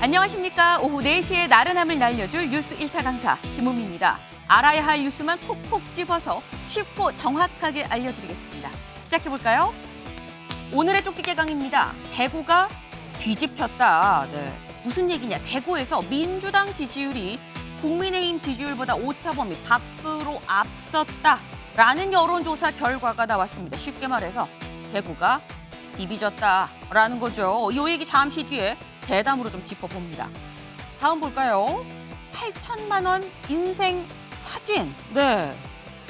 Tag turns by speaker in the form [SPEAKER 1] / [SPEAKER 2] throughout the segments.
[SPEAKER 1] 안녕하십니까. 오후 4시에 나른함을 날려줄 뉴스 1타 강사 김은미입니다. 알아야 할 뉴스만 콕콕 집어서 쉽고 정확하게 알려드리겠습니다. 시작해볼까요? 오늘의 쪽집게 강입니다. 대구가 뒤집혔다. 무슨 얘기냐. 대구에서 민주당 지지율이 국민의힘 지지율보다 오차 범위 밖으로 앞섰다라는 여론조사 결과가 나왔습니다. 쉽게 말해서 대구가 뒤비졌다라는 거죠. 이 얘기 잠시 뒤에 대담으로 좀 짚어봅니다. 다음 볼까요? 8천만 원 인생 사진. 내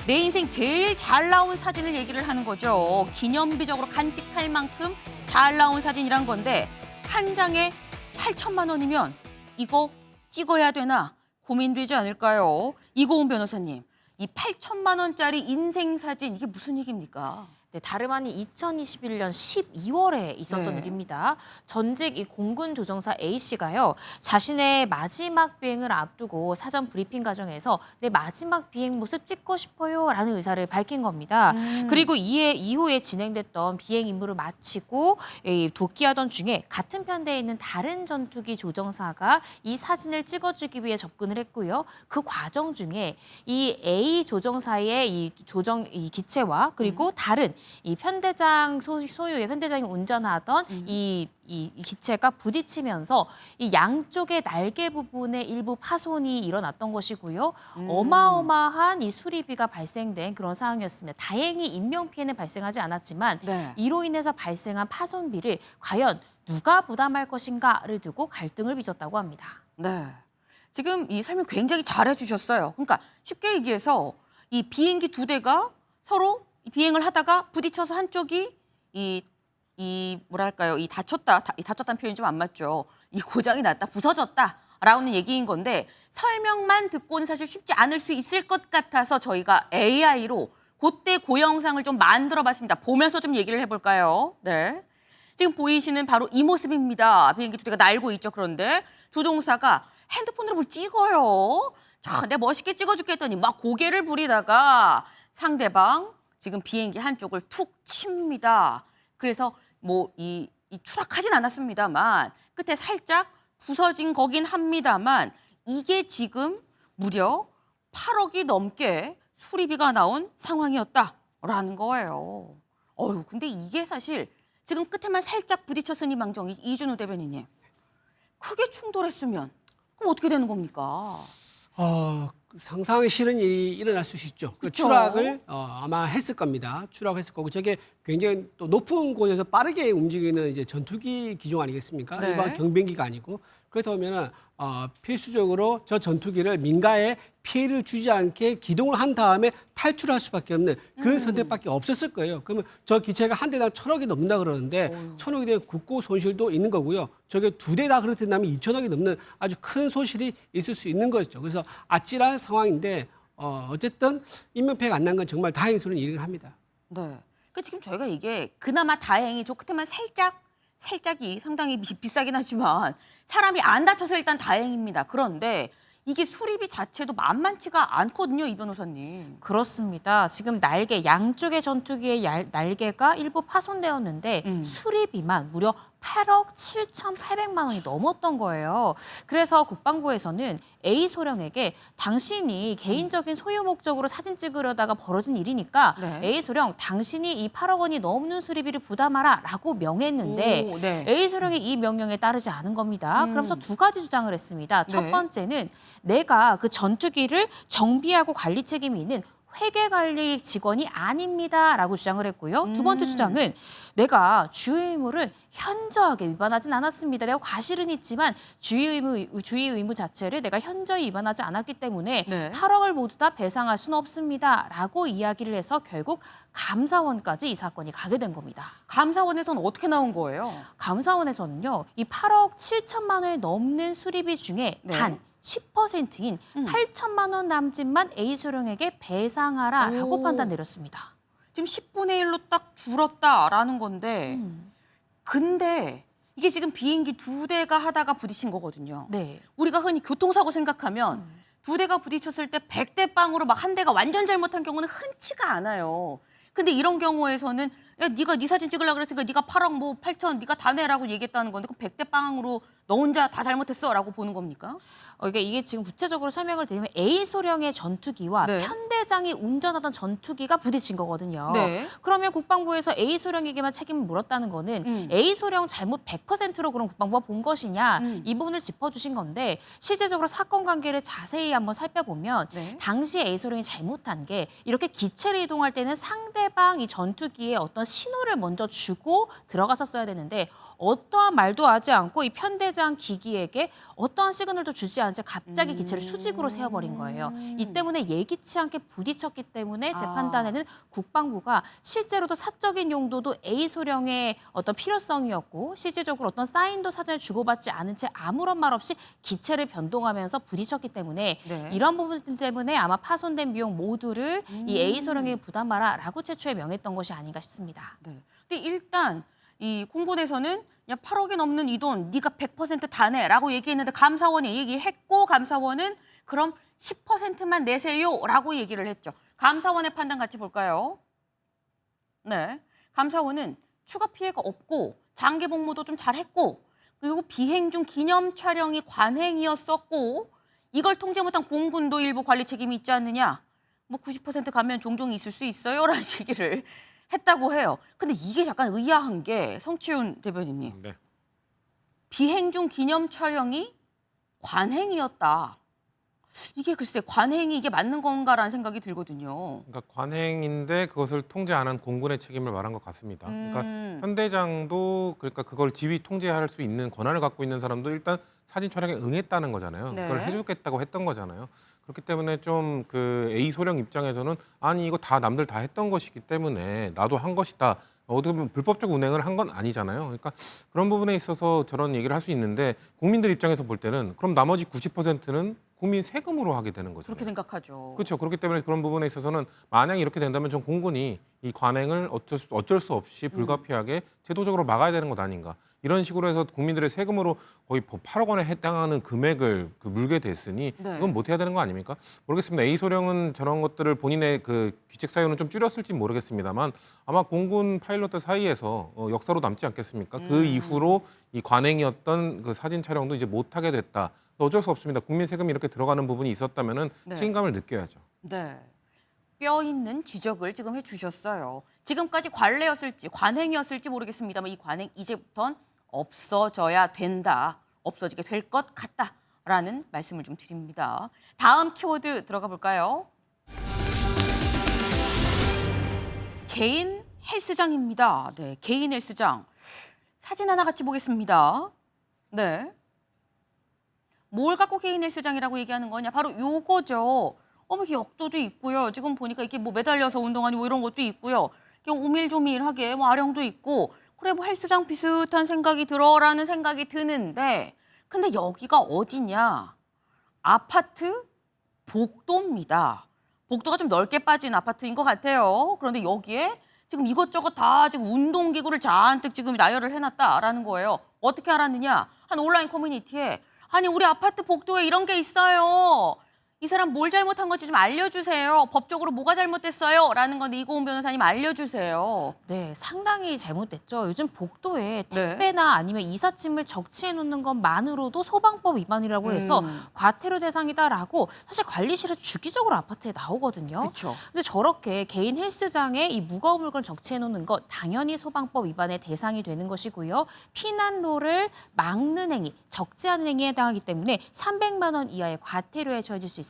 [SPEAKER 1] 인생 제일 잘 나온 사진을 얘기를 하는 거죠. 기념비적으로 간직할 만큼 잘 나온 사진이란 건데 한 장에 8천만 원이면 이거 찍어야 되나 고민되지 않을까요? 이고은 변호사님, 이 8천만 원짜리 인생 사진 이게 무슨 얘기입니까?
[SPEAKER 2] 네, 다름 아닌 2021년 12월에 있었던 일입니다. 전직 이 공군 조정사 A씨가요. 자신의 마지막 비행을 앞두고 사전 브리핑 과정에서 내 마지막 비행 모습 찍고 싶어요라는 의사를 밝힌 겁니다. 그리고 이후에 진행됐던 비행 임무를 마치고 복귀하던 중에 같은 편대에 있는 다른 전투기 조정사가 이 사진을 찍어주기 위해 접근을 했고요. 그 과정 중에 이 A 조정사의 이 기체와 그리고 다른 이 편대장 소유의 편대장이 운전하던 이 기체가 부딪히면서 이 양쪽의 날개 부분의 일부 파손이 일어났던 것이고요. 어마어마한 이 수리비가 발생된 그런 상황이었습니다. 다행히 인명 피해는 발생하지 않았지만 이로 인해서 발생한 파손비를 과연 누가 부담할 것인가를 두고 갈등을 빚었다고 합니다.
[SPEAKER 1] 네, 지금 이 설명 굉장히 잘해 주셨어요. 그러니까 쉽게 얘기해서 이 비행기 두 대가 서로 비행을 하다가 부딪혀서 한쪽이 뭐랄까요, 다쳤다는 표현이 좀 안 맞죠. 이 고장이 났다, 부서졌다라는 얘기인 건데 설명만 듣고는 사실 쉽지 않을 수 있을 것 같아서 저희가 AI로 그때 그 영상을 좀 만들어봤습니다. 보면서 좀 얘기를 해볼까요? 네, 지금 보이시는 바로 이 모습입니다. 비행기 두 대가 날고 있죠. 그런데 조종사가 핸드폰으로 뭘 찍어요. 자, 내가 멋있게 찍어줄게 했더니 막 고개를 부리다가 상대방 지금 비행기 한쪽을 툭 칩니다. 그래서 뭐 이 추락하진 않았습니다만 끝에 살짝 부서진 거긴 합니다만 이게 지금 무려 8억이 넘게 수리비가 나온 상황이었다라는 거예요. 근데 이게 사실 지금 끝에만 살짝 부딪혔으니 망정 이준우 대변인님. 크게 충돌했으면 그럼 어떻게 되는 겁니까?
[SPEAKER 3] 상상하기 싫은 일이 일어날 수 있죠. 그 추락을 아마 했을 겁니다. 추락했을 거고 저게 굉장히 또 높은 곳에서 빠르게 움직이는 이제 전투기 기종 아니겠습니까?
[SPEAKER 1] 네.
[SPEAKER 3] 일반 경비행기가 아니고 그렇다 보면은 필수적으로 저 전투기를 민가에 피해를 주지 않게 기동을 한 다음에 탈출할 수밖에 없는 그 선택밖에 없었을 거예요. 그러면 저 기체가 한 대당 1,000억이 넘는다 그러는데 1,000억이 된 국고 손실도 있는 거고요. 저게 두 대 다 그렇다면 2,000억이 넘는 아주 큰 손실이 있을 수 있는 거죠. 그래서 아찔한 상황인데 어쨌든 인명피해가 안 난 건 정말 다행스러운 일이긴 합니다.
[SPEAKER 1] 네. 그 지금 저희가 이게 그나마 다행히 저 끝에만 살짝이 상당히 비싸긴 하지만 사람이 안 다쳐서 일단 다행입니다. 그런데 이게 수리비 자체도 만만치가 않거든요, 이 변호사님.
[SPEAKER 2] 그렇습니다. 지금 양쪽의 전투기의 날개가 일부 파손되었는데 수리비만 무려 8억 7,800만 원이 넘었던 거예요. 그래서 국방부에서는 A 소령에게 당신이 개인적인 소유 목적으로 사진 찍으려다가 벌어진 일이니까 A 소령 당신이 이 8억 원이 넘는 수리비를 부담하라라고 명했는데 A 소령이 이 명령에 따르지 않은 겁니다. 그러면서 두 가지 주장을 했습니다. 첫 번째는 내가 그 전투기를 정비하고 관리 책임이 있는 회계관리 직원이 아닙니다라고 주장을 했고요. 두 번째 주장은 내가 주의 의무를 현저하게 위반하진 않았습니다. 내가 과실은 있지만 주의 의무 자체를 내가 현저히 위반하지 않았기 때문에 8억을 모두 다 배상할 수는 없습니다라고 이야기를 해서 결국 감사원까지 이 사건이 가게 된 겁니다.
[SPEAKER 1] 감사원에서는 어떻게 나온 거예요?
[SPEAKER 2] 감사원에서는요. 이 8억 7천만 원이 넘는 수리비 중에 단 10%인 8천만 원 남짓만 A 소령에게 배상하라라고 판단 내렸습니다.
[SPEAKER 1] 지금 10분의 1로 딱 줄었다라는 건데 근데 이게 지금 비행기 두 대가 하다가 부딪힌 거거든요.
[SPEAKER 2] 네.
[SPEAKER 1] 우리가 흔히 교통사고 생각하면 두 대가 부딪혔을 때 100대 0으로 막 한 대가 완전 잘못한 경우는 흔치가 않아요. 근데 이런 경우에서는 야, 네가 네 사진 찍으려고 그랬으니까 네가 8억 뭐 8천 네가 다 내라고 얘기했다는 건데 그 100대 0으로 너 혼자 다 잘못했어라고 보는 겁니까?
[SPEAKER 2] 그러니까 이게 지금 구체적으로 설명을 드리면 A 소령의 전투기와
[SPEAKER 1] 네.
[SPEAKER 2] 편대장이 운전하던 전투기가 부딪힌 거거든요.
[SPEAKER 1] 네.
[SPEAKER 2] 그러면 국방부에서 A 소령에게만 책임을 물었다는 거는 A 소령 잘못 100%로 그럼 국방부가 본 것이냐 이 부분을 짚어주신 건데 실제적으로 사건 관계를 자세히 한번 살펴보면
[SPEAKER 1] 네.
[SPEAKER 2] 당시 A 소령이 잘못한 게 이렇게 기체를 이동할 때는 상대방 이 전투기에 어떤 신호를 먼저 주고 들어갔었어야 되는데 어떠한 말도 하지 않고 이 편대장 기기에게 어떠한 시그널도 주지 않자 갑자기 기체를 수직으로 세워버린 거예요. 이 때문에 예기치 않게 부딪혔기 때문에 제 판단에는 국방부가 실제로도 사적인 용도도 A 소령의 어떤 필요성이었고 실질적으로 어떤 사인도 사전에 주고받지 않은 채 아무런 말 없이 기체를 변동하면서 부딪혔기 때문에
[SPEAKER 1] 네.
[SPEAKER 2] 이런 부분 때문에 아마 파손된 비용 모두를 이 A 소령에게 부담하라라고 최초에 명했던 것이 아닌가 싶습니다.
[SPEAKER 1] 네. 근데 일단 이 공군에서는 야 8억이 넘는 이 돈 네가 100%다 내라고 얘기했는데 감사원이 얘기했고 감사원은 그럼 10%만 내세요라고 얘기를 했죠. 감사원의 판단 같이 볼까요? 네. 감사원은 추가 피해가 없고 장기 복무도 좀 잘했고 그리고 비행 중 기념 촬영이 관행이었었고 이걸 통제 못한 공군도 일부 관리 책임이 있지 않느냐. 뭐 90% 가면 종종 있을 수 있어요라는 얘기를 했다고 해요. 근데 이게 약간 의아한 게 성치훈 대변인님.
[SPEAKER 4] 네.
[SPEAKER 1] 비행 중 기념 촬영이 관행이었다. 이게 글쎄 관행이 이게 맞는 건가라는 생각이 들거든요.
[SPEAKER 4] 그러니까 관행인데 그것을 통제 안 한 공군의 책임을 말한 것 같습니다. 그러니까 현대장도 그러니까 그걸 지휘 통제할 수 있는 권한을 갖고 있는 사람도 일단 사진 촬영에 응했다는 거잖아요.
[SPEAKER 1] 네.
[SPEAKER 4] 그걸 해주겠다고 했던 거잖아요. 그렇기 때문에 좀 그 A 소령 입장에서는 아니 이거 다 남들 다 했던 것이기 때문에 나도 한 것이다. 어떻게 보면 불법적 운행을 한 건 아니잖아요. 그러니까 그런 부분에 있어서 저런 얘기를 할 수 있는데 국민들 입장에서 볼 때는 그럼 나머지 90%는 국민 세금으로 하게 되는 거죠.
[SPEAKER 1] 그렇게 생각하죠.
[SPEAKER 4] 그렇죠. 그렇기 때문에 그런 부분에 있어서는 만약에 이렇게 된다면 전 공군이 이 관행을 어쩔 수 없이 불가피하게 제도적으로 막아야 되는 것 아닌가. 이런 식으로 해서 국민들의 세금으로 거의 8억 원에 해당하는 금액을 물게 됐으니
[SPEAKER 1] 네.
[SPEAKER 4] 이건 못 해야 되는 거 아닙니까? 모르겠습니다. A 소령은 저런 것들을 본인의 그 귀책 사유는 좀 줄였을지 모르겠습니다만 아마 공군 파일럿들 사이에서 역사로 남지 않겠습니까? 그 이후로 이 관행이었던 그 사진 촬영도 이제 못 하게 됐다. 어쩔 수 없습니다. 국민 세금이 이렇게 들어가는 부분이 있었다면은
[SPEAKER 1] 네.
[SPEAKER 4] 책임감을 느껴야죠.
[SPEAKER 1] 네. 뼈 있는 지적을 지금 해주셨어요. 지금까지 관례였을지 관행이었을지 모르겠습니다만 이 관행 이제부턴 없어져야 된다. 없어지게 될 것 같다라는 말씀을 좀 드립니다. 다음 키워드 들어가 볼까요? 개인 헬스장입니다. 네, 개인 헬스장. 사진 하나 같이 보겠습니다. 네. 뭘 갖고 개인 헬스장이라고 얘기하는 거냐? 바로 요거죠. 이렇게 역도도 있고요. 지금 보니까 이렇게 뭐 매달려서 운동하니 뭐 이런 것도 있고요. 이렇게 오밀조밀하게 뭐 아령도 있고 그래 뭐 헬스장 비슷한 생각이 들어라는 생각이 드는데 근데 여기가 어디냐? 아파트 복도입니다. 복도가 좀 넓게 빠진 아파트인 것 같아요. 그런데 여기에 지금 이것저것 다 지금 운동기구를 잔뜩 지금 나열을 해놨다라는 거예요. 어떻게 알았느냐? 한 온라인 커뮤니티에 아니 우리 아파트 복도에 이런 게 있어요. 이 사람 뭘 잘못한 건지 좀 알려주세요. 법적으로 뭐가 잘못됐어요? 라는 건데 이고은 변호사님 알려주세요.
[SPEAKER 2] 네, 상당히 잘못됐죠. 요즘 복도에
[SPEAKER 1] 네.
[SPEAKER 2] 택배나 아니면 이삿짐을 적치해 놓는 것만으로도 소방법 위반이라고 해서 과태료 대상이다라고 사실 관리실에 주기적으로 아파트에 나오거든요.
[SPEAKER 1] 그렇죠.
[SPEAKER 2] 근데 저렇게 개인 헬스장에 이 무거운 물건 적치해 놓는 것 당연히 소방법 위반의 대상이 되는 것이고요. 피난로를 막는 행위, 적지 않은 행위에 해당하기 때문에 300만 원 이하의 과태료에 처해질 수 있습니다.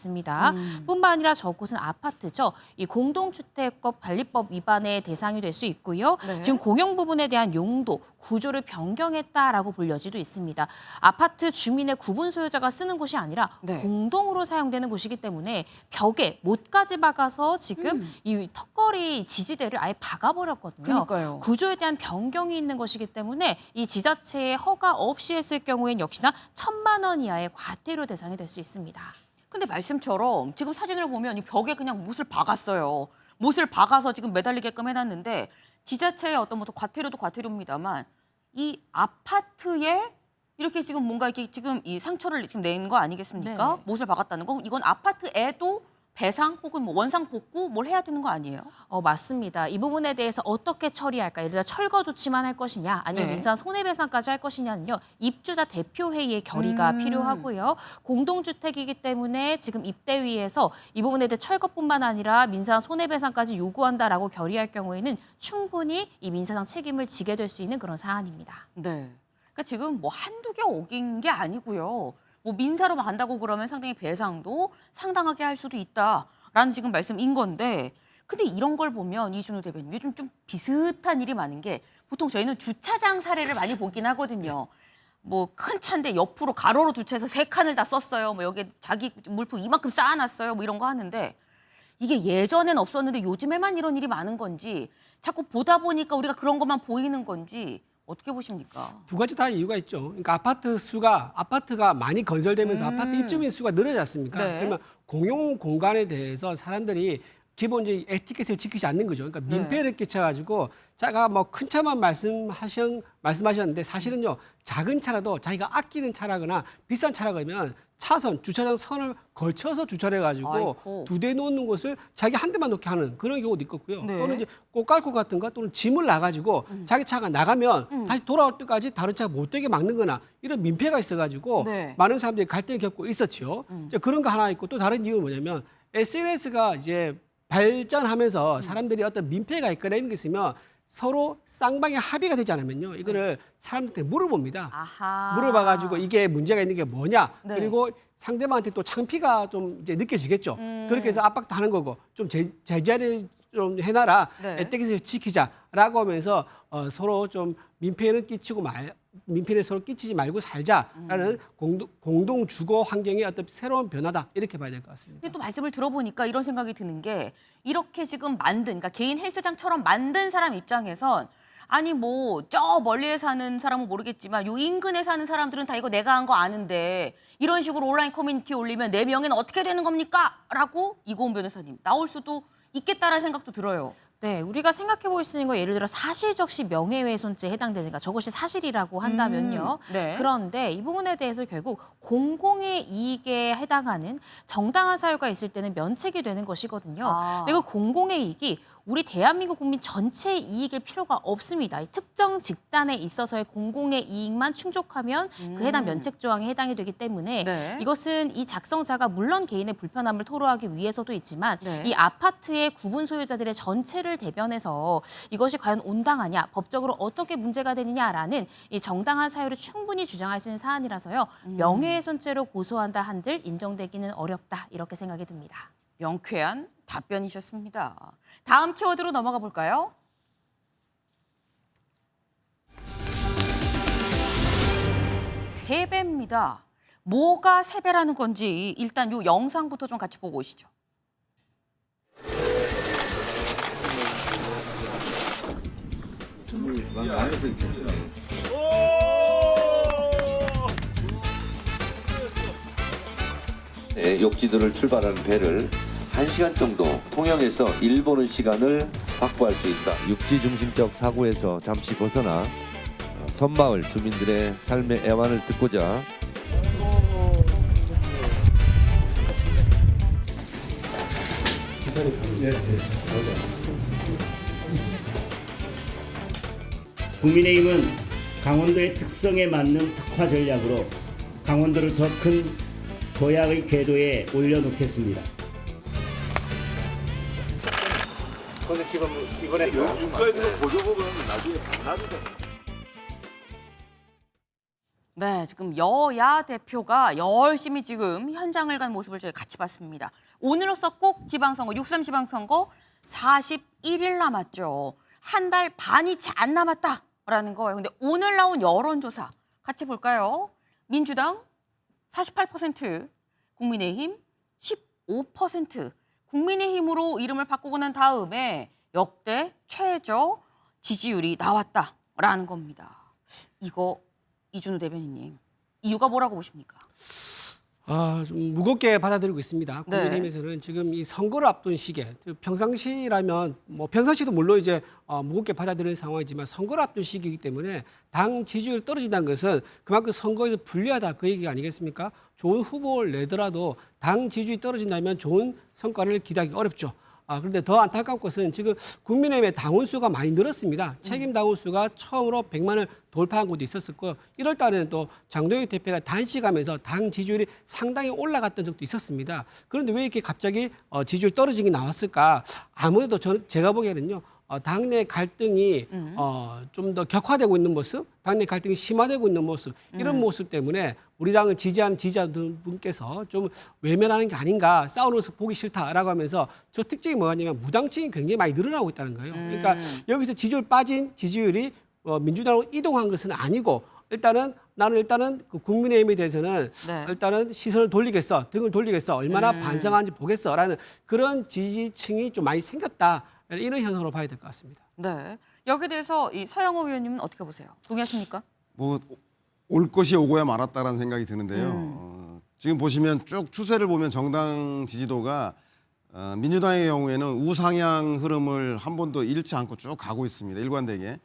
[SPEAKER 2] 뿐만 아니라 저곳은 아파트죠. 이 공동주택법 관리법 위반의 대상이 될 수 있고요.
[SPEAKER 1] 네.
[SPEAKER 2] 지금 공용 부분에 대한 용도, 구조를 변경했다라고 볼 여지도 있습니다. 아파트 주민의 구분 소유자가 쓰는 곳이 아니라
[SPEAKER 1] 네.
[SPEAKER 2] 공동으로 사용되는 곳이기 때문에 벽에 못까지 박아서 지금 이 턱걸이 지지대를 아예 박아버렸거든요.
[SPEAKER 1] 그러니까요.
[SPEAKER 2] 구조에 대한 변경이 있는 것이기 때문에 이 지자체에 허가 없이 했을 경우엔 역시나 1,000만 원 이하의 과태료 대상이 될 수 있습니다.
[SPEAKER 1] 근데 말씀처럼 지금 사진을 보면 이 벽에 그냥 못을 박았어요. 못을 박아서 지금 매달리게끔 해놨는데 지자체의 어떤 뭐 과태료도 과태료입니다만 이 아파트에 이렇게 지금 뭔가 이렇게 지금 이 상처를 지금 낸 거 아니겠습니까?
[SPEAKER 2] 네.
[SPEAKER 1] 못을 박았다는 거 이건 아파트에도 배상 혹은 뭐 원상 복구 뭘 해야 되는 거 아니에요?
[SPEAKER 2] 맞습니다. 이 부분에 대해서 어떻게 처리할까? 예를 들어 철거 조치만 할 것이냐, 아니면
[SPEAKER 1] 네.
[SPEAKER 2] 민사 손해배상까지 할 것이냐는요. 입주자 대표회의의 결의가 필요하고요. 공동주택이기 때문에 지금 입대위에서 이 부분에 대해 철거뿐만 아니라 민사 손해배상까지 요구한다라고 결의할 경우에는 충분히 이 민사상 책임을 지게 될 수 있는 그런 사안입니다.
[SPEAKER 1] 네. 그러니까 지금 뭐 한두 개 어긴 게 아니고요. 뭐 민사로 한다고 그러면 상당히 배상도 상당하게 할 수도 있다라는 지금 말씀인 건데, 근데 이런 걸 보면 이준우 대변인 요즘 좀 비슷한 일이 많은 게, 보통 저희는 주차장 사례를 많이 보긴 하거든요. 뭐 큰 차인데 옆으로 가로로 주차해서 3칸을 다 썼어요. 뭐 여기에 자기 물품 이만큼 쌓아놨어요. 뭐 이런 거 하는데, 이게 예전엔 없었는데 요즘에만 이런 일이 많은 건지, 자꾸 보다 보니까 우리가 그런 것만 보이는 건지 어떻게 보십니까?
[SPEAKER 3] 두 가지 다 이유가 있죠. 그러니까 아파트가 많이 건설되면서 아파트 입주민 수가 늘어지 않습니까?
[SPEAKER 1] 네.
[SPEAKER 3] 그러면 공용 공간에 대해서 사람들이 기본적인 에티켓을 지키지 않는 거죠. 그러니까 민폐를 끼쳐가지고 자가 뭐 큰 차만 말씀하셨는데 사실은요, 작은 차라도 자기가 아끼는 차라거나 비싼 차라면 주차장 선을 걸쳐서 주차를 해가지고
[SPEAKER 1] 아이고.
[SPEAKER 3] 2대 놓는 곳을 자기 한 대만 놓게 하는 그런 경우도 있거고요.
[SPEAKER 1] 네.
[SPEAKER 3] 또는 이제 꽃갈고 같은 거 또는 짐을 놔가지고 자기 차가 나가면 다시 돌아올 때까지 다른 차가 못 되게 막는 거나 이런 민폐가 있어가지고
[SPEAKER 1] 네.
[SPEAKER 3] 많은 사람들이 갈등을 겪고 있었죠. 이제 그런 거 하나 있고 또 다른 이유는 뭐냐면 SNS가 이제 발전하면서 사람들이 어떤 민폐가 있거나 이런 게 있으면 서로 쌍방의 합의가 되지 않으면요, 이거를 사람들한테 물어봅니다.
[SPEAKER 1] 아하.
[SPEAKER 3] 물어봐가지고 이게 문제가 있는 게 뭐냐,
[SPEAKER 1] 네.
[SPEAKER 3] 그리고 상대방한테 또 창피가 좀 이제 느껴지겠죠. 그렇게 해서 압박도 하는 거고, 좀 제자리 좀 해놔라,
[SPEAKER 1] 네.
[SPEAKER 3] 에티켓을 지키자라고 하면서 서로 좀 민폐를 서로 끼치지 말고 살자라는 공동 주거 환경의 어떤 새로운 변화다, 이렇게 봐야 될 것 같습니다.
[SPEAKER 1] 근데 또 말씀을 들어보니까 이런 생각이 드는 게, 이렇게 지금 그러니까 개인 헬스장처럼 만든 사람 입장에선, 아니 뭐 저 멀리에 사는 사람은 모르겠지만 요 인근에 사는 사람들은 다 이거 내가 한 거 아는데 이런 식으로 온라인 커뮤니티에 올리면 내 명예는 어떻게 되는 겁니까? 라고 이고은 변호사님 나올 수도 있겠다라는 생각도 들어요.
[SPEAKER 2] 네, 우리가 생각해 볼 수 있는 거, 예를 들어 사실적시 명예훼손죄에 해당되는가, 저것이 사실이라고 한다면요.
[SPEAKER 1] 네.
[SPEAKER 2] 그런데 이 부분에 대해서 결국 공공의 이익에 해당하는 정당한 사유가 있을 때는 면책이 되는 것이거든요.
[SPEAKER 1] 아.
[SPEAKER 2] 그리고 공공의 이익이 우리 대한민국 국민 전체의 이익일 필요가 없습니다. 이 특정 집단에 있어서의 공공의 이익만 충족하면 그 해당 면책 조항에 해당이 되기 때문에
[SPEAKER 1] 네.
[SPEAKER 2] 이것은 이 작성자가 물론 개인의 불편함을 토로하기 위해서도 있지만
[SPEAKER 1] 네.
[SPEAKER 2] 이 아파트의 구분 소유자들의 전체를 대변해서 이것이 과연 온당하냐, 법적으로 어떻게 문제가 되느냐라는 이 정당한 사유를 충분히 주장할 수 있는 사안이라서요. 명예훼손죄로 고소한다 한들 인정되기는 어렵다, 이렇게 생각이 듭니다.
[SPEAKER 1] 명쾌한 답변이셨습니다. 다음 키워드로 넘어가 볼까요? 세배입니다. 뭐가 세배라는 건지 일단 요 영상부터 좀 같이 보고 오시죠.
[SPEAKER 5] 네, 욕지도를 출발하는 배를 1시간 정도 통영에서 일보는 시간을 확보할 수 있다. 육지 중심적 사고에서 잠시 벗어나 섬마을 주민들의 삶의 애환을 듣고자
[SPEAKER 6] 국민의힘은 강원도의 특성에 맞는 특화 전략으로 강원도를 더 큰 도약의 궤도에 올려놓겠습니다.
[SPEAKER 1] 네, 지금 여야 대표가 열심히 지금 현장을 간 모습을 저희 같이 봤습니다. 오늘로써 꼭 지방선거, 6.3 지방선거 41일 남았죠. 한 달 반이 채 안 남았다라는 거예요. 근데 오늘 나온 여론조사 같이 볼까요? 민주당 48%, 국민의힘 15%. 국민의힘으로 이름을 바꾸고 난 다음에 역대 최저 지지율이 나왔다라는 겁니다. 이거 이준우 대변인님, 이유가 뭐라고 보십니까?
[SPEAKER 3] 좀 무겁게 받아들이고 있습니다.
[SPEAKER 1] 네.
[SPEAKER 3] 국민의힘에서는 지금 이 선거를 앞둔 시기에 평상시라면 평상시도 물론 이제 무겁게 받아들이는 상황이지만 선거를 앞둔 시기이기 때문에 당 지지율이 떨어진다는 것은 그만큼 선거에서 불리하다 그 얘기가 아니겠습니까? 좋은 후보를 내더라도 당 지지율이 떨어진다면 좋은 성과를 기대하기 어렵죠. 그런데 더 안타까운 것은 지금 국민의힘의 당원수가 많이 늘었습니다. 책임 당원수가 처음으로 100만을 돌파한 곳도 있었었고요. 1월 달에는 또 장동혁 대표가 단식하면서 당 지지율이 상당히 올라갔던 적도 있었습니다. 그런데 왜 이렇게 갑자기 지지율 떨어지기 나왔을까? 아무래도 제가 보기에는요. 당내 갈등이 좀 더 격화되고 있는 모습, 당내 갈등이 심화되고 있는 모습, 이런 모습 때문에 우리 당을 지지하는 지지자분께서 좀 외면하는 게 아닌가, 싸우는 모습 보기 싫다라고 하면서 저 특징이 뭐냐면 무당층이 굉장히 많이 늘어나고 있다는 거예요. 그러니까 여기서 지지율 빠진 지지율이 민주당으로 이동한 것은 아니고 나는 일단은 그 국민의힘에 대해서는
[SPEAKER 1] 네.
[SPEAKER 3] 일단은 시선을 돌리겠어, 등을 돌리겠어, 얼마나 반성하는지 보겠어라는 그런 지지층이 좀 많이 생겼다. 이런 현상으로 봐야 될 것 같습니다.
[SPEAKER 1] 네. 여기에 대해서 이 서영호 의원님은 어떻게 보세요? 동의하십니까?
[SPEAKER 7] 뭐 올 것이 오고야 말았다라는 생각이 드는데요. 지금 보시면 쭉 추세를 보면 정당 지지도가 민주당의 경우에는 우상향 흐름을 한 번도 잃지 않고 쭉 가고 있습니다. 일관되게.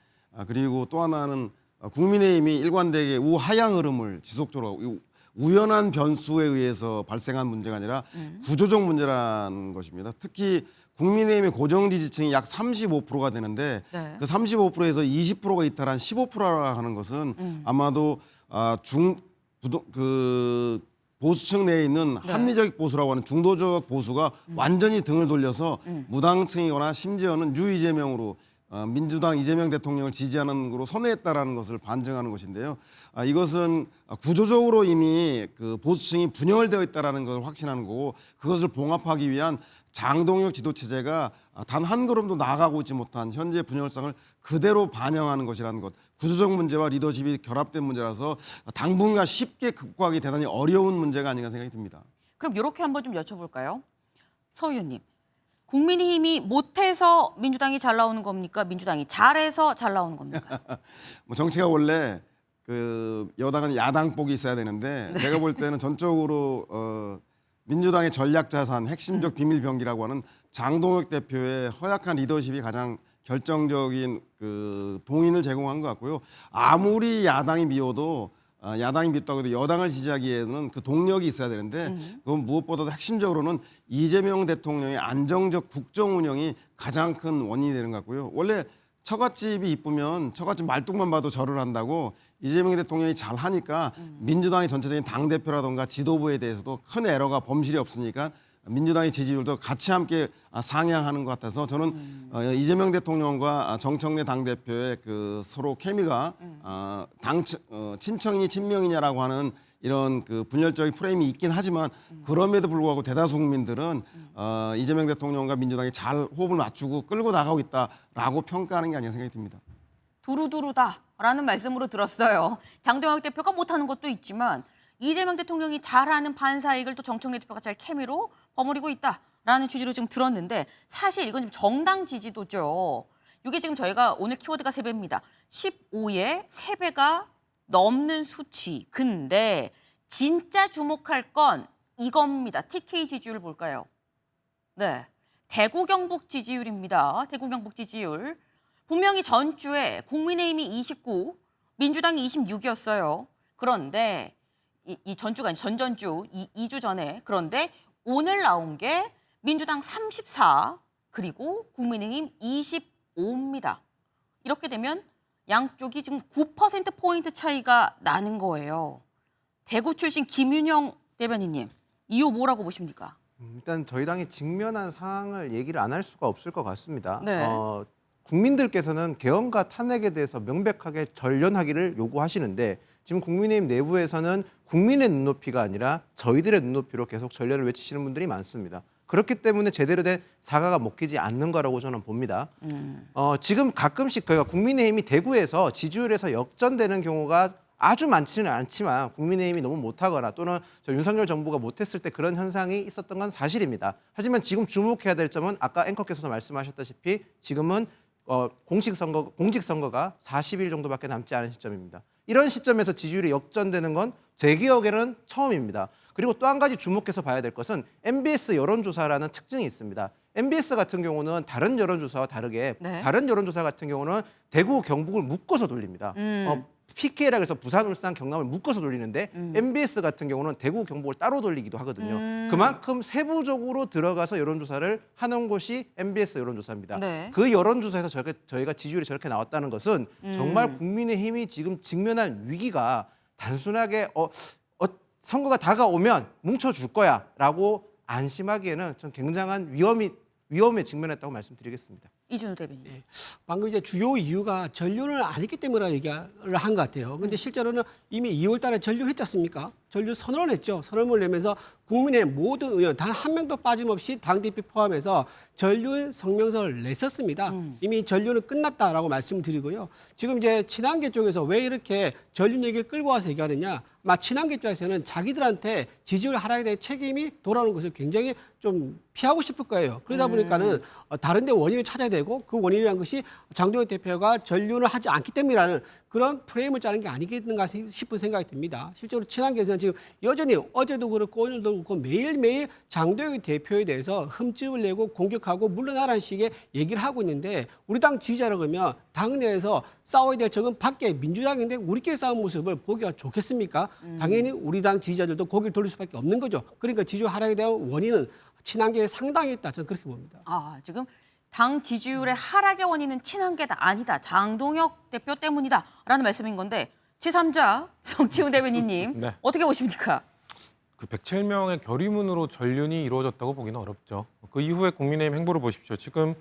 [SPEAKER 7] 그리고 또 하나는 국민의힘이 일관되게 우하향 흐름을 지속적으로 하고 우연한 변수에 의해서 발생한 문제가 아니라 구조적 문제라는 것입니다. 특히 국민의힘의 고정 지지층이 약 35%가 되는데
[SPEAKER 1] 네.
[SPEAKER 7] 그 35%에서 20%가 이탈한 15%라 하는 것은 아마도 보수층 내에 있는 합리적 보수라고 하는 중도적 보수가 완전히 등을 돌려서 무당층이거나 심지어는 유이재명으로 민주당 이재명 대통령을 지지하는 거로 선회했다라는 것을 반증하는 것인데요. 이것은 구조적으로 이미 그 보수층이 분열되어 있다라는 것을 확신하는 거고 그것을 봉합하기 위한 장동혁 지도 체제가 단 한 걸음도 나아가고 있지 못한 현재 분열상을 그대로 반영하는 것이라는 것. 구조적 문제와 리더십이 결합된 문제라서 당분간 쉽게 극복하기 대단히 어려운 문제가 아닌가 생각이 듭니다.
[SPEAKER 1] 그럼 이렇게 한번 좀 여쭤볼까요? 서 의원님. 국민의힘이 못해서 민주당이 잘 나오는 겁니까? 민주당이 잘해서 잘 나오는 겁니까?
[SPEAKER 7] 뭐 정치가 원래 그 여당은 야당복이 있어야 되는데 제가 볼 때는 전적으로 민주당의 전략 자산, 핵심적 비밀 병기라고 하는 장동혁 대표의 허약한 리더십이 가장 결정적인 그 동인을 제공한 것 같고요. 아무리 야당이 미워도 야당이 밉다고 해도 여당을 지지하기에는 그 동력이 있어야 되는데 그건 무엇보다도 핵심적으로는 이재명 대통령의 안정적 국정 운영이 가장 큰 원인이 되는 것 같고요. 원래 처갓집이 이쁘면 처갓집 말뚝만 봐도 절을 한다고 이재명 대통령이 잘하니까 민주당의 전체적인 당대표라든가 지도부에 대해서도 큰 에러가 범실이 없으니까 민주당의 지지율도 같이 함께 상향하는 것 같아서 저는 이재명 대통령과 정청래 당대표의 그 서로 케미가 친청이니 친명이냐라고 하는 이런 그 분열적인 프레임이 있긴 하지만 그럼에도 불구하고 대다수 국민들은 이재명 대통령과 민주당이 잘 호흡을 맞추고 끌고 나가고 있다라고 평가하는 게 아닌가 생각이 듭니다.
[SPEAKER 1] 두루두루다라는 말씀으로 들었어요. 장동혁 대표가 못하는 것도 있지만 이재명 대통령이 잘하는 반사이익을 또 정청래 대표가 잘 케미로 버무리고 있다라는 취지로 지금 들었는데 사실 이건 지금 정당 지지도죠. 이게 지금 저희가 오늘 키워드가 3배입니다. 15에 3배가 넘는 수치. 근데 진짜 주목할 건 이겁니다. TK 지지율 볼까요? 네, 대구 경북 지지율입니다. 대구 경북 지지율. 분명히 전주에 국민의힘이 29, 민주당이 26이었어요. 그런데 이 전주가 아니 전전주 2주 전에 그런데 오늘 나온 게 민주당 34 그리고 국민의힘 25입니다. 이렇게 되면 양쪽이 지금 9%포인트 차이가 나는 거예요. 대구 출신 김윤영 대변인님, 이유 뭐라고 보십니까?
[SPEAKER 8] 일단 저희 당이 직면한 상황을 얘기를 안 할 수가 없을 것 같습니다.
[SPEAKER 1] 네.
[SPEAKER 8] 국민들께서는 개헌과 탄핵에 대해서 명백하게 전련하기를 요구하시는데 지금 국민의힘 내부에서는 국민의 눈높이가 아니라 저희들의 눈높이로 계속 전련을 외치시는 분들이 많습니다. 그렇기 때문에 제대로 된 사과가 먹히지 않는 거라고 저는 봅니다. 지금 가끔씩 저희가 국민의힘이 대구에서 지지율에서 역전되는 경우가 아주 많지는 않지만 국민의힘이 너무 못하거나 또는 저 윤석열 정부가 못했을 때 그런 현상이 있었던 건 사실입니다. 하지만 지금 주목해야 될 점은 아까 앵커께서도 말씀하셨다시피 지금은 공직선거가 40일 정도밖에 남지 않은 시점입니다. 이런 시점에서 지지율이 역전되는 건 제 기억에는 처음입니다. 그리고 또 한 가지 주목해서 봐야 될 것은 MBS 여론조사라는 특징이 있습니다. MBS 같은 경우는 다른 여론조사와 다르게
[SPEAKER 1] 네.
[SPEAKER 8] 다른 여론조사 같은 경우는 대구, 경북을 묶어서 돌립니다. PK라 그래서 부산, 울산, 경남을 묶어서 돌리는데 MBS 같은 경우는 대구, 경북을 따로 돌리기도 하거든요. 그만큼 세부적으로 들어가서 여론조사를 하는 곳이 MBS 여론조사입니다.
[SPEAKER 1] 네.
[SPEAKER 8] 그 여론조사에서 저희가 지지율이 저렇게 나왔다는 것은 정말 국민의힘이 지금 직면한 위기가 단순하게 선거가 다가오면 뭉쳐줄 거야라고 안심하기에는 전 굉장한 위험에 직면했다고 말씀드리겠습니다.
[SPEAKER 1] 이준우 대변인.
[SPEAKER 3] 방금 이제 주요 이유가 전륜을 안 했기 때문에 얘기를 한 것 같아요. 근데 실제로는 이미 2월 달에 전륜했지 않습니까? 전륜 선언을 했죠. 선언을 내면서 국민의 모든 의원 단 한 명도 빠짐없이 당대표 포함해서 전륜 성명서를 냈었습니다. 이미 전륜은 끝났다라고 말씀드리고요. 지금 이제 친한계 쪽에서 왜 이렇게 전륜 얘기를 끌고 와서 얘기하느냐. 친한계 쪽에서는 자기들한테 지지율 하락에 대한 책임이 돌아오는 것을 굉장히 좀 피하고 싶을 거예요. 그러다 보니까는 다른 데 원인을 찾아야 되고 그 원인이라는 것이 장동혁 대표가 전륜을 하지 않기 때문이라는 그런 프레임을 짜는 게 아니겠는가 싶은 생각이 듭니다. 실제로 친한계에서는 지금 여전히 어제도 그렇고 오늘도 그렇고 매일매일 장동혁 대표에 대해서 흠집을 내고 공격하고 물러나라는 식의 얘기를 하고 있는데 우리 당 지지자라 그러면 당내에서 싸워야 될 적은 밖에 민주당인데 우리끼리 싸운 모습을 보기가 좋겠습니까? 당연히 우리 당 지지자들도 고개를 돌릴 수밖에 없는 거죠. 그러니까 지지율 하락에 대한 원인은 친한계에 상당히 있다. 저는 그렇게 봅니다.
[SPEAKER 1] 지금 당 지지율의 하락의 원인은 친한계다 아니다. 장동혁 대표 때문이다라는 말씀인 건데 제3자 성치훈 대변인님
[SPEAKER 4] 네.
[SPEAKER 1] 어떻게 보십니까?
[SPEAKER 4] 그 107명의 결의문으로 전륜이 이루어졌다고 보기는 어렵죠. 그 이후에 국민의힘 행보를 보십시오. 지금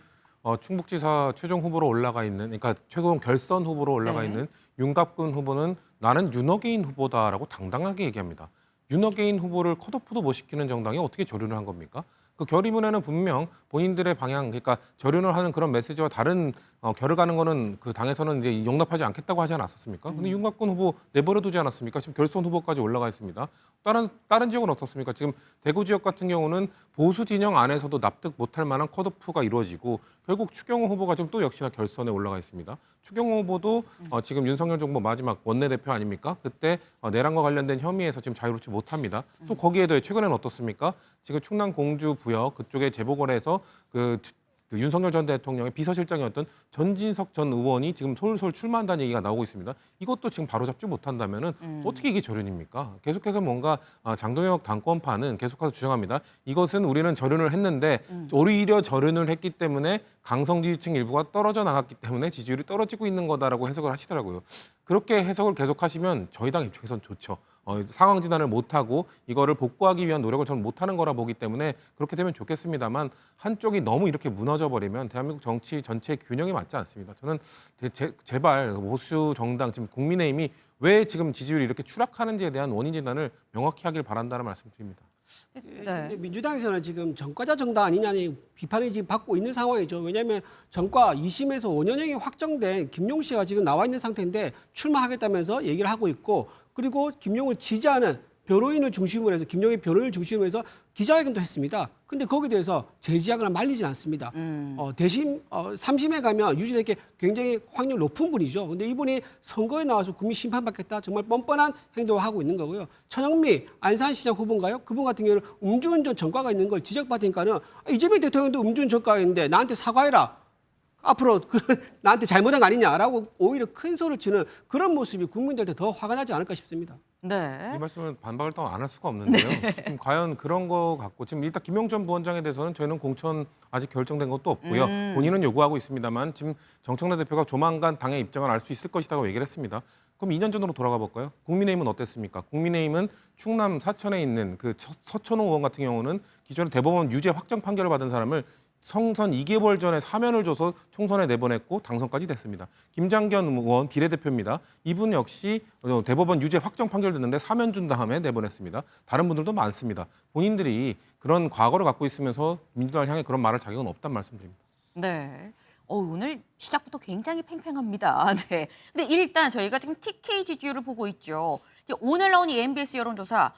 [SPEAKER 4] 충북지사 최종 후보로 올라가 있는, 그러니까 최종 결선 후보로 올라가
[SPEAKER 1] 네.
[SPEAKER 4] 있는 윤갑근 후보는 나는 윤어게인 후보다라고 당당하게 얘기합니다. 윤어게인 후보를 컷오프도 못 시키는 정당이 어떻게 저륜을 한 겁니까? 그 결의문에는 분명 본인들의 방향, 그러니까 저륜을 하는 그런 메시지와 다른 결을 가는 거는 그 당에서는 이제 용납하지 않겠다고 하지 않았었습니까? 근데 윤곽근 후보 내버려두지 않았습니까? 지금 결선 후보까지 올라가 있습니다. 다른 지역은 어떻습니까? 지금 대구 지역 같은 경우는 보수 진영 안에서도 납득 못할 만한 컷오프가 이루어지고 결국 추경호 후보가 지금 또 역시나 결선에 올라가 있습니다. 추경호 후보도 지금 윤석열 정부 마지막 원내대표 아닙니까? 그때 내란과 관련된 혐의에서 지금 자유롭지 못합니다. 또 거기에 더해 최근에는 어떻습니까? 지금 충남 공주 부여 그쪽에 재보궐에서 그 윤석열 전 대통령의 비서실장이었던 전진석 전 의원이 지금 솔솔 출마한다는 얘기가 나오고 있습니다. 이것도 지금 바로잡지 못한다면은 어떻게 이게 저륜입니까? 계속해서 뭔가 장동혁 당권파는 계속해서 주장합니다. 이것은 우리는 저륜을 했는데 오히려 저륜을 했기 때문에 강성 지지층 일부가 떨어져 나갔기 때문에 지지율이 떨어지고 있는 거다라고 해석을 하시더라고요. 그렇게 해석을 계속하시면 저희 당 입장에선 좋죠. 상황 진단을 못하고 이거를 복구하기 위한 노력을 저는 못하는 거라 보기 때문에 그렇게 되면 좋겠습니다만 한쪽이 너무 이렇게 무너져 버리면 대한민국 정치 전체의 균형이 맞지 않습니다. 저는 제발 보수 정당 지금 국민의힘이 왜 지금 지지율이 이렇게 추락하는지에 대한 원인 진단을 명확히 하길 바란다는 말씀드립니다.
[SPEAKER 1] 네.
[SPEAKER 3] 민주당에서는 지금 전과자 정당 아니냐는 비판을 지금 받고 있는 상황이죠. 왜냐하면 전과 2심에서 5년형이 확정된 김용 씨가 지금 나와 있는 상태인데 출마하겠다면서 얘기를 하고 있고 그리고 김용을 지지하는 변호인을 중심으로 해서 김용의 변호인을 중심으로 해서 기자회견도 했습니다. 근데 거기에 대해서 제지하거나 말리진 않습니다. 대신 3심에 가면 유지되게 굉장히 확률 높은 분이죠. 근데 이분이 선거에 나와서 국민 심판받겠다 정말 뻔뻔한 행동을 하고 있는 거고요. 천영미 안산시장 후보인가요? 그분 같은 경우는 음주운전 전과가 있는 걸 지적받으니까는 이재명 대통령도 음주운전 전과가 있는데 나한테 사과해라. 앞으로 나한테 잘못한 거 아니냐라고 오히려 큰 소리를 치는 그런 모습이 국민들한테 더 화가 나지 않을까 싶습니다.
[SPEAKER 1] 네.
[SPEAKER 4] 이 말씀은 반박을 또 안 할 수가 없는데요. 지금 과연 그런 거 갖고 지금 일단 김용 전 부원장에 대해서는 저희는 공천 아직 결정된 것도 없고요. 본인은 요구하고 있습니다만 지금 정청래 대표가 조만간 당의 입장을 알 수 있을 것이라고 얘기를 했습니다. 그럼 2년 전으로 돌아가 볼까요? 국민의힘은 어땠습니까? 국민의힘은 충남 사천에 있는 그 서천호 의원 같은 경우는 기존에 대법원 유죄 확정 판결을 받은 사람을 성선 2개월 전에 사면을 줘서 총선에 내보냈고 당선까지 됐습니다. 김장견 의원 비례대표입니다. 이분 역시 대법원 유죄 확정 판결 됐는데 사면 준 다음에 내보냈습니다. 다른 분들도 많습니다. 본인들이 그런 과거를 갖고 있으면서 민주당을 향해 그런 말할 자격은 없다는 말씀드립니다.
[SPEAKER 1] 네. 오늘 시작부터 굉장히 팽팽합니다. 네. 근데 일단 저희가 지금 TK 지지율을 보고 있죠. 이제 오늘 나온 이 MBS 여론조사,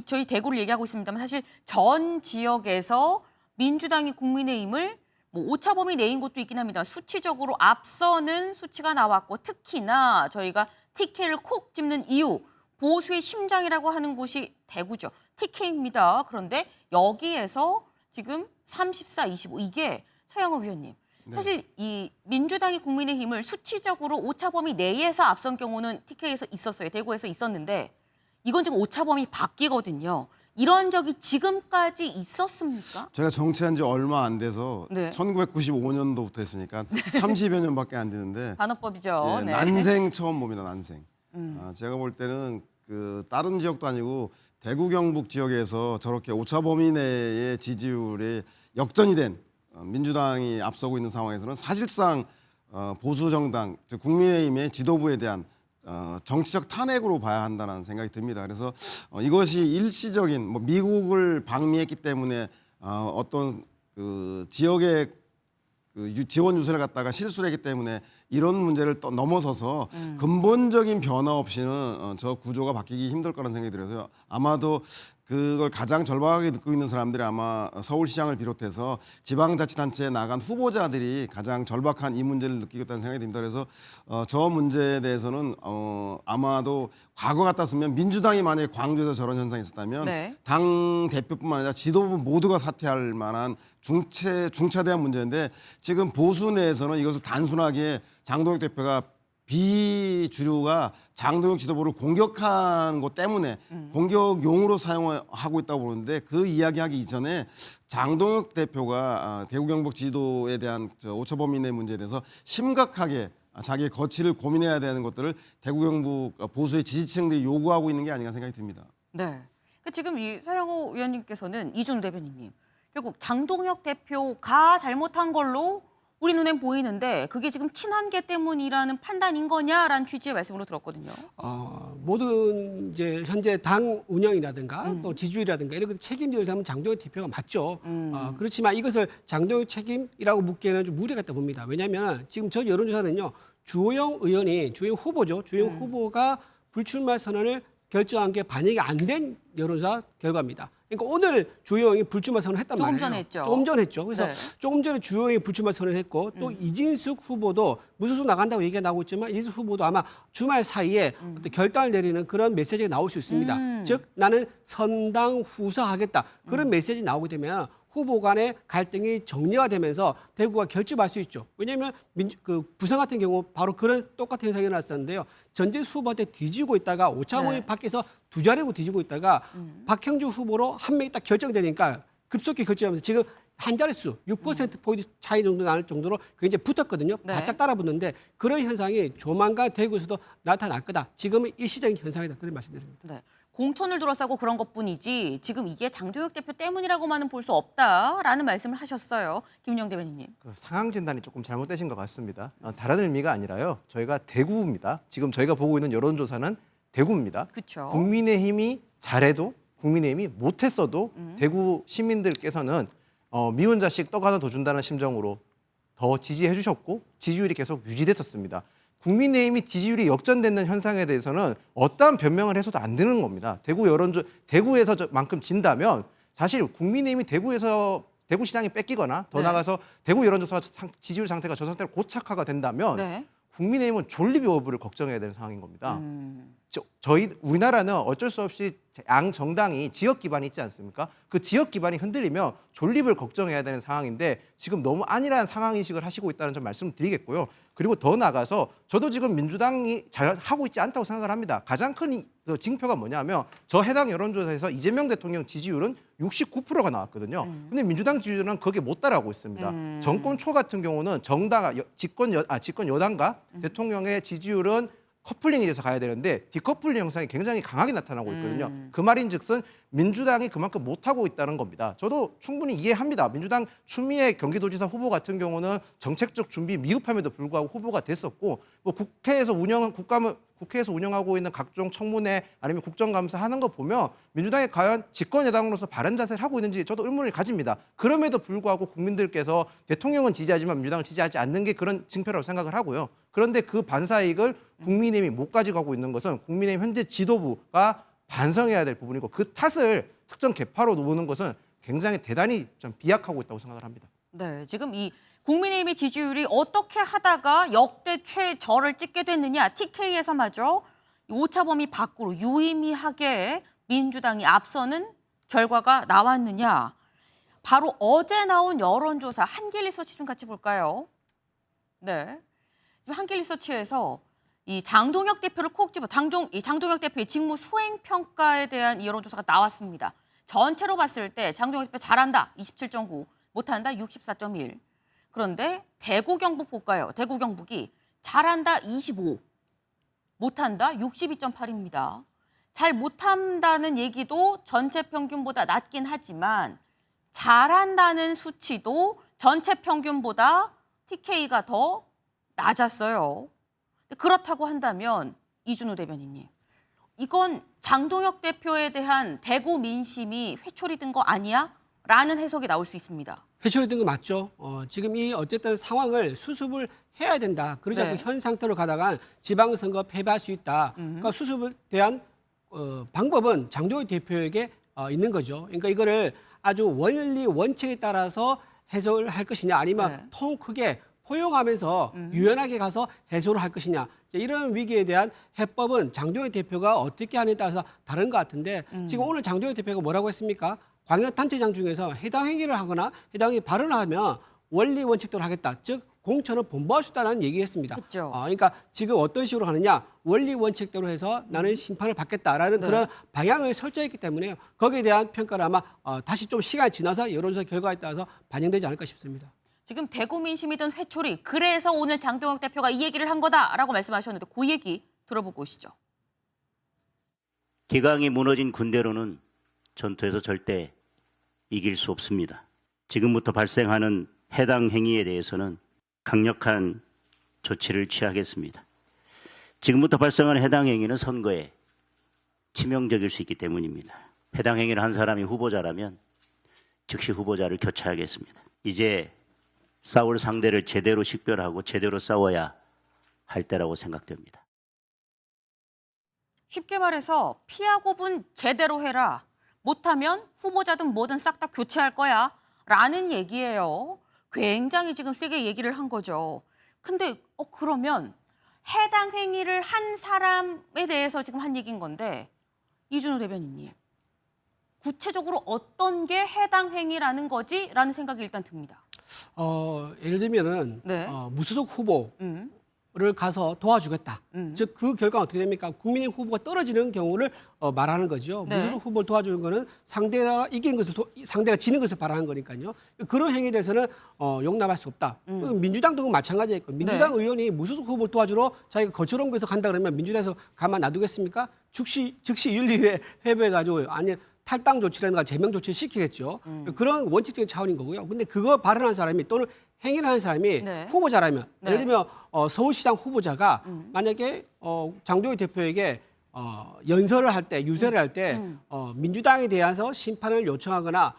[SPEAKER 1] 저희 대구를 얘기하고 있습니다만 사실 전 지역에서 민주당이 국민의힘을 오차 범위 내인 것도 있긴 합니다. 수치적으로 앞서는 수치가 나왔고 특히나 저희가 TK를 콕 집는 이유 보수의 심장이라고 하는 곳이 대구죠. TK입니다. 그런데 여기에서 지금 34-25 이게 서영호 위원님. 사실 이 민주당이 국민의힘을 수치적으로 오차범위 내에서 앞선 경우는 TK에서 있었어요. 대구에서 있었는데 이건 지금 오차범위 바뀌거든요. 이런 적이 지금까지 있었습니까?
[SPEAKER 7] 제가 정치한 지 얼마 안 돼서
[SPEAKER 1] 네.
[SPEAKER 7] 1995년도부터 했으니까 30여 년밖에 안 되는데
[SPEAKER 1] 반어법이죠.
[SPEAKER 7] 예,
[SPEAKER 1] 네.
[SPEAKER 7] 난생 처음 봅니다. 난생. 제가 볼 때는 그 다른 지역도 아니고 대구 경북 지역에서 저렇게 오차 범위 내의 지지율이 역전이 된 민주당이 앞서고 있는 상황에서는 사실상 보수 정당, 즉 국민의힘의 지도부에 대한 정치적 탄핵으로 봐야 한다는 생각이 듭니다. 그래서 이것이 일시적인 뭐 미국을 방미했기 때문에 어떤 그 지역의 그 지원 유세를 갖다가 실수를 했기 때문에 이런 문제를 또 넘어서서 근본적인 변화 없이는 저 구조가 바뀌기 힘들 거라는 생각이 들어서 아마도 그걸 가장 절박하게 느끼고 있는 사람들이 아마 서울시장을 비롯해서 지방자치단체에 나간 후보자들이 가장 절박한 이 문제를 느끼고 있다는 생각이 듭니다. 그래서 저 문제에 대해서는 아마도 과거 같았으면 민주당이 만약에 광주에서 저런 현상이 있었다면
[SPEAKER 1] 네.
[SPEAKER 7] 당 대표뿐만 아니라 지도부 모두가 사퇴할 만한 중차대한 문제인데 지금 보수 내에서는 이것을 단순하게 장동혁 대표가 비주류가 장동혁 지도부를 공격한 것 때문에 공격용으로 사용하고 있다고 보는데 그 이야기하기 이전에 장동혁 대표가 대구 경북 지도에 대한 오차범위 내 문제에 대해서 심각하게 자기의 거취를 고민해야 되는 것들을 대구 경북 보수의 지지층들이 요구하고 있는 게 아닌가 생각이 듭니다.
[SPEAKER 1] 네. 지금 이 서영호 위원님께서는 이준우 대변인님 결국 장동혁 대표가 잘못한 걸로 우리 눈엔 보이는데 그게 지금 친한계 때문이라는 판단인 거냐라는 취지의 말씀으로 들었거든요.
[SPEAKER 3] 모든 이제 현재 당 운영이라든가 또 지지율이라든가 이런 것들 책임질 사람은 장동혁 대표가 맞죠. 그렇지만 이것을 장동혁 책임이라고 묻기에는 좀 무리가 있다 봅니다. 왜냐하면 지금 저 여론조사는요. 주호영 의원이 주호영 후보죠. 주호영 후보가 불출마 선언을 결정한 게 반영이 안 된 여론조사 결과입니다. 그러니까 오늘 주호영이 불출마 선언을 했단
[SPEAKER 1] 조금
[SPEAKER 3] 말이에요.
[SPEAKER 1] 전에 했죠.
[SPEAKER 3] 조금 전에 했죠. 그래서
[SPEAKER 1] 네.
[SPEAKER 3] 조금 전에 주호영이 불출마 선언을 했고 또 이진숙 후보도 무소속 나간다고 얘기가 나오고 있지만 이진숙 후보도 아마 주말 사이에 어떤 결단을 내리는 그런 메시지가 나올 수 있습니다. 즉 나는 선당 후사하겠다. 그런 메시지 나오게 되면 후보 간의 갈등이 정리가 되면서 대구가 결집할 수 있죠. 왜냐하면 부산 같은 경우 바로 그런 똑같은 현상이 일어났었는데요. 전재수 후보한테 뒤지고 있다가 오차범위
[SPEAKER 1] 네.
[SPEAKER 3] 밖에서 두 자리고 뒤지고 있다가 박형주 후보로 한 명이 딱 결정되니까 급속히 결정하면서 지금 한 자릿수 6%포인트 차이 정도 나는 정도로 그게 이제 붙었거든요.
[SPEAKER 1] 네.
[SPEAKER 3] 바짝 따라붙는데 그런 현상이 조만간 대구에서도 나타날 거다. 지금은 일시적인 현상이다. 그런 말씀드립니다.
[SPEAKER 1] 네. 공천을 둘러싸고 그런 것뿐이지 지금 이게 장동혁 대표 때문이라고만은 볼 수 없다라는 말씀을 하셨어요. 김은영 대변인님.
[SPEAKER 8] 그 상황 진단이 조금 잘못되신 것 같습니다. 다른 의미가 아니라요. 저희가 대구입니다. 지금 저희가 보고 있는 여론조사는 대구입니다.
[SPEAKER 1] 그렇죠.
[SPEAKER 8] 국민의힘이 잘해도 국민의힘이 못했어도 대구 시민들께서는 미운 자식 떡 하나 더 준다는 심정으로 더 지지해 주셨고 지지율이 계속 유지됐었습니다. 국민의힘이 지지율이 역전되는 현상에 대해서는 어떠한 변명을 해서도 안 되는 겁니다. 대구에서만큼 진다면 사실 국민의힘이 대구시장이 뺏기거나 더
[SPEAKER 1] 네.
[SPEAKER 8] 나가서 대구 여론조사 지지율 상태가 저 상태로 고착화가 된다면
[SPEAKER 1] 네.
[SPEAKER 8] 국민의힘은 존립 여부를 걱정해야 되는 상황인 겁니다. 저희 우리나라는 어쩔 수 없이 양 정당이 지역 기반이 있지 않습니까? 그 지역 기반이 흔들리면 존립을 걱정해야 되는 상황인데 지금 너무 안일한 상황 인식을 하시고 있다는 점 말씀드리겠고요. 그리고 더 나가서 저도 지금 민주당이 잘 하고 있지 않다고 생각을 합니다. 가장 큰 그 징표가 뭐냐면 저 해당 여론조사에서 이재명 대통령 지지율은 69%가 나왔거든요. 근데 민주당 지지율은 거기에 못 따라가고 있습니다. 정권 초 같은 경우는 집권 여당과 대통령의 지지율은 커플링이 돼서 가야 되는데 디커플링 현상이 굉장히 강하게 나타나고 있거든요. 그 말인즉슨 민주당이 그만큼 못하고 있다는 겁니다. 저도 충분히 이해합니다. 민주당 추미애 경기도지사 후보 같은 경우는 정책적 준비 미흡함에도 불구하고 후보가 됐었고 뭐 국회에서 운영하고 있는 각종 청문회 아니면 국정감사 하는 거 보면 민주당이 과연 집권 여당으로서 바른 자세를 하고 있는지 저도 의문을 가집니다. 그럼에도 불구하고 국민들께서 대통령은 지지하지만 민주당을 지지하지 않는 게 그런 징표라고 생각을 하고요. 그런데 그 반사이익을 국민의힘이 못 가져가고 있는 것은 국민의힘 현재 지도부가 반성해야 될 부분이고 그 탓을 특정 계파로 놓는 것은 굉장히 대단히 좀 비약하고 있다고 생각을 합니다.
[SPEAKER 1] 네, 지금 이 국민의힘의 지지율이 어떻게 하다가 역대 최저를 찍게 됐느냐 TK에서마저 오차범위 밖으로 유의미하게 민주당이 앞서는 결과가 나왔느냐. 바로 어제 나온 여론조사 한길리서치 좀 같이 볼까요? 네, 지금 한길리서치에서 이 장동혁 대표를 콕 집어 장동혁 대표의 직무 수행 평가에 대한 이 여론조사가 나왔습니다. 전체로 봤을 때 장동혁 대표 잘한다 27.9, 못한다 64.1. 그런데 대구 경북 볼까요? 대구 경북이 잘한다 25, 못한다 62.8입니다. 잘 못한다는 얘기도 전체 평균보다 낮긴 하지만 잘한다는 수치도 전체 평균보다 TK가 더 낮았어요. 그렇다고 한다면 이준우 대변인님, 이건 장동혁 대표에 대한 대구 민심이 회초리 든 거 아니야? 라는 해석이 나올 수 있습니다.
[SPEAKER 3] 회초리 든 거 맞죠. 지금 이 어쨌든 상황을 수습을 해야 된다. 그러지 않고
[SPEAKER 1] 네.
[SPEAKER 3] 현 상태로 가다가 지방선거 패배할 수 있다. 그러니까 수습에 대한 방법은 장동혁 대표에게 있는 거죠. 그러니까 이거를 아주 원리 원칙에 따라서 해석을 할 것이냐 아니면
[SPEAKER 1] 네.
[SPEAKER 3] 통 크게 포용하면서 유연하게 가서 해소를 할 것이냐. 이런 위기에 대한 해법은 장동혁 대표가 어떻게 하느냐에 따라서 다른 것 같은데 지금 오늘 장동혁 대표가 뭐라고 했습니까? 광역단체장 중에서 해당 행위를 하거나 해당 행위 발언을 하면 원리 원칙대로 하겠다. 즉 공천을 본부할 수 있다는 얘기했습니다.
[SPEAKER 1] 그렇죠.
[SPEAKER 3] 그러니까 지금 어떤 식으로 하느냐 원리 원칙대로 해서 나는 심판을 받겠다라는
[SPEAKER 1] 네.
[SPEAKER 3] 그런 방향을 설정했기 때문에 거기에 대한 평가를 아마 다시 좀 시간이 지나서 여론조사 결과에 따라서 반영되지 않을까 싶습니다.
[SPEAKER 1] 지금 대구 민심이 든 회초리, 그래서 오늘 장동혁 대표가 이 얘기를 한 거다라고 말씀하셨는데 그 얘기 들어보고 오시죠.
[SPEAKER 9] 기강이 무너진 군대로는 전투에서 절대 이길 수 없습니다. 지금부터 발생하는 해당 행위에 대해서는 강력한 조치를 취하겠습니다. 지금부터 발생하는 해당 행위는 선거에 치명적일 수 있기 때문입니다. 해당 행위를 한 사람이 후보자라면 즉시 후보자를 교체하겠습니다. 이제 싸울 상대를 제대로 식별하고 제대로 싸워야 할 때라고 생각됩니다.
[SPEAKER 1] 쉽게 말해서 피하고분 제대로 해라. 못하면 후보자든 뭐든 싹 다 교체할 거야. 라는 얘기예요. 굉장히 지금 세게 얘기를 한 거죠. 근데 그러면 해당 행위를 한 사람에 대해서 지금 한 얘기인 건데 이준우 대변인님. 구체적으로 어떤 게 해당 행위라는 거지? 라는 생각이 일단 듭니다.
[SPEAKER 3] 예를 들면은
[SPEAKER 1] 네.
[SPEAKER 3] 무소속 후보를 가서 도와주겠다. 즉 그 결과가 어떻게 됩니까? 국민의힘 후보가 떨어지는 경우를 말하는 거죠.
[SPEAKER 1] 네.
[SPEAKER 3] 무소속 후보를 도와주는 거는 상대가 이기는 것을 상대가 지는 것을 바라는 거니까요. 그런 행위에 대해서는 용납할 수 없다. 민주당도 마찬가지였고 민주당
[SPEAKER 1] 네.
[SPEAKER 3] 의원이 무소속 후보를 도와주러 자기가 거처론구에서 간다 그러면 민주당에서 가만 놔두겠습니까? 즉시 윤리위에 회부해가지고 아니 탈당 조치라든가 제명 조치를 시키겠죠. 그런 원칙적인 차원인 거고요. 근데 그거 발언한 사람이 또는 행위를 하는 사람이
[SPEAKER 1] 네.
[SPEAKER 3] 후보자라면
[SPEAKER 1] 네.
[SPEAKER 3] 예를 들면 서울시장 후보자가 만약에 장동혁 대표에게 연설을 할 때 유세를 할 때 민주당에 대해서 심판을 요청하거나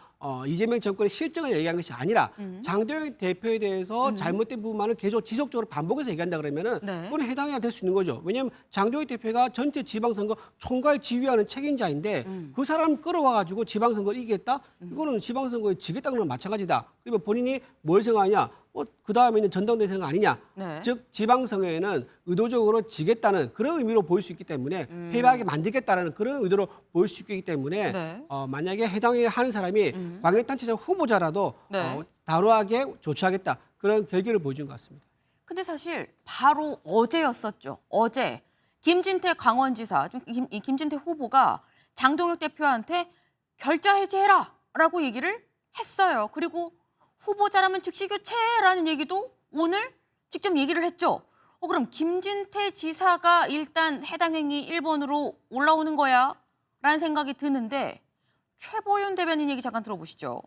[SPEAKER 3] 이재명 정권의 실정을 얘기한 것이 아니라 장동혁 대표에 대해서 잘못된 부분만을 계속 지속적으로 반복해서 얘기한다 그러면은
[SPEAKER 1] 네.
[SPEAKER 3] 그건 해당이 될 수 있는 거죠. 왜냐하면 장동혁 대표가 전체 지방선거 총괄 지휘하는 책임자인데 그 사람 끌어와가지고 지방선거를 이기겠다? 이거는 지방선거에 지겠다는 건 마찬가지다. 그리고 본인이 뭘 생각하냐? 그 다음에는 전당대회 생각 아니냐?
[SPEAKER 1] 네.
[SPEAKER 3] 즉 지방선거에는 의도적으로 지겠다는 그런 의미로 보일 수 있기 때문에 패배하게 만들겠다는 그런 의도로 보일 수 있기 때문에
[SPEAKER 1] 네.
[SPEAKER 3] 만약에 해당에 하는 사람이 광역단체장 후보자라도
[SPEAKER 1] 네.
[SPEAKER 3] 단호하게 조치하겠다 그런 결기를 보여준 것 같습니다.
[SPEAKER 1] 근데 사실 바로 어제였었죠. 어제 김진태 강원지사, 이 김진태 후보가 장동혁 대표한테 결자 해지해라라고 얘기를 했어요. 그리고 후보자라면 즉시 교체라는 얘기도 오늘 직접 얘기를 했죠. 그럼 김진태 지사가 일단 해당 행위 1번으로 올라오는 거야? 라는 생각이 드는데 최보윤 대변인 얘기 잠깐 들어보시죠.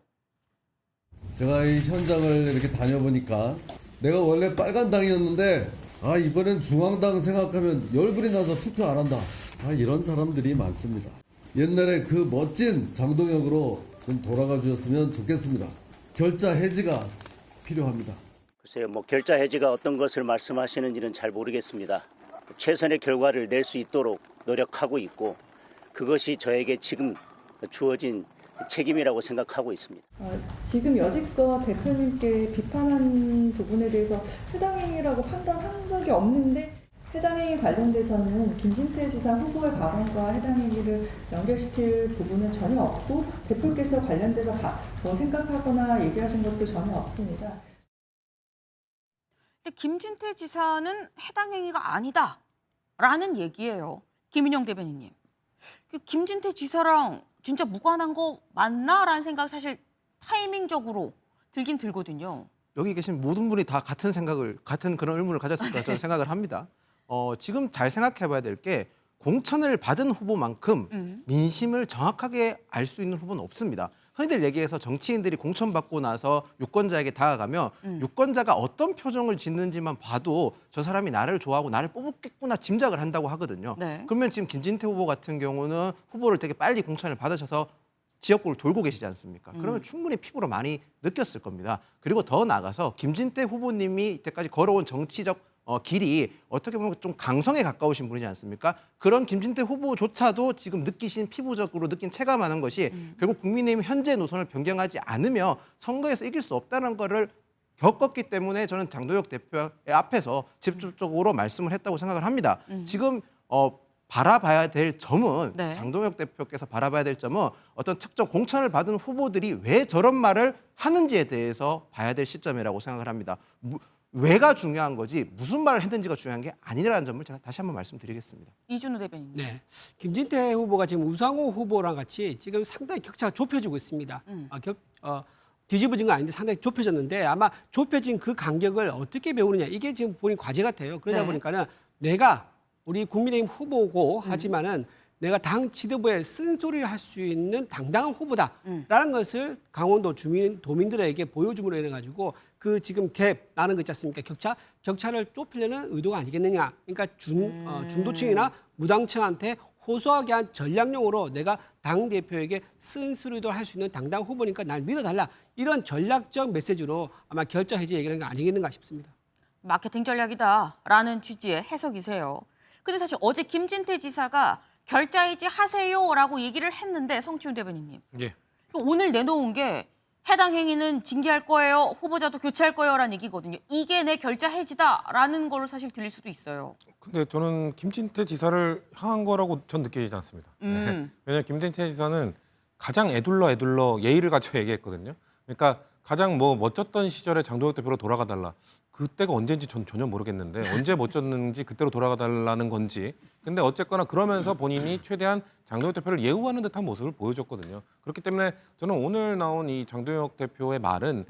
[SPEAKER 10] 제가 이 현장을 이렇게 다녀보니까 내가 원래 빨간당이었는데 이번엔 중앙당 생각하면 열불이 나서 투표 안 한다. 이런 사람들이 많습니다. 옛날에 그 멋진 장동혁으로 좀 돌아가 주셨으면 좋겠습니다. 결자 해지가 필요합니다.
[SPEAKER 9] 글쎄요, 결자 해지가 어떤 것을 말씀하시는지는 잘 모르겠습니다. 최선의 결과를 낼 수 있도록 노력하고 있고 그것이 저에게 지금 주어진 책임이라고 생각하고 있습니다.
[SPEAKER 11] 지금 여지껏 대표님께 비판한 부분에 대해서 해당 행위라고 판단한 적이 없는데 해당 행위 관련돼서는 김진태 지사 후보의 발언과 해당 행위를 연결시킬 부분은 전혀 없고 대표께서 관련돼서 뭐 생각하거나 얘기하신 것도 전혀 없습니다.
[SPEAKER 1] 근데 김진태 지사는 해당 행위가 아니다라는 얘기예요. 김인영 대변인님. 그 김진태 지사랑 진짜 무관한 거 맞나라는 생각 사실 타이밍적으로 들긴 들거든요.
[SPEAKER 8] 여기 계신 모든 분이 다 같은 그런 의문을 가졌을 거라 저는 생각을 합니다. 지금 잘 생각해봐야 될 게 공천을 받은 후보만큼 민심을 정확하게 알 수 있는 후보는 없습니다. 흔히들 얘기해서 정치인들이 공천받고 나서 유권자에게 다가가면 유권자가 어떤 표정을 짓는지만 봐도 저 사람이 나를 좋아하고 나를 뽑겠구나 짐작을 한다고 하거든요.
[SPEAKER 1] 네.
[SPEAKER 8] 그러면 지금 김진태 후보 같은 경우는 후보를 되게 빨리 공천을 받으셔서 지역구를 돌고 계시지 않습니까? 그러면 충분히 피부로 많이 느꼈을 겁니다. 그리고 더 나아가서 김진태 후보님이 이때까지 걸어온 정치적 길이 어떻게 보면 좀 강성에 가까우신 분이지 않습니까? 그런 김진태 후보조차도 지금 느끼신 피부적으로 느낀 체감하는 것이 결국 국민의힘 현재 노선을 변경하지 않으며 선거에서 이길 수 없다는 거를 겪었기 때문에 저는 장도혁 대표의 앞에서 직접적으로 말씀을 했다고 생각을 합니다. 지금 바라봐야 될 점은
[SPEAKER 1] 네.
[SPEAKER 8] 장동혁 대표께서 바라봐야 될 점은 어떤 특정 공천을 받은 후보들이 왜 저런 말을 하는지에 대해서 봐야 될 시점이라고 생각을 합니다. 왜가 중요한 거지 무슨 말을 했는지가 중요한 게 아니라는 점을 제가 다시 한번 말씀드리겠습니다.
[SPEAKER 1] 이준우 대변인님.
[SPEAKER 3] 네, 김진태 후보가 지금 우상호 후보랑 같이 지금 상당히 격차가 좁혀지고 있습니다. 뒤집어진 건 아닌데 상당히 좁혀졌는데 아마 좁혀진 그 간격을 어떻게 메우느냐 이게 지금 본인 과제 같아요. 그러다
[SPEAKER 1] 네.
[SPEAKER 3] 보니까는 내가 우리 국민의힘 후보고 하지만은 내가 당 지도부에 쓴소리를 할 수 있는 당당한 후보다라는 것을 강원도 도민들에게 보여줌으로 인해 가지고 그 지금 갭 나는 거 있지 않습니까? 격차를 좁히려는 의도가 아니겠느냐. 그러니까 중도층이나 무당층한테 호소하게 한 전략용으로 내가 당 대표에게 쓴소리도 할 수 있는 당당 후보니까 날 믿어달라. 이런 전략적 메시지로 아마 결자 해지 얘기하는 거 아니겠는가 싶습니다.
[SPEAKER 1] 마케팅 전략이다라는 취지의 해석이세요. 근데 사실 어제 김진태 지사가 결자해지 하세요라고 얘기를 했는데 성추훈 대변인님.
[SPEAKER 4] 예.
[SPEAKER 1] 오늘 내놓은 게 해당 행위는 징계할 거예요. 후보자도 교체할 거예요라는 얘기거든요. 이게 내 결자 해지다라는 걸로 사실 들릴 수도 있어요.
[SPEAKER 4] 근데 저는 김진태 지사를 향한 거라고 전 느끼지 않습니다. 네. 왜냐하면 김진태 지사는 가장 애둘러 예의를 갖춰 얘기했거든요. 그러니까 가장 멋졌던 시절에 장도혁 대표로 돌아가달라. 그때가 언제인지 전 전혀 모르겠는데 언제 멋졌는지 그때로 돌아가달라는 건지. 근데 어쨌거나 그러면서 본인이 최대한 장도혁 대표를 예우하는 듯한 모습을 보여줬거든요. 그렇기 때문에 저는 오늘 나온 이 장도혁 대표의 말은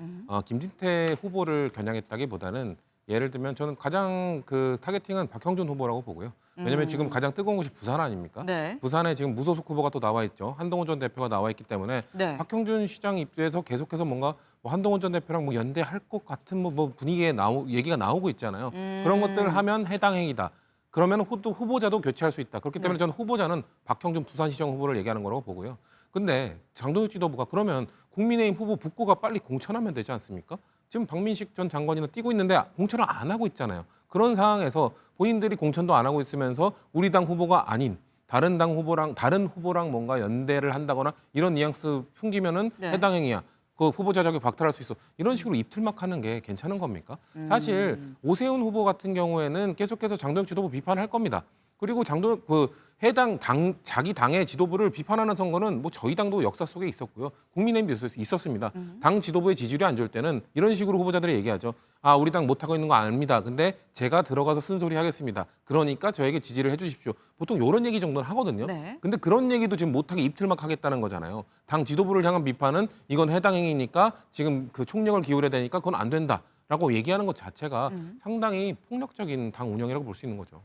[SPEAKER 4] 김진태 후보를 겨냥했다기보다는 예를 들면 저는 가장 그 타겟팅은 박형준 후보라고 보고요. 왜냐하면 지금 가장 뜨거운 곳이 부산 아닙니까?
[SPEAKER 1] 네.
[SPEAKER 4] 부산에 지금 무소속 후보가 또 나와 있죠. 한동훈 전 대표가 나와 있기 때문에
[SPEAKER 1] 네.
[SPEAKER 4] 박형준 시장 입대해서 계속해서 뭔가 한동훈 전 대표랑 연대할 것 같은 분위기에 얘기가 나오고 있잖아요. 그런 것들을 하면 해당 행위다. 그러면 후보자도 교체할 수 있다. 그렇기 때문에 저는 후보자는 박형준 부산시장 후보를 얘기하는 거라고 보고요. 근데 장도혁 지도부가 그러면 국민의힘 후보 북구가 빨리 공천하면 되지 않습니까? 지금 박민식 전 장관이나 뛰고 있는데 공천을 안 하고 있잖아요. 그런 상황에서 본인들이 공천도 안 하고 있으면서 우리 당 후보가 아닌 다른 후보랑 뭔가 연대를 한다거나 이런 뉘앙스 풍기면은
[SPEAKER 1] 네.
[SPEAKER 4] 해당 행위야. 그 후보자 자격 박탈할 수 있어. 이런 식으로 입틀막 하는 게 괜찮은 겁니까? 사실 오세훈 후보 같은 경우에는 계속해서 장도혁 지도부 비판을 할 겁니다. 그리고 장도혁 해당 자기 당의 지도부를 비판하는 선거는 저희 당도 역사 속에 있었고요. 국민의힘도 있었습니다. 당 지도부의 지지율이 안 좋을 때는 이런 식으로 후보자들이 얘기하죠. 아, 우리 당 못하고 있는 거 압니다. 근데 제가 들어가서 쓴소리 하겠습니다. 그러니까 저에게 지지를 해주십시오. 보통 이런 얘기 정도는 하거든요.
[SPEAKER 1] 네.
[SPEAKER 4] 근데 그런 얘기도 지금 못하게 입틀막 하겠다는 거잖아요. 당 지도부를 향한 비판은 이건 해당 행위니까 지금 그 총력을 기울여야 되니까 그건 안 된다. 라고 얘기하는 것 자체가 상당히 폭력적인 당 운영이라고 볼 수 있는 거죠.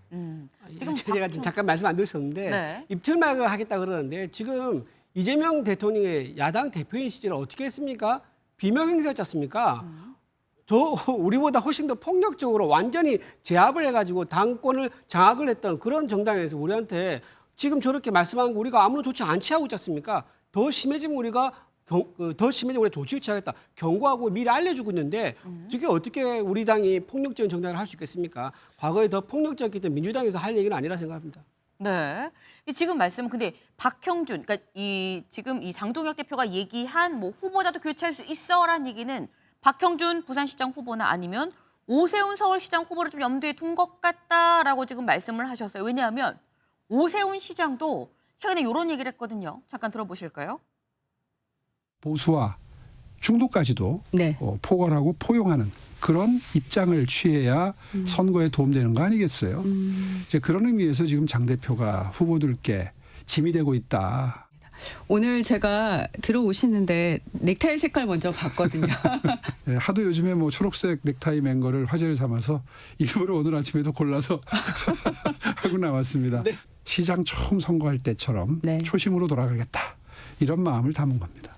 [SPEAKER 1] 지금
[SPEAKER 3] 제가 지금 잠깐 말씀 안 드렸었는데
[SPEAKER 1] 네.
[SPEAKER 3] 입틀막을 하겠다 그러는데 지금 이재명 대통령의 야당 대표인 시절에 어떻게 했습니까? 비명 행사했지 않습니까? 우리보다 훨씬 더 폭력적으로 완전히 제압을 해가지고 당권을 장악을 했던 그런 정당에서 우리한테 지금 저렇게 말씀하는 거 우리가 아무런 조치 안 취하고 있지 않습니까? 더 심해지면 우리가 조치를 취하겠다. 경고하고 미리 알려주고 있는데 이게 어떻게 우리 당이 폭력적인 정당을 할 수 있겠습니까? 과거에 더 폭력적이던 민주당에서 할 얘기는 아니라 생각합니다.
[SPEAKER 1] 네. 지금 말씀 근데 박형준, 그러니까 지금 이 장동혁 대표가 얘기한 후보자도 교체할 수 있어라는 얘기는 박형준 부산시장 후보나 아니면 오세훈 서울시장 후보를 좀 염두에 둔 것 같다라고 지금 말씀을 하셨어요. 왜냐하면 오세훈 시장도 최근에 이런 얘기를 했거든요. 잠깐 들어보실까요?
[SPEAKER 12] 보수와 중도까지도
[SPEAKER 13] 네.
[SPEAKER 12] 포괄하고 포용하는 그런 입장을 취해야 선거에 도움되는 거 아니겠어요? 이제 그런 의미에서 지금 장 대표가 후보들께 짐이 되고 있다.
[SPEAKER 13] 오늘 제가 들어오시는데 넥타이 색깔 먼저 봤거든요.
[SPEAKER 12] 네, 하도 요즘에 뭐 초록색 넥타이 맨 거를 화제를 삼아서 일부러 오늘 아침에도 골라서 하고 나왔습니다.
[SPEAKER 13] 네.
[SPEAKER 12] 시장 처음 선거할 때처럼
[SPEAKER 13] 네.
[SPEAKER 12] 초심으로 돌아가겠다. 이런 마음을 담은 겁니다.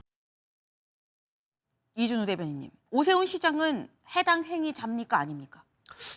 [SPEAKER 1] 이준우 대변인님, 오세훈 시장은 해당 행위자입니까 아닙니까?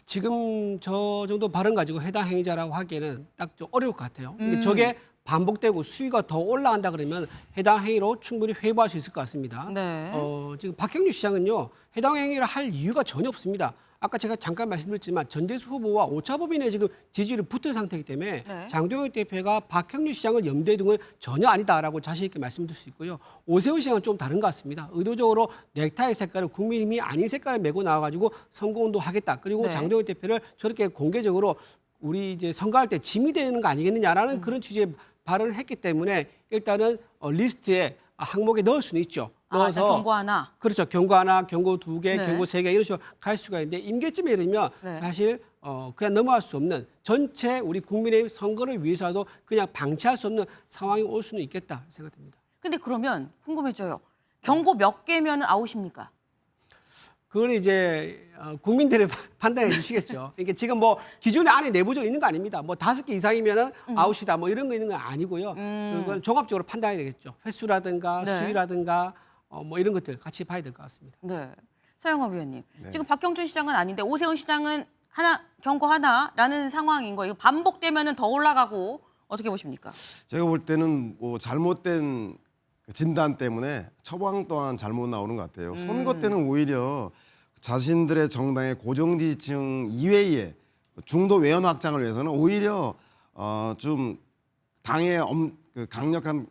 [SPEAKER 3] 지금 저 정도 발언 가지고 해당 행위자라고 하기에는 딱 좀 어려울 것 같아요. 근데 저게 반복되고 수위가 더 올라간다 그러면 해당 행위로 충분히 회부할 수 있을 것 같습니다.
[SPEAKER 1] 네.
[SPEAKER 3] 지금 박형준 시장은요, 해당 행위를 할 이유가 전혀 없습니다. 아까 제가 잠깐 말씀드렸지만 전재수 후보와 오차범위내 지금 지지율이 붙은 상태이기 때문에
[SPEAKER 1] 네.
[SPEAKER 3] 장동혁 대표가 박형준 시장을 염두에 둔 건 전혀 아니다라고 자신 있게 말씀드릴 수 있고요. 오세훈 시장은 좀 다른 것 같습니다. 의도적으로 넥타이 색깔을 국민의힘이 아닌 색깔을 메고 나와가지고 선거운동 하겠다. 그리고
[SPEAKER 1] 네.
[SPEAKER 3] 장동혁 대표를 저렇게 공개적으로 우리 이제 선거할 때 짐이 되는 거 아니겠느냐라는 그런 취지의 발언을 했기 때문에 일단은 리스트에 항목에 넣을 수는 있죠. 넣어서
[SPEAKER 1] 경고 하나.
[SPEAKER 3] 그렇죠. 경고 하나, 경고 2개,
[SPEAKER 1] 네.
[SPEAKER 3] 경고 3개 이런 식으로 갈 수가 있는데 임계점에 이르면
[SPEAKER 1] 네.
[SPEAKER 3] 사실 그냥 넘어갈 수 없는 전체 우리 국민의 선거를 위해서라도 그냥 방치할 수 없는 상황이 올 수는 있겠다 생각됩니다.
[SPEAKER 1] 근데 그러면 궁금해져요. 경고 몇 개면 아웃입니까?
[SPEAKER 3] 그걸 이제 국민들이 판단해 주시겠죠. 이게 지금 뭐 기준이 안에 내부적으로 있는 거 아닙니다. 뭐 5개 이상이면은 아웃이다 뭐 이런 거 있는 건 아니고요. 그건 종합적으로 판단해야 되겠죠. 횟수라든가
[SPEAKER 1] 네.
[SPEAKER 3] 수위라든가 뭐 이런 것들 같이 봐야 될 것 같습니다.
[SPEAKER 1] 네. 서영업 의원님, 지금 박형준 시장은 아닌데 오세훈 시장은 경고 하나라는 상황인 거예요. 반복되면은 더 올라가고 어떻게 보십니까?
[SPEAKER 7] 제가 볼 때는 뭐 잘못된 진단 때문에 처방 또한 잘못 나오는 것 같아요. 선거 때는 오히려 자신들의 정당의 고정 지지층 이외의 중도 외연 확장을 위해서는 오히려 좀 당의 강력한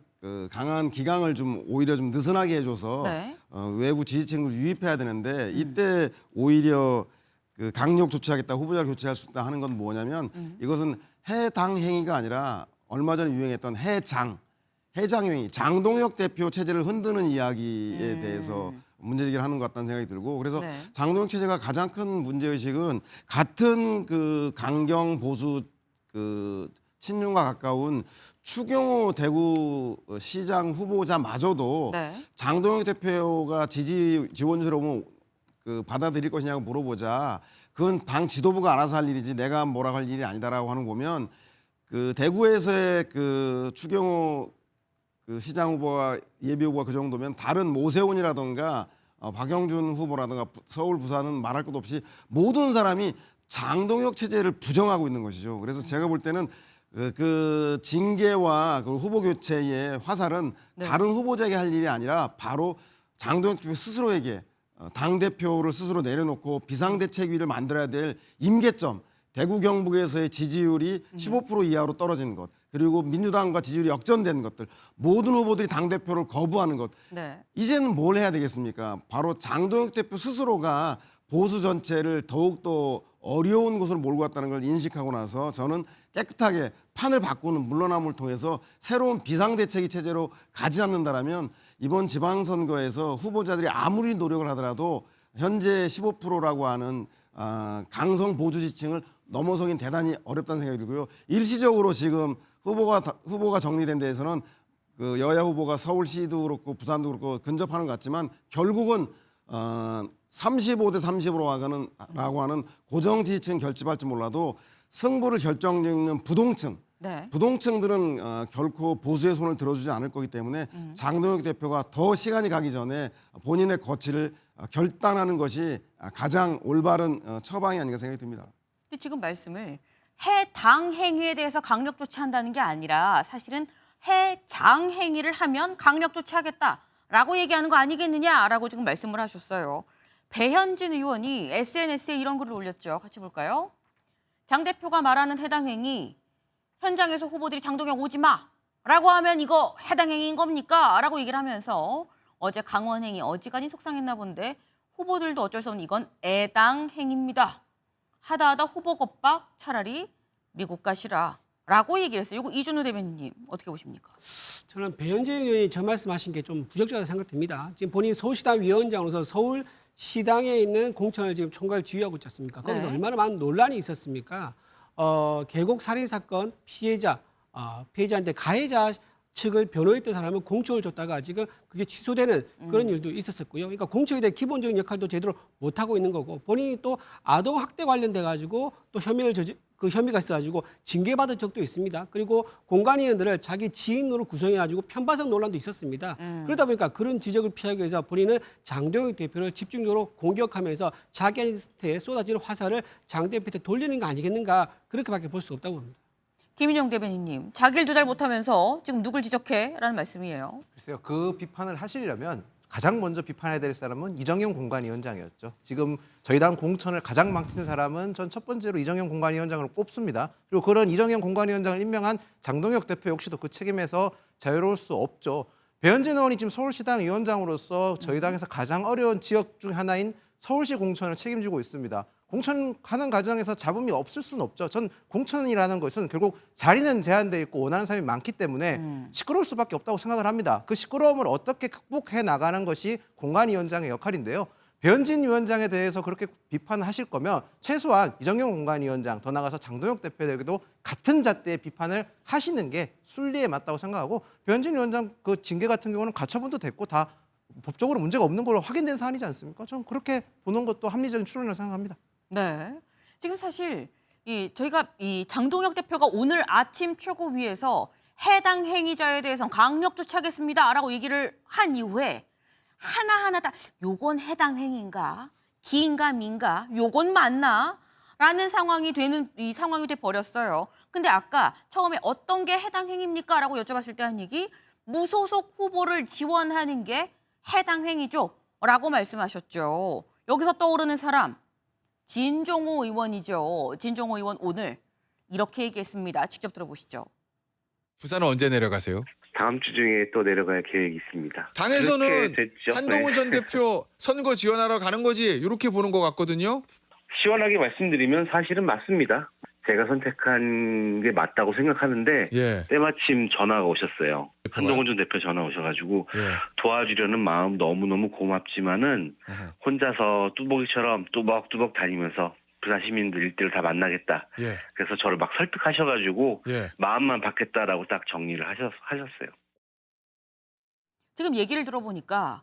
[SPEAKER 7] 강한 기강을 좀 오히려 좀 느슨하게 해줘서
[SPEAKER 1] 네.
[SPEAKER 7] 외부 지지층을 유입해야 되는데 이때 오히려 그 강력 조치하겠다, 후보자를 교체할 수 있다 하는 건 뭐냐면 이것은 해당 행위가 아니라 얼마 전에 유행했던 해장행위, 장동혁 대표 체제를 흔드는 이야기에 대해서 문제제기를 하는 것 같다는 생각이 들고 그래서
[SPEAKER 1] 네.
[SPEAKER 7] 장동혁 체제가 가장 큰 문제의식은 같은 그 강경 보수 그 친윤과 가까운 추경호 대구시장 후보자마저도
[SPEAKER 1] 네.
[SPEAKER 7] 장동혁 대표가 지원주를 오면 그 받아들일 것이냐고 물어보자 그건 당 지도부가 알아서 할 일이지 내가 뭐라고 할 일이 아니다라고 하는 거 보면 그 대구에서의 그 추경호 그 시장 후보와 예비 후보가 그 정도면 다른 오세훈이라든가 박영준 후보라든가 서울 부산은 말할 것도 없이 모든 사람이 장동혁 체제를 부정하고 있는 것이죠. 그래서 제가 볼 때는 그 징계와 그 후보 교체의 화살은
[SPEAKER 1] 네.
[SPEAKER 7] 다른 후보자에게 할 일이 아니라 바로 장동혁 대표 스스로에게 당 대표를 스스로 내려놓고 비상대책위를 만들어야 될 임계점. 대구 경북에서의 지지율이 15% 이하로 떨어진 것. 그리고 민주당과 지지율이 역전된 것들. 모든 후보들이 당대표를 거부하는 것.
[SPEAKER 1] 네.
[SPEAKER 7] 이제는 뭘 해야 되겠습니까? 바로 장동혁 대표 스스로가 보수 전체를 더욱더 어려운 곳으로 몰고 갔다는 걸 인식하고 나서 저는 깨끗하게 판을 바꾸는 물러남을 통해서 새로운 비상대책위 체제로 가지 않는다라면 이번 지방선거에서 후보자들이 아무리 노력을 하더라도 현재 15%라고 하는 강성 보수 지층을 넘어서긴 대단히 어렵다는 생각이 들고요. 일시적으로 지금 후보가 정리된 데에서는 그 여야 후보가 서울시도 그렇고 부산도 그렇고 근접하는 것 같지만 결국은 35대 30으로 하는 고정 지지층 결집할지 몰라도 승부를 결정짓는 부동층.
[SPEAKER 1] 네.
[SPEAKER 7] 부동층들은 결코 보수의 손을 들어주지 않을 거기 때문에 장동혁 대표가 더 시간이 가기 전에 본인의 거취를 결단하는 것이 가장 올바른 처방이 아닌가 생각이 듭니다.
[SPEAKER 1] 근데 지금 말씀을 해당 행위에 대해서 강력 조치한다는 게 아니라 사실은 해장 행위를 하면 강력 조치하겠다라고 얘기하는 거 아니겠느냐라고 지금 말씀을 하셨어요. 배현진 의원이 SNS에 이런 글을 올렸죠. 같이 볼까요? 장 대표가 말하는 해당 행위, 현장에서 후보들이 장동혁 오지 마라고 하면 이거 해당 행위인 겁니까? 라고 얘기를 하면서 어제 강원 행위 어지간히 속상했나 본데 후보들도 어쩔 수 없는 이건 애당 행위입니다. 하다 후보 겁박 차라리 미국 가시라. 라고 얘기를 했어요. 이거 이준우 대변인님 어떻게 보십니까?
[SPEAKER 3] 저는 배현진 의원이 저 말씀하신 게 좀 부적절하다고 생각됩니다. 지금 본인 서울시당 위원장으로서 서울시당에 있는 공천을 지금 총괄 지휘하고 있지 않습니까? 거기서
[SPEAKER 1] 네.
[SPEAKER 3] 얼마나 많은 논란이 있었습니까? 계곡 살인 사건 피해자한테 가해자 측을 변호했던 사람은 공천을 줬다가 지금 그게 취소되는 그런 일도 있었었고요. 그러니까 공천에 대한 기본적인 역할도 제대로 못 하고 있는 거고 본인이 또 아동 학대 관련돼 가지고 또 혐의가 있어가지고 징계받은 적도 있습니다. 그리고 공관위원들을 자기 지인으로 구성해가지고 편바성 논란도 있었습니다. 그러다 보니까 그런 지적을 피하기 위해서 본인은 장동혁 대표를 집중적으로 공격하면서 자기한테 쏟아지는 화살을 장 대표한테 돌리는 거 아니겠는가 그렇게밖에 볼 수 없다고 봅니다.
[SPEAKER 1] 김인영 대변인님, 자기 일도 잘 못하면서 지금 누굴 지적해? 라는 말씀이에요.
[SPEAKER 8] 글쎄요. 그 비판을 하시려면 가장 먼저 비판해야 될 사람은 이정현 공관위원장이었죠. 지금 저희 당 공천을 가장 망친 사람은 전 첫 번째로 이정현 공관위원장을 꼽습니다. 그리고 그런 이정현 공관위원장을 임명한 장동혁 대표 역시도 그 책임에서 자유로울 수 없죠. 배현진 의원이 지금 서울시당 위원장으로서 저희 당에서 가장 어려운 지역 중 하나인 서울시 공천을 책임지고 있습니다. 공천하는 과정에서 잡음이 없을 수는 없죠. 전 공천이라는 것은 결국 자리는 제한돼 있고 원하는 사람이 많기 때문에 시끄러울 수밖에 없다고 생각을 합니다. 그 시끄러움을 어떻게 극복해 나가는 것이 공관위원장의 역할인데요. 배현진 위원장에 대해서 그렇게 비판하실 거면 최소한 이정현 공관위원장, 더 나아가서 장동혁 대표에게도 같은 잣대의 비판을 하시는 게 순리에 맞다고 생각하고 배현진 위원장 그 징계 같은 경우는 가처분도 됐고 다 법적으로 문제가 없는 걸로 확인된 사안이지 않습니까? 저는 그렇게 보는 것도 합리적인 추론이라고 생각합니다.
[SPEAKER 1] 네. 지금 사실 저희가 이 장동혁 대표가 오늘 아침 최고위에서 해당 행위자에 대해서는 강력 조치하겠습니다라고 얘기를 한 이후에 하나하나 다 요건 해당 행위인가? 기인가 민가? 요건 맞나? 라는 상황이 돼 버렸어요. 근데 아까 처음에 어떤 게 해당 행위입니까? 라고 여쭤봤을 때 한 얘기 무소속 후보를 지원하는 게 해당 행위죠. 라고 말씀하셨죠. 여기서 떠오르는 사람 진종호 의원이죠. 진종호 의원 오늘 이렇게 얘기했습니다. 직접 들어보시죠.
[SPEAKER 14] 부산은 언제 내려가세요?
[SPEAKER 15] 다음 주 중에 또 내려갈 계획이 있습니다.
[SPEAKER 14] 당에서는
[SPEAKER 15] 됐죠?
[SPEAKER 14] 한동훈 전 대표 선거 지원하러 가는 거지 이렇게 보는 것 같거든요.
[SPEAKER 15] 시원하게 말씀드리면 사실은 맞습니다. 제가 선택한 게 맞다고 생각하는데
[SPEAKER 14] 예.
[SPEAKER 15] 때마침 전화가 오셨어요. 한동훈 전 대표 전화 오셔가지고
[SPEAKER 14] 예.
[SPEAKER 15] 도와주려는 마음 너무너무 고맙지만은 혼자서 뚜벅이처럼 뚜벅뚜벅 다니면서 부산 시민들 일대를 다 만나겠다.
[SPEAKER 14] 예.
[SPEAKER 15] 그래서 저를 막 설득하셔가지고
[SPEAKER 14] 예.
[SPEAKER 15] 마음만 받겠다라고 딱 정리를 하셨어요.
[SPEAKER 1] 지금 얘기를 들어보니까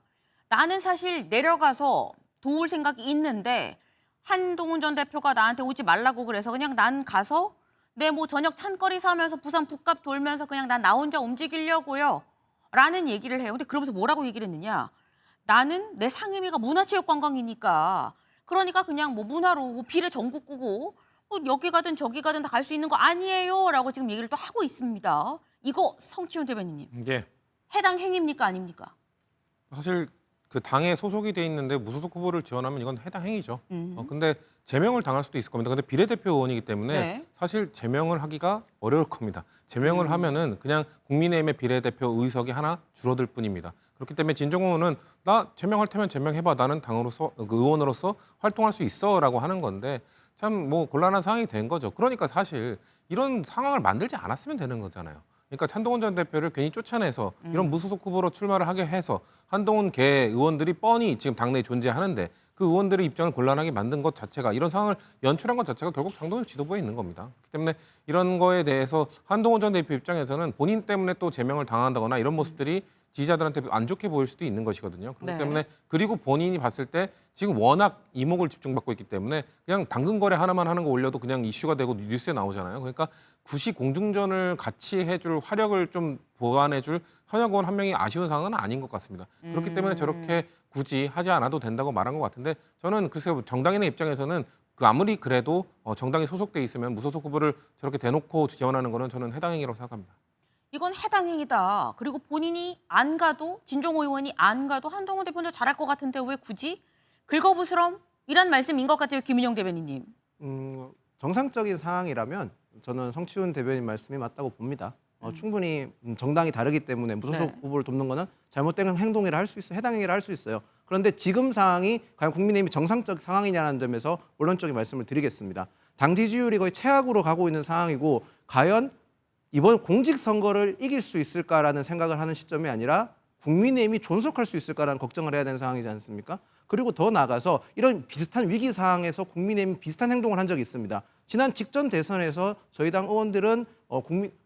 [SPEAKER 1] 나는 사실 내려가서 도울 생각이 있는데 한동훈 전 대표가 나한테 오지 말라고 그래서 그냥 난 가서 내 뭐 저녁 찬거리 사면서 부산 북값 돌면서 그냥 난 나 혼자 움직이려고요. 라는 얘기를 해요. 근데 그러면서 뭐라고 얘기를 했느냐. 나는 내 상임위가 문화체육관광이니까 그러니까 그냥 뭐 문화로 뭐 비례 전국 꾸고 뭐 여기 가든 저기 가든 다 갈 수 있는 거 아니에요. 라고 지금 얘기를 또 하고 있습니다. 이거 성치훈 대변인님.
[SPEAKER 4] 예.
[SPEAKER 1] 해당 행위입니까 아닙니까?
[SPEAKER 4] 사실 그 당에 소속이 돼 있는데 무소속 후보를 지원하면 이건 해당 행위죠. 근데 제명을 당할 수도 있을 겁니다. 근데 비례대표 의원이기 때문에
[SPEAKER 1] 네.
[SPEAKER 4] 사실 제명을 하기가 어려울 겁니다. 제명을 하면은 그냥 국민의힘의 비례대표 의석이 하나 줄어들 뿐입니다. 그렇기 때문에 진종호 의원은 나 제명할 테면 제명해봐. 나는 당으로서 의원으로서 활동할 수 있어라고 하는 건데 참 뭐 곤란한 상황이 된 거죠. 그러니까 사실 이런 상황을 만들지 않았으면 되는 거잖아요. 그러니까 한동훈 전 대표를 괜히 쫓아내서 이런 무소속 후보로 출마를 하게 해서 한동훈 개 의원들이 뻔히 지금 당내에 존재하는데 그 의원들의 입장을 곤란하게 만든 것 자체가 이런 상황을 연출한 것 자체가 결국 장동혁 지도부에 있는 겁니다. 그렇기 때문에 이런 거에 대해서 한동훈 전 대표 입장에서는 본인 때문에 또 제명을 당한다거나 이런 모습들이 지지자들한테 안 좋게 보일 수도 있는 것이거든요. 그렇기
[SPEAKER 1] 네.
[SPEAKER 4] 때문에 그리고 본인이 봤을 때 지금 워낙 이목을 집중받고 있기 때문에 그냥 당근 거래 하나만 하는 거 올려도 그냥 이슈가 되고 뉴스에 나오잖아요. 그러니까 굳이 공중전을 같이 해줄 화력을 좀 보완해줄 현역 의원 한 명이 아쉬운 상황은 아닌 것 같습니다. 그렇기 때문에 저렇게 굳이 하지 않아도 된다고 말한 것 같은데 저는 글쎄요 정당인의 입장에서는 그 아무리 그래도 정당에 소속돼 있으면 무소속 후보를 저렇게 대놓고 지원하는 거는 저는 해당 행위라고 생각합니다.
[SPEAKER 1] 이건 해당 행위다. 그리고 본인이 안 가도 진종호 의원이 안 가도 한동훈 대표는 잘할 것 같은데 왜 굳이 긁어부스럼? 이란 말씀인 것 같아요. 김인영 대변인님.
[SPEAKER 8] 정상적인 상황이라면 저는 성치훈 대변인 말씀이 맞다고 봅니다. 충분히 정당이 다르기 때문에 무소속
[SPEAKER 1] 네.
[SPEAKER 8] 후보를 돕는 거는 잘못된 행동이라 할 수 있어요. 해당 행위라 할 수 있어요. 그런데 지금 상황이 과연 국민의힘이 정상적 상황이냐는 점에서 원론적인 말씀을 드리겠습니다. 당 지지율이 거의 최악으로 가고 있는 상황이고 과연 이번 공직선거를 이길 수 있을까라는 생각을 하는 시점이 아니라 국민의힘이 존속할 수 있을까라는 걱정을 해야 되는 상황이지 않습니까? 그리고 더 나아가서 이런 비슷한 위기 상황에서 국민의힘이 비슷한 행동을 한 적이 있습니다. 지난 직전 대선에서 저희 당 의원들은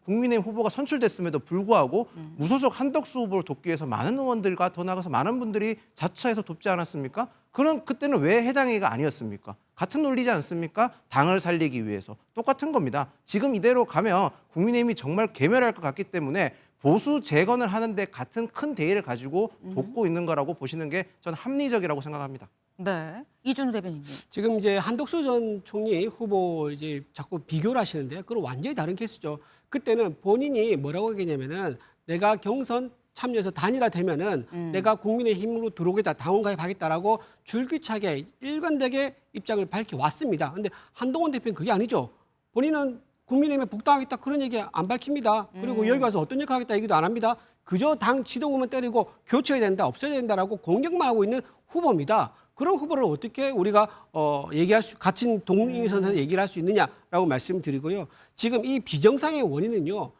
[SPEAKER 8] 국민의힘 후보가 선출됐음에도 불구하고 무소속 한덕수 후보를 돕기 위해서 많은 의원들과 더 나아가서 많은 분들이 자처해서 돕지 않았습니까? 그럼 그때는 왜 해당회의가 아니었습니까? 같은 논리지 않습니까? 당을 살리기 위해서. 똑같은 겁니다. 지금 이대로 가면 국민의힘이 정말 괴멸할 것 같기 때문에 보수 재건을 하는데 같은 큰 대의를 가지고 돕고 있는 거라고 보시는 게 저는 합리적이라고 생각합니다.
[SPEAKER 1] 네. 이준우 대변인님.
[SPEAKER 3] 지금 이제 한덕수 전 총리 후보 이제 자꾸 비교를 하시는데 그건 완전히 다른 케이스죠. 그때는 본인이 뭐라고 얘기했냐면은 내가 경선 참여해서 단일화되면은 내가 국민의힘으로 들어오겠다, 당원 가입하겠다라고 줄기차게 일관되게 입장을 밝혀왔습니다. 근데 한동훈 대표는 그게 아니죠. 본인은 국민의힘에 복당하겠다 그런 얘기 안 밝힙니다. 그리고 여기 와서 어떤 역할 하겠다 얘기도 안 합니다. 그저 당 지도부만 때리고 교체해야 된다, 없애야 된다라고 공격만 하고 있는 후보입니다. 그런 후보를 어떻게 우리가 얘기할 수, 같은 동의선상에서 얘기를 할 수 있느냐라고 말씀드리고요. 지금 이 비정상의 원인은요.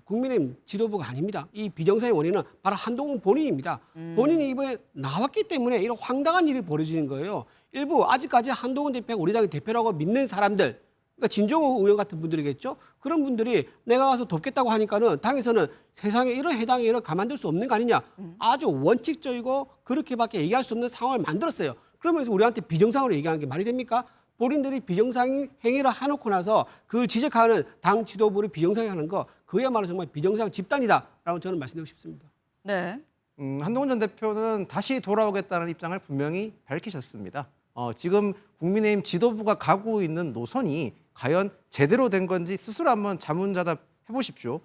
[SPEAKER 3] 국민의힘 지도부가 아닙니다. 이 비정상의 원인은 바로 한동훈 본인입니다. 본인이 이번에 나왔기 때문에 이런 황당한 일이 벌어지는 거예요. 일부 아직까지 한동훈 대표가 우리 당의 대표라고 믿는 사람들, 그러니까 진종호 의원 같은 분들이겠죠. 그런 분들이 내가 가서 돕겠다고 하니까는 당에서는 세상에 이런 해당에 이런 가만둘 수 없는 거 아니냐. 아주 원칙적이고 그렇게밖에 얘기할 수 없는 상황을 만들었어요. 그러면서 우리한테 비정상으로 얘기하는 게 말이 됩니까? 본인들이 비정상 행위를 해놓고 나서 그걸 지적하는 당 지도부를 비정상에 하는 거 그야말로 정말 비정상 집단이다라고 저는 말씀드리고 싶습니다.
[SPEAKER 1] 네.
[SPEAKER 8] 한동훈 전 대표는 다시 돌아오겠다는 입장을 분명히 밝히셨습니다. 지금 국민의힘 지도부가 가고 있는 노선이 과연 제대로 된 건지 스스로 한번 자문자답 해보십시오.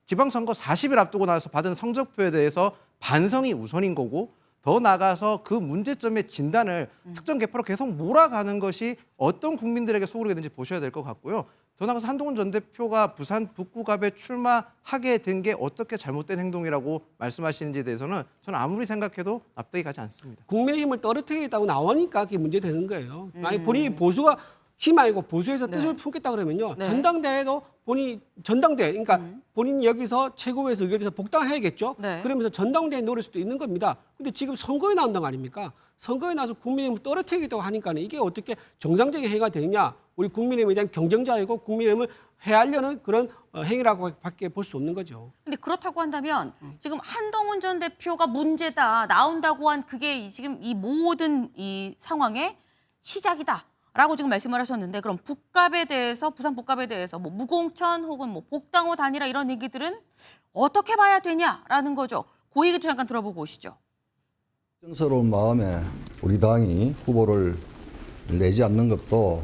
[SPEAKER 8] 지방선거 40일 앞두고 나서 받은 성적표에 대해서 반성이 우선인 거고 더 나아가서 그 문제점의 진단을 특정 계파로 계속 몰아가는 것이 어떤 국민들에게 소홀하게 되는지 보셔야 될 것 같고요. 더 나아가서 한동훈 전 대표가 부산 북구갑에 출마하게 된 게 어떻게 잘못된 행동이라고 말씀하시는지에 대해서는 저는 아무리 생각해도 납득이 가지 않습니다.
[SPEAKER 3] 국민의힘을 떨어뜨리겠다고 나오니까 그게 문제되는 거예요. 만약 본인이 보수가 힘 아니고 보수에서 뜻을 품겠다 그러면요.
[SPEAKER 1] 네.
[SPEAKER 3] 전당대회도 본인이 전당대회, 그러니까 본인이 여기서 최고위에서 의결해서 복당해야겠죠.
[SPEAKER 1] 네.
[SPEAKER 3] 그러면서 전당대회 노릴 수도 있는 겁니다. 근데 지금 선거에 나온다는 거 아닙니까? 선거에 나서 국민의힘을 떨어뜨리겠다고 하니까는 이게 어떻게 정상적인 행위가 되느냐. 우리 국민의힘에 대한 경쟁자이고 국민의힘을 해하려는 그런 행위라고 밖에 볼 수 없는 거죠.
[SPEAKER 1] 근데 그렇다고 한다면 지금 한동훈 전 대표가 문제다 나온다고 한 그게 지금 이 모든 이 상황의 시작이다라고 지금 말씀을 하셨는데 그럼 북갑에 대해서 부산 북갑에 대해서 뭐 무공천 혹은 뭐 복당호 단일화 이런 얘기들은 어떻게 봐야 되냐라는 거죠. 그 얘기도 잠깐 들어보고 오시죠.
[SPEAKER 16] 정서로운 마음에 우리 당이 후보를 내지 않는 것도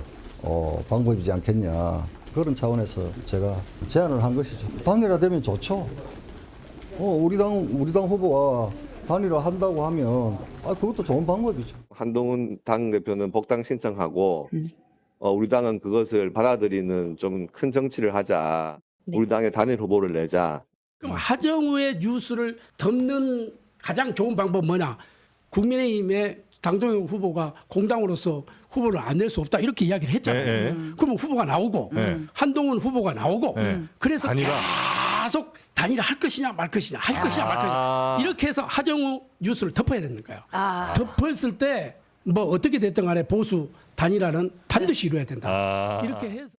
[SPEAKER 16] 방법이지 않겠냐. 그런 차원에서 제가 제안을 한 것이죠. 단일화되면 좋죠. 우리 당 후보가 단일화 한다고 하면 그것도 좋은 방법이죠.
[SPEAKER 5] 한동훈 당대표는 복당 신청하고 우리 당은 그것을 받아들이는 좀 큰 정치를 하자. 우리 당의 단일 후보를 내자.
[SPEAKER 17] 그럼 하정우의 뉴스를 덮는 가장 좋은 방법 뭐냐? 국민의힘의 당대표 후보가 공당으로서 후보를 안 낼 수 없다 이렇게 이야기를 했잖아요. 그러면 후보가 나오고 한동훈 후보가 나오고 그래서 계속 단일화 할 것이냐 말 것이냐 할 것이냐 말 것이냐 이렇게 해서 하정우 뉴스를 덮어야 되는 거예요. 덮었을 때 뭐 어떻게 됐든 간에 보수 단일화는 반드시 이루어야 된다. 이렇게 해서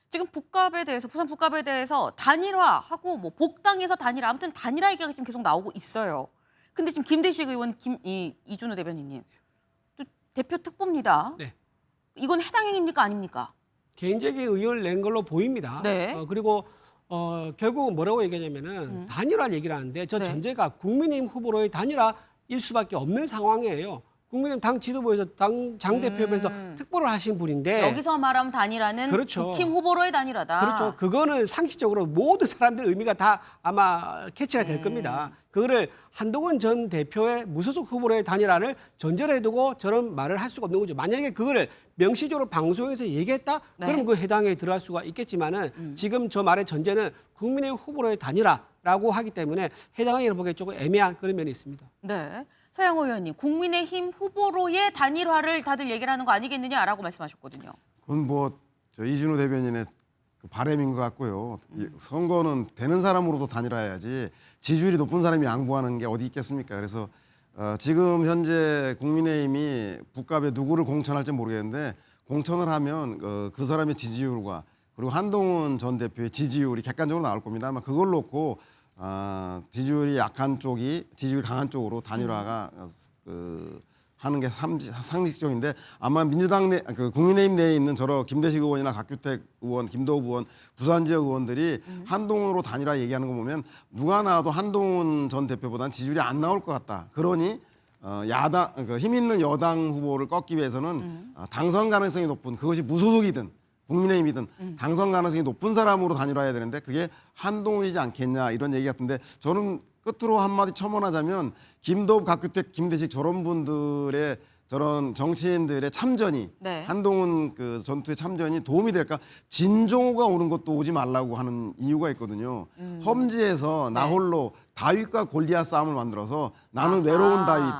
[SPEAKER 1] 지금 북갑에 대해서 부산 북갑에 대해서 단일화하고 뭐 복당해서 단일화 아무튼 단일화 얘기가 지금 계속 나오고 있어요. 근데 지금 김대식 의원, 이준우 대변인님 또 대표 특보입니다.
[SPEAKER 3] 네.
[SPEAKER 1] 이건 해당 행위입니까 아닙니까?
[SPEAKER 3] 개인적인 의견을 낸 걸로 보입니다.
[SPEAKER 1] 네.
[SPEAKER 3] 그리고 결국은 뭐라고 얘기하냐면은 단일화 얘기를 하는데 저 전제가 국민의힘 후보로의 단일화일 수밖에 없는 상황이에요. 국민의힘 당 지도부에서 당 대표에서 특보를 하신 분인데
[SPEAKER 1] 여기서 말하면 단일화는
[SPEAKER 3] 그렇죠.
[SPEAKER 1] 국힘 후보로의 단일화다.
[SPEAKER 3] 그렇죠. 그거는 상식적으로 모든 사람들 의미가 다 아마 캐치가 될 겁니다. 그거를 한동훈 전 대표의 무소속 후보로의 단일화를 전제로 해두고 저런 말을 할 수가 없는 거죠. 만약에 그거를 명시적으로 방송에서 얘기했다? 그럼 그 해당에 들어갈 수가 있겠지만은 지금 저 말의 전제는 국민의힘 후보로의 단일화라고 하기 때문에 해당하기를 보기에 조금 애매한 그런 면이 있습니다.
[SPEAKER 1] 네. 서영호 의원님, 국민의힘 후보로의 단일화를 다들 얘기를 하는 거 아니겠느냐라고 말씀하셨거든요.
[SPEAKER 7] 그건 뭐 저 이준호 대변인의 그 바람인 것 같고요. 이 선거는 되는 사람으로도 단일화해야지 지지율이 높은 사람이 양보하는 게 어디 있겠습니까? 그래서 지금 현재 국민의힘이 북갑에 누구를 공천할지 모르겠는데 공천을 하면 그 사람의 지지율과 그리고 한동훈 전 대표의 지지율이 객관적으로 나올 겁니다. 아마 그걸 놓고 지지율이 약한 쪽이 지지율이 강한 쪽으로 단일화가 하는 게 상식적인데 아마 민주당 내 국민의힘 내에 있는 저러 김대식 의원이나 각규택 의원, 김도우 의원, 부산 지역 의원들이 한동훈으로 단일화 얘기하는 거 보면 누가 나와도 한동훈 전 대표보다는 지지율이 안 나올 것 같다. 그러니 야당 힘 있는 여당 후보를 꺾기 위해서는 당선 가능성이 높은 그것이 무소속이든 국민의힘이든 당선 가능성이 높은 사람으로 단일화해야 되는데 그게 한동훈이지 않겠냐 이런 얘기 같은데 저는 끝으로 한마디 첨언하자면 김도읍, 각규택, 김대식 저런 분들의 저런 정치인들의 참전이
[SPEAKER 1] 네.
[SPEAKER 7] 한동훈 그 전투의 참전이 도움이 될까? 진종호가 오는 것도 오지 말라고 하는 이유가 있거든요. 험지에서 나 홀로 다윗과 골리앗 싸움을 만들어서 나는 외로운 다윗,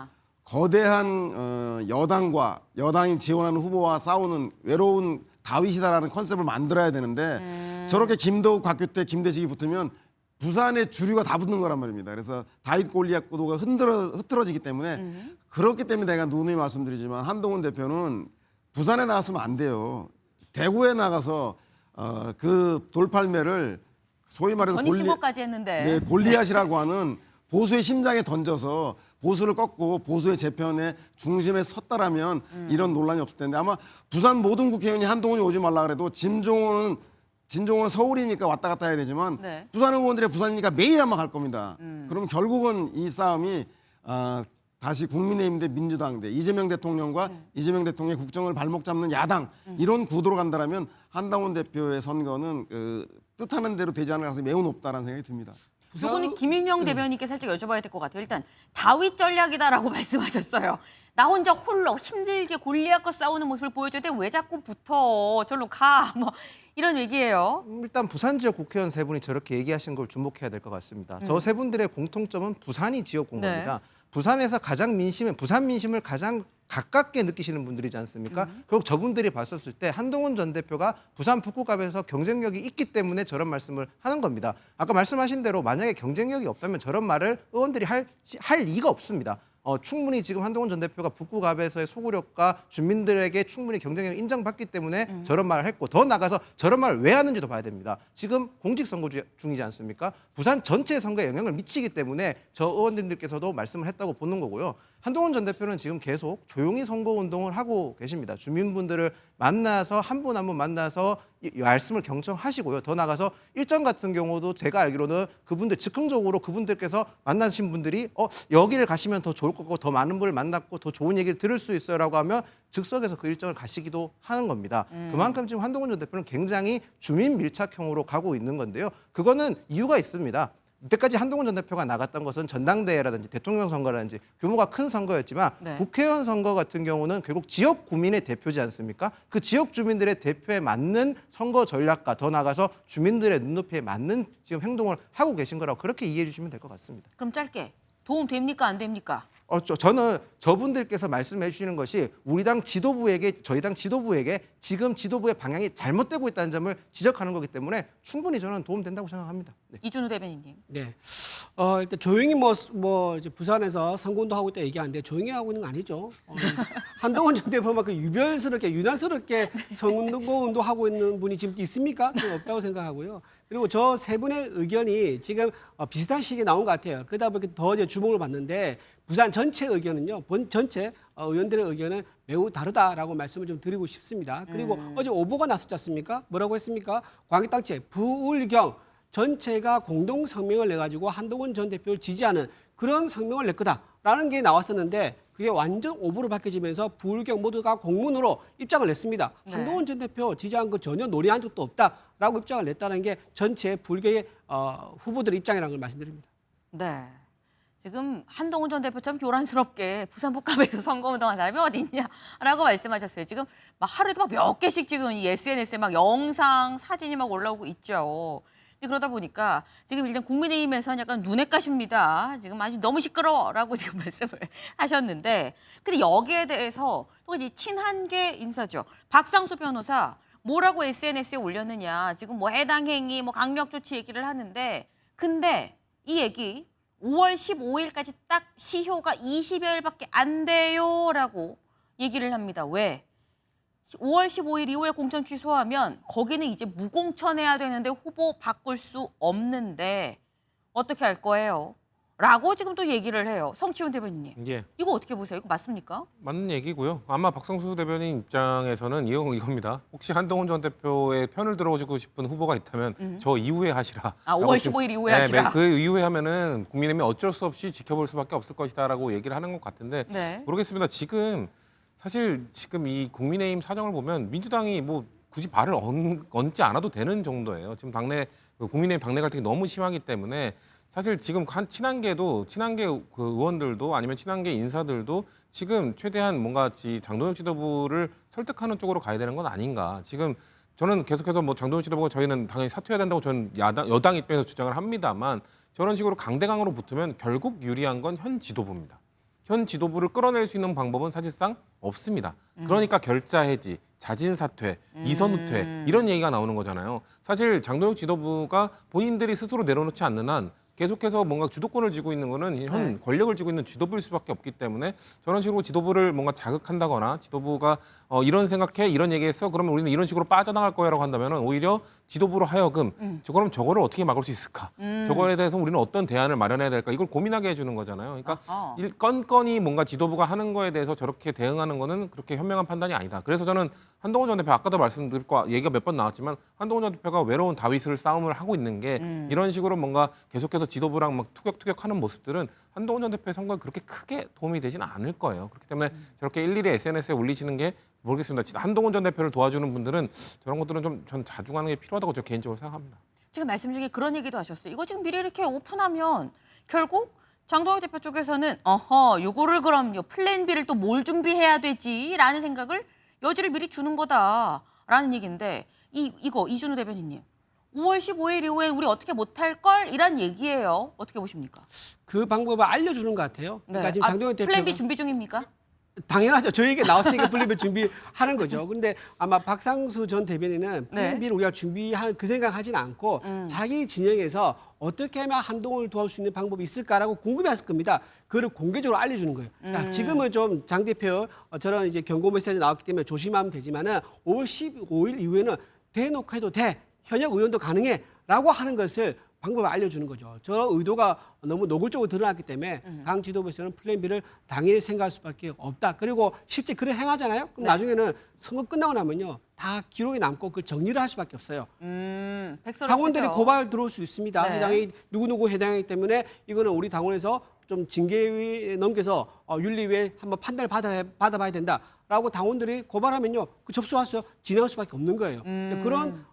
[SPEAKER 7] 거대한 여당이 지원하는 후보와 싸우는 외로운 다윗이다라는 컨셉을 만들어야 되는데 저렇게 김도읍, 각규택, 김대식이 붙으면 부산의 주류가 다 붙는 거란 말입니다. 그래서 다윗 골리앗 구도가 흐트러지기 때문에 그렇기 때문에 내가 누누이 말씀드리지만 한동훈 대표는 부산에 나갔으면 안 돼요. 대구에 나가서 그 돌팔매를 소위 말해서
[SPEAKER 1] 전입신고까지 했는데
[SPEAKER 7] 골리앗이라고 하는 보수의 심장에 던져서 보수를 꺾고 보수의 재편의 중심에 섰다라면 이런 논란이 없을 텐데 아마 부산 모든 국회의원이 한동훈이 오지 말라 그래도 진종호는 서울이니까 왔다 갔다 해야 되지만
[SPEAKER 1] 네.
[SPEAKER 7] 부산 의원들이 부산이니까 매일 아마 갈 겁니다. 그럼 결국은 이 싸움이 다시 국민의힘 대 민주당 대 이재명 대통령과 이재명 대통령의 국정을 발목 잡는 야당 이런 구도로 간다라면 한동훈 대표의 선거는 뜻하는 대로 되지 않을 가능성이 매우 높다는 생각이 듭니다.
[SPEAKER 1] 이거는 김인명 대변인께 살짝 여쭤봐야 될 것 같아요. 일단 다윗 전략이다라고 말씀하셨어요. 나 혼자 홀로 힘들게 골리앗과 싸우는 모습을 보여줘야 왜 자꾸 붙어? 절로 가. 뭐 이런 얘기예요.
[SPEAKER 8] 일단 부산 지역 국회의원 세 분이 저렇게 얘기하신 걸 주목해야 될 것 같습니다. 저 세 분들의 공통점은 부산이 지역구인
[SPEAKER 1] 네.
[SPEAKER 8] 겁니다. 부산에서 가장 부산 민심을 가장 가깝게 느끼시는 분들이지 않습니까? 그리고 저분들이 봤었을 때 한동훈 전 대표가 부산 북구갑에서 경쟁력이 있기 때문에 저런 말씀을 하는 겁니다. 아까 말씀하신 대로 만약에 경쟁력이 없다면 저런 말을 의원들이 할 리가 없습니다. 충분히 지금 한동훈 전 대표가 북구갑에서의 소구력과 주민들에게 충분히 경쟁력을 인정받기 때문에 저런 말을 했고 더 나가서 저런 말을 왜 하는지도 봐야 됩니다. 지금 공직선거 중이지 않습니까? 부산 전체 선거에 영향을 미치기 때문에 저 의원님들께서도 말씀을 했다고 보는 거고요. 한동훈 전 대표는 지금 계속 조용히 선거운동을 하고 계십니다. 주민분들을 만나서 한 분 한 분 만나서 이 말씀을 경청하시고요. 더 나가서 일정 같은 경우도 제가 알기로는 그분들 즉흥적으로 그분들께서 만나신 분들이 여기를 가시면 더 좋을 거고 더 많은 분을 만났고 더 좋은 얘기를 들을 수 있어요라고 하면 즉석에서 그 일정을 가시기도 하는 겁니다. 그만큼 지금 한동훈 전 대표는 굉장히 주민 밀착형으로 가고 있는 건데요. 그거는 이유가 있습니다. 이때까지 한동훈 전 대표가 나갔던 것은 전당대회라든지 대통령 선거라든지 규모가 큰 선거였지만
[SPEAKER 1] 네.
[SPEAKER 8] 국회의원 선거 같은 경우는 결국 지역 구민의 대표지 않습니까? 그 지역 주민들의 대표에 맞는 선거 전략과 더 나가서 주민들의 눈높이에 맞는 지금 행동을 하고 계신 거라고 그렇게 이해해 주시면 될 것 같습니다.
[SPEAKER 1] 그럼 짧게 도움 됩니까 안 됩니까?
[SPEAKER 8] 저는 저분들께서 말씀해 주시는 것이 우리 당 지도부에게 저희 당 지도부에게 지금 지도부의 방향이 잘못되고 있다는 점을 지적하는 거기 때문에 충분히 저는 도움된다고 생각합니다. 네.
[SPEAKER 1] 이준우 대변인님.
[SPEAKER 3] 네. 일단 조용히 이제 부산에서 선거운동 하고 있다 얘기하는데 조용히 하고 있는 거 아니죠. 한동훈 전 대표만 유난스럽게 선거운동 하고 있는 분이 지금 있습니까? 저는 없다고 생각하고요. 그리고 저 세 분의 의견이 지금 비슷한 시기에 나온 것 같아요. 그러다 보니까 더 이제 주목을 받는데 부산 전체 의견은요, 전체 의원들의 의견은 매우 다르다라고 말씀을 좀 드리고 싶습니다. 그리고 어제 오보가 났었지 않습니까? 뭐라고 했습니까? 광역단체 부울경 전체가 공동 성명을 내가지고 한동훈 전 대표를 지지하는 그런 성명을 낼 거다라는 게 나왔었는데 그게 완전 오보로 바뀌어지면서 부울경 모두가 공문으로 입장을 냈습니다.
[SPEAKER 1] 네.
[SPEAKER 3] 한동훈 전 대표 지지한 거 전혀 논의한 적도 없다라고 입장을 냈다는 게 전체 부울경의 후보들의 입장이라는 걸 말씀드립니다.
[SPEAKER 1] 네. 지금 한동훈 전 대표처럼 교란스럽게 부산 북갑에서 선거운동한 사람이 어디 있냐라고 말씀하셨어요. 지금 막 하루에도 막 몇 개씩 지금 이 SNS에 막 영상, 사진이 막 올라오고 있죠. 그러다 보니까 지금 일단 국민의힘에서는 약간 눈엣 가십니다. 지금 아직 너무 시끄러워라고 지금 말씀을 하셨는데, 근데 여기에 대해서 또 이제 친한계 인사죠. 박상수 변호사 뭐라고 SNS에 올렸느냐. 지금 뭐 해당 행위, 뭐 강력 조치 얘기를 하는데, 근데 이 얘기 5월 15일까지 딱 시효가 20여일밖에 안 돼요라고 얘기를 합니다. 왜? 5월 15일 이후에 공천 취소하면 거기는 이제 무공천해야 되는데 후보 바꿀 수 없는데 어떻게 할 거예요? 라고 지금 또 얘기를 해요. 성치훈 대변인님.
[SPEAKER 4] 예.
[SPEAKER 1] 이거 어떻게 보세요? 이거 맞습니까?
[SPEAKER 4] 맞는 얘기고요. 아마 박성수 대변인 입장에서는 이겁니다. 혹시 한동훈 전 대표의 편을 들어주고 싶은 후보가 있다면 저 이후에 하시라.
[SPEAKER 1] 아, 5월 15일 이후에 하시라.
[SPEAKER 4] 그 이후에 하면은 국민의힘이 어쩔 수 없이 지켜볼 수밖에 없을 것이다라고 얘기를 하는 것 같은데
[SPEAKER 1] 네.
[SPEAKER 4] 모르겠습니다. 사실 지금 이 국민의힘 사정을 보면 민주당이 뭐 굳이 발을 얹지 않아도 되는 정도예요. 지금 국민의힘 당내 갈등이 너무 심하기 때문에 사실 지금 친한계 그 의원들도 아니면 친한계 인사들도 지금 최대한 뭔가 장동혁 지도부를 설득하는 쪽으로 가야 되는 건 아닌가. 지금 저는 계속해서 뭐 장동혁 지도부가 저희는 당연히 사퇴해야 된다고 저는 여당 입장에서 주장을 합니다만 저런 식으로 강대강으로 붙으면 결국 유리한 건 현 지도부입니다. 현 지도부를 끌어낼 수 있는 방법은 사실상 없습니다. 그러니까 결자 해지, 자진 사퇴, 이선 후퇴 이런 얘기가 나오는 거잖아요. 사실 장동혁 지도부가 본인들이 스스로 내려놓지 않는 한 계속해서 뭔가 주도권을 쥐고 있는 거는 현 권력을 쥐고 있는 지도부일 수밖에 없기 때문에 저런 식으로 지도부를 뭔가 자극한다거나 지도부가 이런 생각해 이런 얘기했어 그러면 우리는 이런 식으로 빠져나갈 거야라고 한다면 오히려 지도부로 하여금 그럼 저거를 어떻게 막을 수 있을까? 저거에 대해서 우리는 어떤 대안을 마련해야 될까? 이걸 고민하게 해주는 거잖아요. 그러니까 건건이 뭔가 지도부가 하는 거에 대해서 저렇게 대응하는 거는 그렇게 현명한 판단이 아니다. 그래서 저는 한동훈 전 대표 아까도 말씀드렸고 얘기가 몇 번 나왔지만 한동훈 전 대표가 외로운 다윗을 싸움을 하고 있는 게 이런 식으로 뭔가 계속해서 지도부랑 막 투격투격하는 모습들은 한동훈 전 대표의 선거에 그렇게 크게 도움이 되지는 않을 거예요. 그렇기 때문에 저렇게 일일이 SNS에 올리시는 게 모르겠습니다. 한동훈 전 대표를 도와주는 분들은 저런 것들은 좀 전 자중하는 게 필요하다고 저 개인적으로 생각합니다.
[SPEAKER 1] 지금 말씀 중에 그런 얘기도 하셨어요. 이거 지금 미리 이렇게 오픈하면 결국 장동혁 대표 쪽에서는 요거를 그럼요 플랜 B를 또 뭘 준비해야 되지라는 생각을 여지를 미리 주는 거다라는 얘기인데 이거 이준우 대변인님 5월 15일 이후에 우리 어떻게 못할 걸 이란 얘기예요. 어떻게 보십니까?
[SPEAKER 3] 그 방법을 알려주는 것 같아요. 그러니까 지금 장동혁 대표가
[SPEAKER 1] 플랜 B 준비 중입니까?
[SPEAKER 3] 당연하죠. 저에게 나왔으니까 플랜 B 준비하는 거죠. 그런데 아마 박상수 전 대변인은 플랜 B를 우리가 준비할 그 생각하지는 않고 자기 진영에서 어떻게 하면 한동훈을 도와줄 수 있는 방법이 있을까라고 궁금해했을 겁니다. 그걸 공개적으로 알려주는 거예요. 야, 지금은 좀 장 대표 저런 이제 경고 메시지 나왔기 때문에 조심하면 되지만은 5월 15일 이후에는 대놓고 해도 돼. 현역 의원도 가능해라고 하는 것을 방법을 알려주는 거죠. 저 의도가 너무 노골적으로 드러났기 때문에 당 지도부에서는 플랜 B를 당연히 생각할 수밖에 없다. 그리고 실제 그래 행하잖아요. 그럼 나중에는 선거 끝나고 나면요. 다 기록이 남고 그걸 정리를 할 수밖에 없어요. 당원들이 고발 들어올 수 있습니다. 해당이 누구누구 해당하기 때문에 이거는 우리 당원에서 좀 징계위에 넘겨서 윤리위에 한번 판단을 받아봐야 된다라고 당원들이 고발하면요. 그 접수와서 진행할 수밖에 없는 거예요. 그런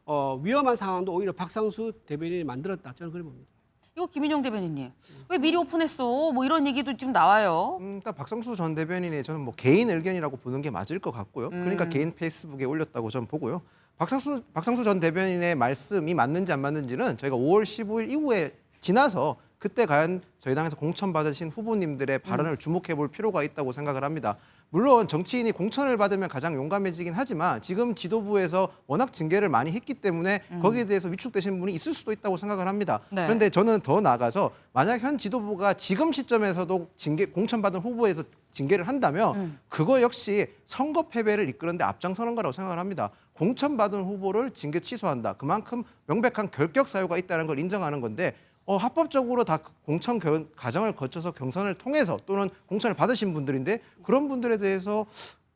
[SPEAKER 3] 위험한 상황도 오히려 박상수 대변인이 만들었다. 저는 그렇게 봅니다.
[SPEAKER 1] 이거 김인영 대변인님. 왜 미리 오픈했어? 뭐 이런 얘기도 지금 나와요.
[SPEAKER 8] 일단 박성수 전 대변인의 저는 뭐 개인 의견이라고 보는 게 맞을 것 같고요. 그러니까 개인 페이스북에 올렸다고 저는 보고요. 박성수 전 대변인의 말씀이 맞는지 안 맞는지는 저희가 5월 15일 이후에 지나서 그때 과연 저희 당에서 공천받으신 후보님들의 발언을 주목해 볼 필요가 있다고 생각을 합니다. 물론 정치인이 공천을 받으면 가장 용감해지긴 하지만 지금 지도부에서 워낙 징계를 많이 했기 때문에 거기에 대해서 위축되신 분이 있을 수도 있다고 생각을 합니다. 그런데 저는 더 나아가서 만약 현 지도부가 지금 시점에서도 공천받은 후보에서 징계를 한다면 그거 역시 선거 패배를 이끄는데 앞장서는 거라고 생각을 합니다. 공천받은 후보를 징계 취소한다. 그만큼 명백한 결격 사유가 있다는 걸 인정하는 건데 합법적으로 다 공천 과정을 거쳐서 경선을 통해서 또는 공천을 받으신 분들인데 그런 분들에 대해서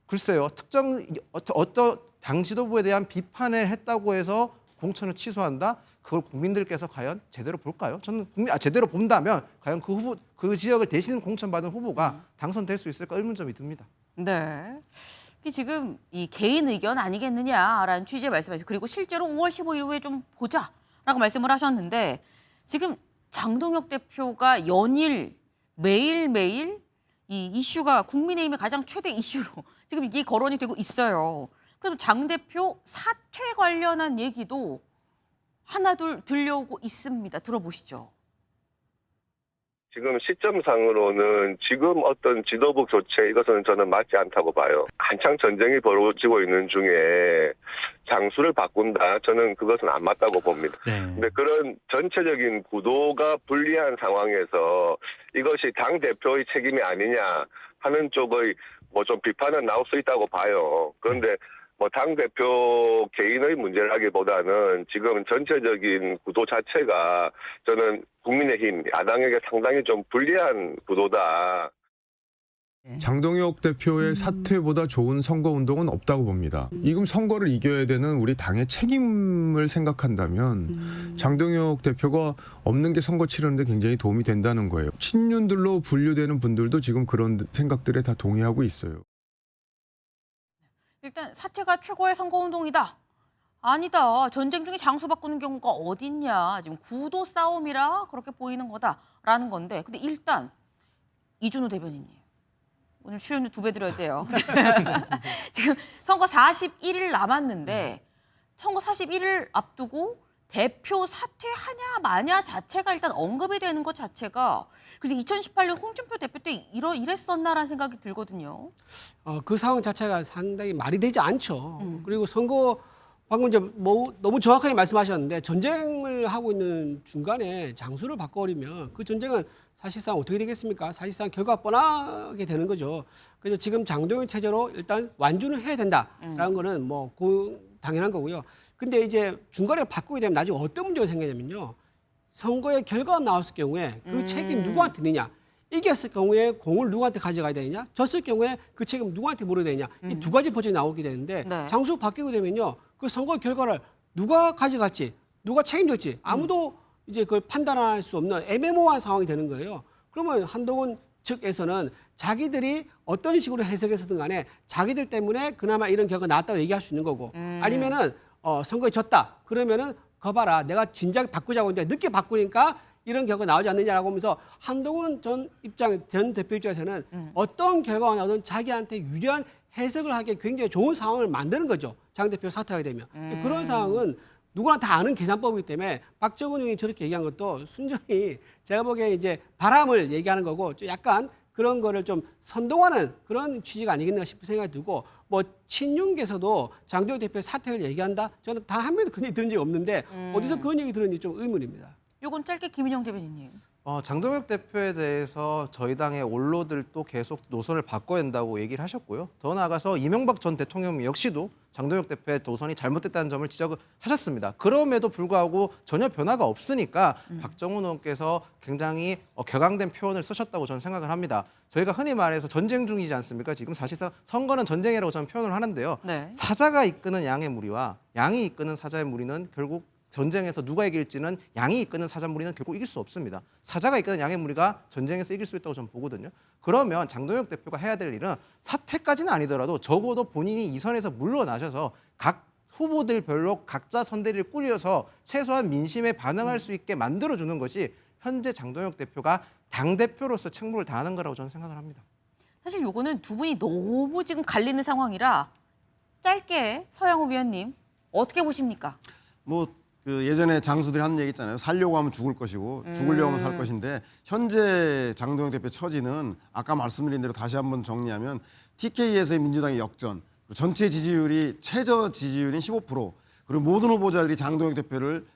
[SPEAKER 8] 글쎄요 어떤 당 지도부에 대한 비판을 했다고 해서 공천을 취소한다? 그걸 국민들께서 과연 제대로 볼까요? 저는 제대로 본다면 과연 그 지역을 대신 공천받은 후보가 당선될 수 있을까 의문점이 듭니다.
[SPEAKER 1] 네. 지금 이 개인 의견 아니겠느냐라는 취지의 말씀하셨어요. 그리고 실제로 5월 15일 후에 좀 보자라고 말씀을 하셨는데 지금 장동혁 대표가 연일 매일매일 이 이슈가 국민의힘의 가장 최대 이슈로 지금 이게 거론이 되고 있어요. 그래도 장 대표 사퇴 관련한 얘기도 하나둘 들려오고 있습니다. 들어보시죠.
[SPEAKER 18] 지금 시점상으로는 지금 어떤 지도부 교체 이것은 저는 맞지 않다고 봐요. 한창 전쟁이 벌어지고 있는 중에 장수를 바꾼다. 저는 그것은 안 맞다고 봅니다. 근데 그런 전체적인 구도가 불리한 상황에서 이것이 당 대표의 책임이 아니냐 하는 쪽의 뭐 좀 비판은 나올 수 있다고 봐요. 그런데 뭐 당대표 개인의 문제라기보다는 지금 전체적인 구도 자체가 저는 국민의힘 야당에게 상당히 좀 불리한 구도다.
[SPEAKER 19] 장동혁 대표의 사퇴보다 좋은 선거운동은 없다고 봅니다. 지금 선거를 이겨야 되는 우리 당의 책임을 생각한다면 장동혁 대표가 없는 게 선거 치르는데 굉장히 도움이 된다는 거예요. 친윤들로 분류되는 분들도 지금 그런 생각들에 다 동의하고 있어요.
[SPEAKER 1] 일단 사퇴가 최고의 선거운동이다. 아니다. 전쟁 중에 장수 바꾸는 경우가 어딨냐. 지금 구도 싸움이라 그렇게 보이는 거다라는 건데. 근데 일단 이준호 대변인님. 오늘 출연료 2배 드려야 돼요. 지금 선거 41일 남았는데 선거 41일 앞두고 대표 사퇴하냐 마냐 자체가 일단 언급이 되는 것 자체가 그래서 2018년 홍준표 대표 때 이랬었나라는 생각이 들거든요.
[SPEAKER 3] 그 상황 자체가 상당히 말이 되지 않죠. 그리고 선거 방금 이제 뭐 너무 정확하게 말씀하셨는데 전쟁을 하고 있는 중간에 장수를 바꿔버리면 그 전쟁은 사실상 어떻게 되겠습니까? 사실상 결과가 뻔하게 되는 거죠. 그래서 지금 장동혁 체제로 일단 완주는 해야 된다라는 거는 뭐 당연한 거고요. 근데 이제 중간에 바꾸게 되면 나중에 어떤 문제가 생기냐면요. 선거의 결과가 나왔을 경우에 그 책임 누구한테 있느냐. 이겼을 경우에 공을 누구한테 가져가야 되느냐. 졌을 경우에 그 책임 누구한테 물어야 되느냐. 이 두 가지 버전이 나오게 되는데 장수 바뀌게 되면요. 그 선거 결과를 누가 가져갈지 누가 책임질지 아무도 이제 그걸 판단할 수 없는 애매모호한 상황이 되는 거예요. 그러면 한동훈 측에서는 자기들이 어떤 식으로 해석해서든 간에 자기들 때문에 그나마 이런 결과가 나왔다고 얘기할 수 있는 거고 아니면은 선거에 졌다. 그러면은 거봐라. 내가 진작에 바꾸자고 했는데 늦게 바꾸니까 이런 결과가 나오지 않느냐라고 하면서 한동훈 전 대표 입장에서는 어떤 결과가 나오든 자기한테 유리한 해석을 하기에 굉장히 좋은 상황을 만드는 거죠. 장 대표 사퇴하게 되면. 그런 상황은 누구나 다 아는 계산법이기 때문에 박정훈 의원이 저렇게 얘기한 것도 순전히 제가 보기에 이제 바람을 얘기하는 거고 좀 약간 그런 거를 좀 선동하는 그런 취지가 아니겠나 싶은 생각이 들고 뭐 친윤계에서도 장동혁 대표의 사퇴를 얘기한다? 저는 단 한 번도 그런 얘기 들은 적이 없는데 어디서 그런 얘기 들었는지 좀 의문입니다.
[SPEAKER 1] 요건 짧게 김인영 대변인님.
[SPEAKER 8] 장동혁 대표에 대해서 저희 당의 원로들도 계속 노선을 바꿔야 된다고 얘기를 하셨고요. 더 나아가서 이명박 전 대통령 역시도 장동혁 대표의 노선이 잘못됐다는 점을 지적을 하셨습니다. 그럼에도 불구하고 전혀 변화가 없으니까 박정훈 의원께서 굉장히 격앙된 표현을 쓰셨다고 저는 생각을 합니다. 저희가 흔히 말해서 전쟁 중이지 않습니까? 지금 사실상 선거는 전쟁이라고 저는 표현을 하는데요. 사자가 이끄는 양의 무리와 양이 이끄는 사자의 무리는 결국 전쟁에서 누가 이길지는 양이 이끄는 사자 무리는 결국 이길 수 없습니다. 사자가 이끄는 양의 무리가 전쟁에서 이길 수 있다고 저는 보거든요. 그러면 장동혁 대표가 해야 될 일은 사퇴까지는 아니더라도 적어도 본인이 이 선에서 물러나셔서 각 후보들별로 각자 선대를 꾸려서 최소한 민심에 반응할 수 있게 만들어주는 것이 현재 장동혁 대표가 당대표로서 책무를 다하는 거라고 저는 생각을 합니다.
[SPEAKER 1] 사실 요거는 두 분이 너무 지금 갈리는 상황이라 짧게 서영호 위원님 어떻게 보십니까?
[SPEAKER 7] 그 예전에 장수들이 하는 얘기 있잖아요. 살려고 하면 죽을 것이고 죽으려고 하면 살 것인데 현재 장동혁 대표 처지는 아까 말씀드린 대로 다시 한번 정리하면 TK에서의 민주당의 역전, 전체 지지율이 최저 지지율인 15% 그리고 모든 후보자들이 장동혁 대표를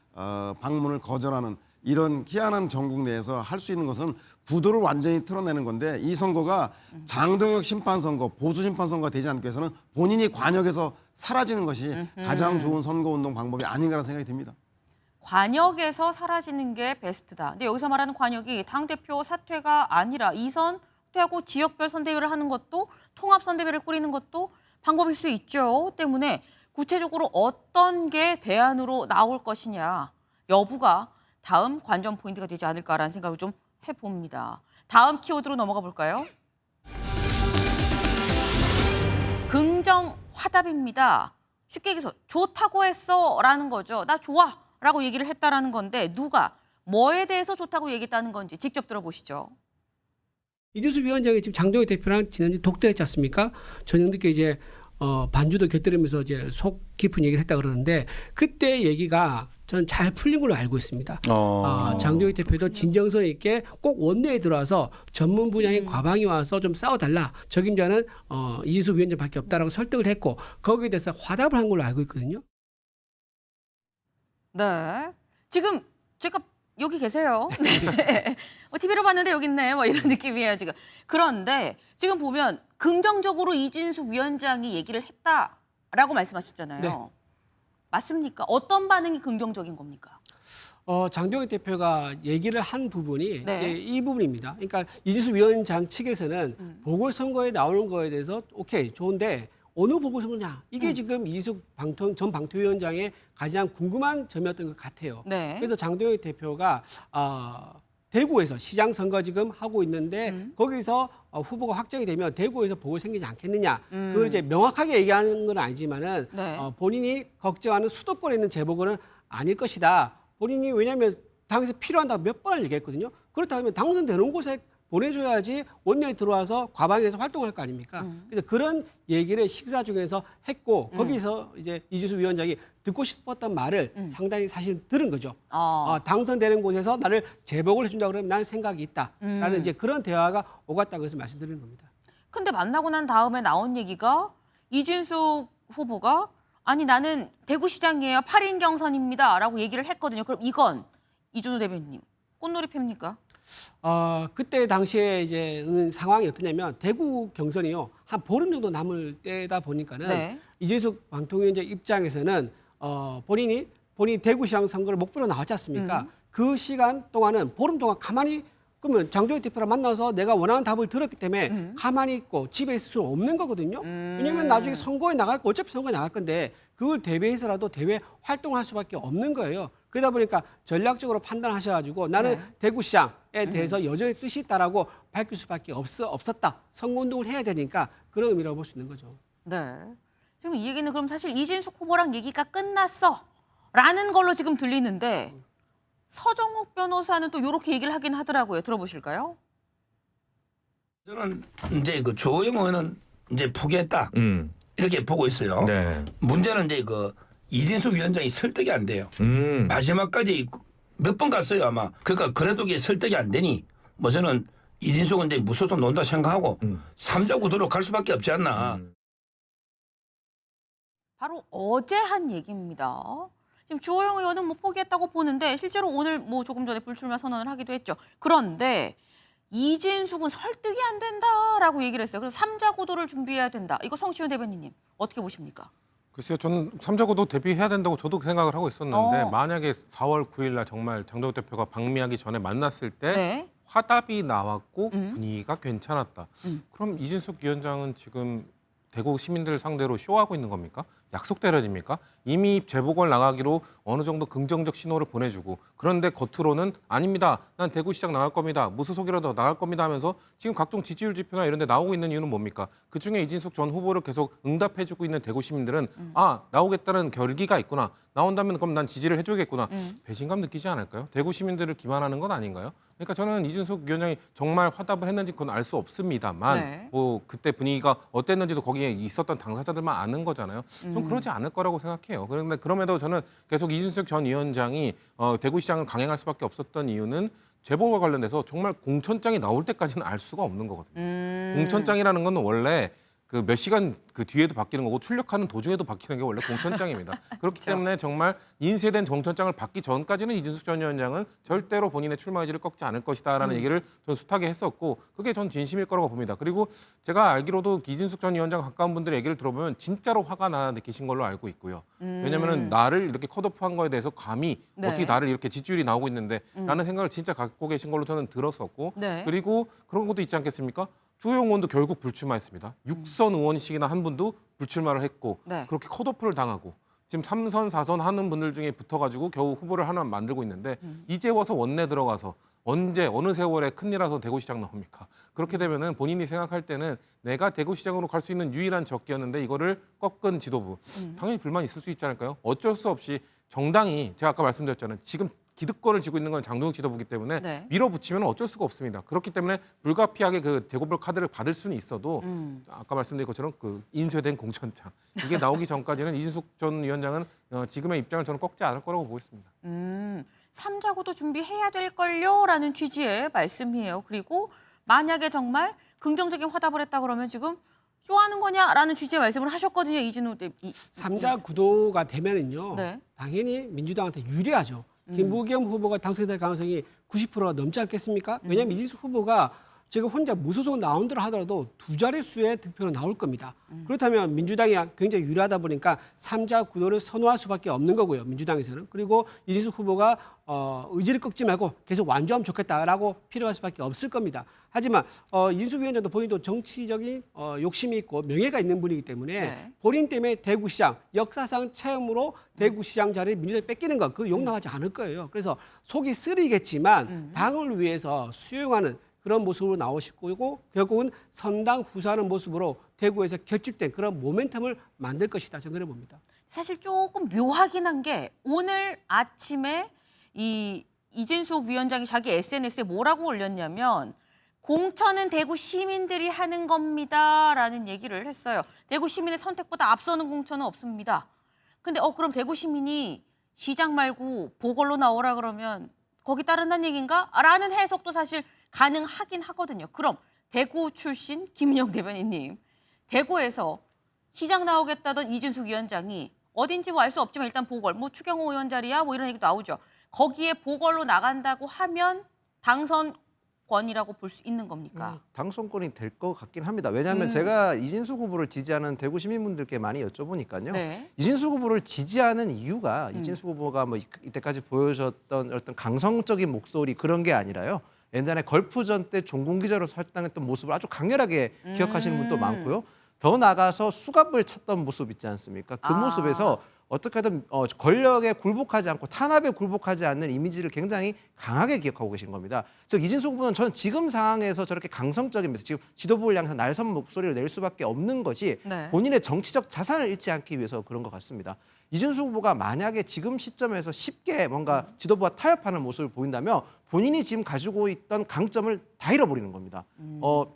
[SPEAKER 7] 방문을 거절하는 이런 희한한 전국 내에서 할 수 있는 것은 구도를 완전히 틀어내는 건데 이 선거가 장동혁 심판선거, 보수 심판선거가 되지 않기 위해서는 본인이 관역에서 사라지는 것이 가장 좋은 선거운동 방법이 아닌가라는 생각이 듭니다.
[SPEAKER 1] 관역에서 사라지는 게 베스트다. 근데 여기서 말하는 관역이 당대표 사퇴가 아니라 이선 사퇴하고 지역별 선대위를 하는 것도 통합선대위를 꾸리는 것도 방법일 수 있죠. 때문에 구체적으로 어떤 게 대안으로 나올 것이냐 여부가 다음 관전 포인트가 되지 않을까라는 생각을 좀 해봅니다. 다음 키워드로 넘어가 볼까요? 긍정 화답입니다. 쉽게 얘기해서 좋다고 했어라는 거죠. 나 좋아라고 얘기를 했다라는 건데 누가 뭐에 대해서 좋다고 얘기했다는 건지 직접 들어보시죠.
[SPEAKER 3] 이준수 위원장이 지금 장동혁 대표랑 지난주 독대했지 않습니까? 저녁 늦게 이제 반주도 곁들이면서 이제 속 깊은 얘기를 했다 그러는데 그때 얘기가
[SPEAKER 17] 저는 잘 풀린 걸로 알고 있습니다. 장동혁 대표도 진정성 있게 꼭 원내에 들어와서 전문 분야인 과방이 와서 좀 싸워달라. 적임자는 이진수 위원장밖에 없다라고 설득을 했고 거기에 대해서 화답을 한 걸로 알고 있거든요.
[SPEAKER 1] 네. 지금 제가 여기 계세요. 네. TV로 봤는데 여기 있네. 뭐 이런 느낌이에요, 지금. 그런데 지금 보면 긍정적으로 이진숙 위원장이 얘기를 했다라고 말씀하셨잖아요.
[SPEAKER 3] 네.
[SPEAKER 1] 맞습니까? 어떤 반응이 긍정적인 겁니까?
[SPEAKER 3] 장동혁 대표가 얘기를 한 부분이
[SPEAKER 1] 네.
[SPEAKER 3] 이 부분입니다. 그러니까 이진수 위원장 측에서는 보궐선거에 나오는 거에 대해서 오케이 좋은데 어느 보궐선거냐 이게 지금 이진숙 전 방통위원장의 가장 궁금한 점이었던 것 같아요.
[SPEAKER 1] 네.
[SPEAKER 3] 그래서 장동혁 대표가 대구에서 시장 선거 지금 하고 있는데 거기서 후보가 확정이 되면 대구에서 보궐 생기지 않겠느냐. 그걸 이제 명확하게 얘기하는 건 아니지만은
[SPEAKER 1] 네.
[SPEAKER 3] 본인이 걱정하는 수도권에 있는 재보궐은 아닐 것이다. 본인이 왜냐하면 당에서 필요한다고 몇 번을 얘기했거든요. 그렇다면 당선되는 곳에 보내줘야지 원내에 들어와서 과방에서 활동할 거 아닙니까? 그래서 그런 얘기를 식사 중에서 했고 거기서 이제 이진수 위원장이 듣고 싶었던 말을 상당히 사실 들은 거죠. 당선되는 곳에서 나를 재보궐 해준다 그러면 나는 생각이 있다라는 이제 그런 대화가 오갔다고 해서 말씀드리는 겁니다.
[SPEAKER 1] 근데 만나고 난 다음에 나온 얘기가 이진숙 후보가 아니 나는 대구시장이에요. 8인 경선입니다라고 얘기를 했거든요. 그럼 이건 이준호 대변인님 꽃놀이 핍니까?
[SPEAKER 3] 그때 당시에 이제 상황이 어떠냐면 대구 경선이요 한 보름 정도 남을 때다 보니까는
[SPEAKER 1] 네.
[SPEAKER 3] 이진숙 방통위원장 입장에서는 본인이 대구시장 선거를 목표로 나왔지 않습니까? 그 시간 동안은 보름 동안 가만히 그러면 장동혁 대표랑 만나서 내가 원하는 답을 들었기 때문에 가만히 있고 집에 있을 수는 없는 거거든요. 왜냐하면 나중에 선거에 나갈 거 어차피 선거에 나갈 건데 그걸 대비해서라도 대외 활동할 수밖에 없는 거예요. 그러다 보니까 전략적으로 판단하셔가지고 나는 대구시장에 대해서 여전히 뜻이 있다라고 밝힐 수밖에 없었다. 선거운동을 해야 되니까 그런 의미라고 볼 수 있는 거죠.
[SPEAKER 1] 네. 지금 이 얘기는 그럼 사실 이진숙 후보랑 얘기가 끝났어라는 걸로 지금 들리는데 서정욱 변호사는 또 이렇게 얘기를 하긴 하더라고요. 들어보실까요?
[SPEAKER 20] 저는 이제 그 주호영 의원은 이제 포기했다 이렇게 보고 있어요.
[SPEAKER 14] 네.
[SPEAKER 20] 문제는 이제 그 이진숙 위원장이 설득이 안 돼요. 마지막까지 몇 번 갔어요 아마. 그러니까 그래도 이게 설득이 안 되니 뭐 저는 이진숙은 이제 무소속 논다 생각하고 3자 구도로 갈 수밖에 없지 않나.
[SPEAKER 1] 바로 어제 한 얘기입니다. 지금 주호영 의원은 뭐 포기했다고 보는데 실제로 오늘 뭐 조금 전에 불출마 선언을 하기도 했죠. 그런데 이진숙은 설득이 안 된다라고 얘기를 했어요. 그래서 3자 구도를 준비해야 된다. 이거 성시훈 대변인님 어떻게 보십니까?
[SPEAKER 4] 글쎄요, 저는 3자 구도 대비해야 된다고 저도 그 생각을 하고 있었는데 만약에 4월 9일 날 정말 장동혁 대표가 방미하기 전에 만났을 때
[SPEAKER 1] 네.
[SPEAKER 4] 화답이 나왔고 분위기가 괜찮았다. 그럼 이진숙 위원장은 지금 대구 시민들 상대로 쇼하고 있는 겁니까? 약속 대련입니까? 이미 재보궐 나가기로 어느 정도 긍정적 신호를 보내주고 그런데 겉으로는 아닙니다. 난 대구시장 나갈 겁니다. 무소속이라도 나갈 겁니다 하면서 지금 각종 지지율 지표나 이런 데 나오고 있는 이유는 뭡니까? 그중에 이진숙 전 후보를 계속 응답해주고 있는 대구 시민들은 아 나오겠다는 결기가 있구나. 나온다면 그럼 난 지지를 해줘야겠구나. 배신감 느끼지 않을까요? 대구 시민들을 기만하는 건 아닌가요? 그러니까 저는 이진숙 위원장이 정말 화답을 했는지 그건 알 수 없습니다만
[SPEAKER 1] 네.
[SPEAKER 4] 뭐 그때 분위기가 어땠는지도 거기에 있었던 당사자들만 아는 거잖아요. 좀 그러지 않을 거라고 생각해요. 그런데 그럼에도 저는 계속 이준석 전 위원장이 대구시장을 강행할 수밖에 없었던 이유는 재보궐 관련돼서 정말 공천장이 나올 때까지는 알 수가 없는 거거든요. 공천장이라는 건 원래 그 몇 시간 그 뒤에도 바뀌는 거고 출력하는 도중에도 바뀌는 게 원래 공천장입니다. 그렇기 때문에 정말 인쇄된 공천장을 받기 전까지는 이준석 전 위원장은 절대로 본인의 출마 의지를 꺾지 않을 것이다라는 얘기를 전 숱하게 했었고 그게 전 진심일 거라고 봅니다. 그리고 제가 알기로도 이준석 전 위원장 가까운 분들의 얘기를 들어보면 진짜로 화가 나 계신 걸로 알고 있고요. 왜냐하면 나를 이렇게 컷오프한 거에 대해서 감히
[SPEAKER 1] 네.
[SPEAKER 4] 어떻게 나를 이렇게 지지율이 나오고 있는데 라는 생각을 진짜 갖고 계신 걸로 저는 들었었고
[SPEAKER 1] 네.
[SPEAKER 4] 그리고 그런 것도 있지 않겠습니까? 주호영 의원도 결국 불출마했습니다. 6선 의원이시기나 한 분도 불출마를 했고
[SPEAKER 1] 네.
[SPEAKER 4] 그렇게 컷오프를 당하고 지금 3선, 4선 하는 분들 중에 붙어가지고 겨우 후보를 하나 만들고 있는데 이제 와서 원내 들어가서 언제 어느 세월에 큰일 나서 대구시장 나옵니까? 그렇게 되면은 본인이 생각할 때는 내가 대구시장으로 갈 수 있는 유일한 적기였는데 이거를 꺾은 지도부 당연히 불만 있을 수 있지 않을까요? 어쩔 수 없이 정당이 제가 아까 말씀드렸잖아요. 지금 기득권을 쥐고 있는 건 장동혁 지도부이기 때문에
[SPEAKER 1] 네.
[SPEAKER 4] 밀어붙이면 어쩔 수가 없습니다. 그렇기 때문에 불가피하게 그 재고별 카드를 받을 수는 있어도 아까 말씀드린 것처럼 그 인쇄된 공천장 이게 나오기 전까지는 이진숙 전 위원장은 지금의 입장을 저는 꺾지 않을 거라고 보고 있습니다.
[SPEAKER 1] 3자구도 준비해야 될 걸요라는 취지의 말씀이에요. 그리고 만약에 정말 긍정적인 화답을 했다 그러면 지금 쇼하는 거냐라는 취지의 말씀을 하셨거든요. 이진우 대표.
[SPEAKER 3] 3자 구도가 되면은요.
[SPEAKER 1] 네.
[SPEAKER 3] 당연히 민주당한테 유리하죠. 김부겸 후보가 당선될 가능성이 90%가 넘지 않겠습니까? 왜냐하면 이진숙 후보가 지금 혼자 무소속 나온다고 하더라도 두 자릿수의 득표로 나올 겁니다. 그렇다면 민주당이 굉장히 유리하다 보니까 3자 구도를 선호할 수밖에 없는 거고요. 민주당에서는. 그리고 이진숙 후보가 의지를 꺾지 말고 계속 완주하면 좋겠다라고 필요할 수밖에 없을 겁니다. 하지만 이진숙 위원장도 본인도 정치적인 욕심이 있고 명예가 있는 분이기 때문에
[SPEAKER 1] 네.
[SPEAKER 3] 본인 때문에 대구시장 역사상 처음으로 대구시장 자리를 민주당이 뺏기는 거 그거 용납하지 않을 거예요. 그래서 속이 쓰리겠지만 당을 위해서 수용하는 그런 모습으로 나오실 거고 결국은 선당 후사하는 모습으로 대구에서 결집된 그런 모멘텀을 만들 것이다. 저는 그래 봅니다.
[SPEAKER 1] 사실 조금 묘하긴 한 게 오늘 아침에 이 이진숙 위원장이 자기 SNS에 뭐라고 올렸냐면 공천은 대구 시민들이 하는 겁니다라는 얘기를 했어요. 대구 시민의 선택보다 앞서는 공천은 없습니다. 근데 그럼 대구 시민이 시장 말고 보궐로 나오라 그러면 거기 따른다는 얘기인가? 라는 해석도 사실 가능하긴 하거든요. 그럼 대구 출신 김인영 대변인님, 대구에서 시장 나오겠다던 이진숙 위원장이 어딘지 알 수 없지만 일단 보궐, 뭐 추경호 의원 자리야 뭐 이런 얘기도 나오죠. 거기에 보궐로 나간다고 하면 당선권이라고 볼 수 있는 겁니까?
[SPEAKER 8] 당선권이 될 것 같긴 합니다. 왜냐하면 제가 이진숙 후보를 지지하는 대구 시민분들께 많이 여쭤보니까요.
[SPEAKER 1] 네.
[SPEAKER 8] 이진숙 후보를 지지하는 이유가 이진숙 후보가 뭐 이때까지 보여줬던 어떤 강성적인 목소리 그런 게 아니라요. 옛날에 걸프전 때 종군기자로서 활동했던 모습을 아주 강렬하게 기억하시는 분도 많고요. 더 나가서 수갑을 찾던 모습 있지 않습니까? 그 모습에서 어떻게든 권력에 굴복하지 않고 탄압에 굴복하지 않는 이미지를 굉장히 강하게 기억하고 계신 겁니다. 즉 이진숙 후보는 저는 지금 상황에서 저렇게 강성적인 메시지, 지금 지도부를 향해서 날선 목소리를 낼 수밖에 없는 것이
[SPEAKER 1] 네.
[SPEAKER 8] 본인의 정치적 자산을 잃지 않기 위해서 그런 것 같습니다. 이진숙 후보가 만약에 지금 시점에서 쉽게 뭔가 지도부와 타협하는 모습을 보인다면 본인이 지금 가지고 있던 강점을 다 잃어버리는 겁니다.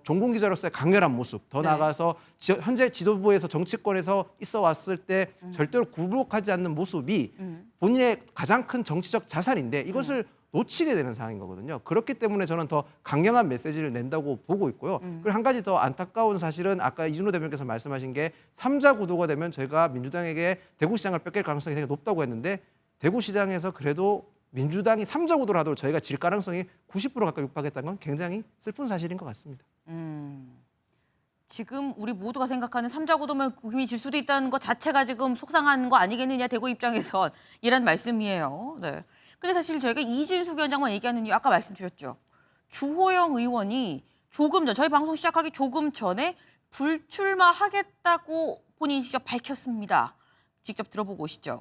[SPEAKER 8] 종군기자로서의 강렬한 모습, 더 나아가서 현재 지도부에서 정치권에서 있어 왔을 때 절대로 굴복하지 않는 모습이 본인의 가장 큰 정치적 자산인데 이것을 놓치게 되는 상황인 거거든요. 그렇기 때문에 저는 더 강경한 메시지를 낸다고 보고 있고요. 그리고 한 가지 더 안타까운 사실은 아까 이준호 대변인께서 말씀하신 게 3자 구도가 되면 저희가 민주당에게 대구시장을 뺏길 가능성이 되게 높다고 했는데 대구시장에서 그래도 민주당이 3자 구도를 하도록 저희가 질 가능성이 90% 가까이 육박했다는 건 굉장히 슬픈 사실인 것 같습니다.
[SPEAKER 1] 지금 우리 모두가 생각하는 3자 구도면 국민이 질 수도 있다는 것 자체가 지금 속상한 거 아니겠느냐 대구 입장에선 이란 말씀이에요. 네. 근데 사실 저희가 이진숙 위원장만 얘기하는 이유 아까 말씀드렸죠. 주호영 의원이 조금 전 저희 방송 시작하기 조금 전에 불출마하겠다고 본인이 직접 밝혔습니다. 직접 들어보고 오시죠.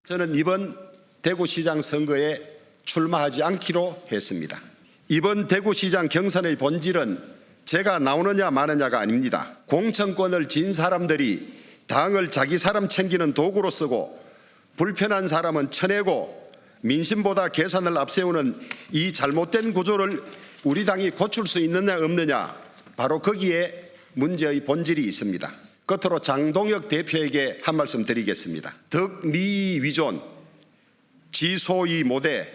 [SPEAKER 21] 저는 이번 대구시장 선거에 출마하지 않기로 했습니다. 이번 대구시장 경선의 본질은 제가 나오느냐 마느냐가 아닙니다. 공천권을 진 사람들이 당을 자기 사람 챙기는 도구로 쓰고 불편한 사람은 쳐내고 민심보다 계산을 앞세우는 이 잘못된 구조를 우리 당이 고칠 수 있느냐 없느냐 바로 거기에 문제의 본질이 있습니다. 끝으로 장동혁 대표에게 한 말씀 드리겠습니다. 덕미위존 지소위 모대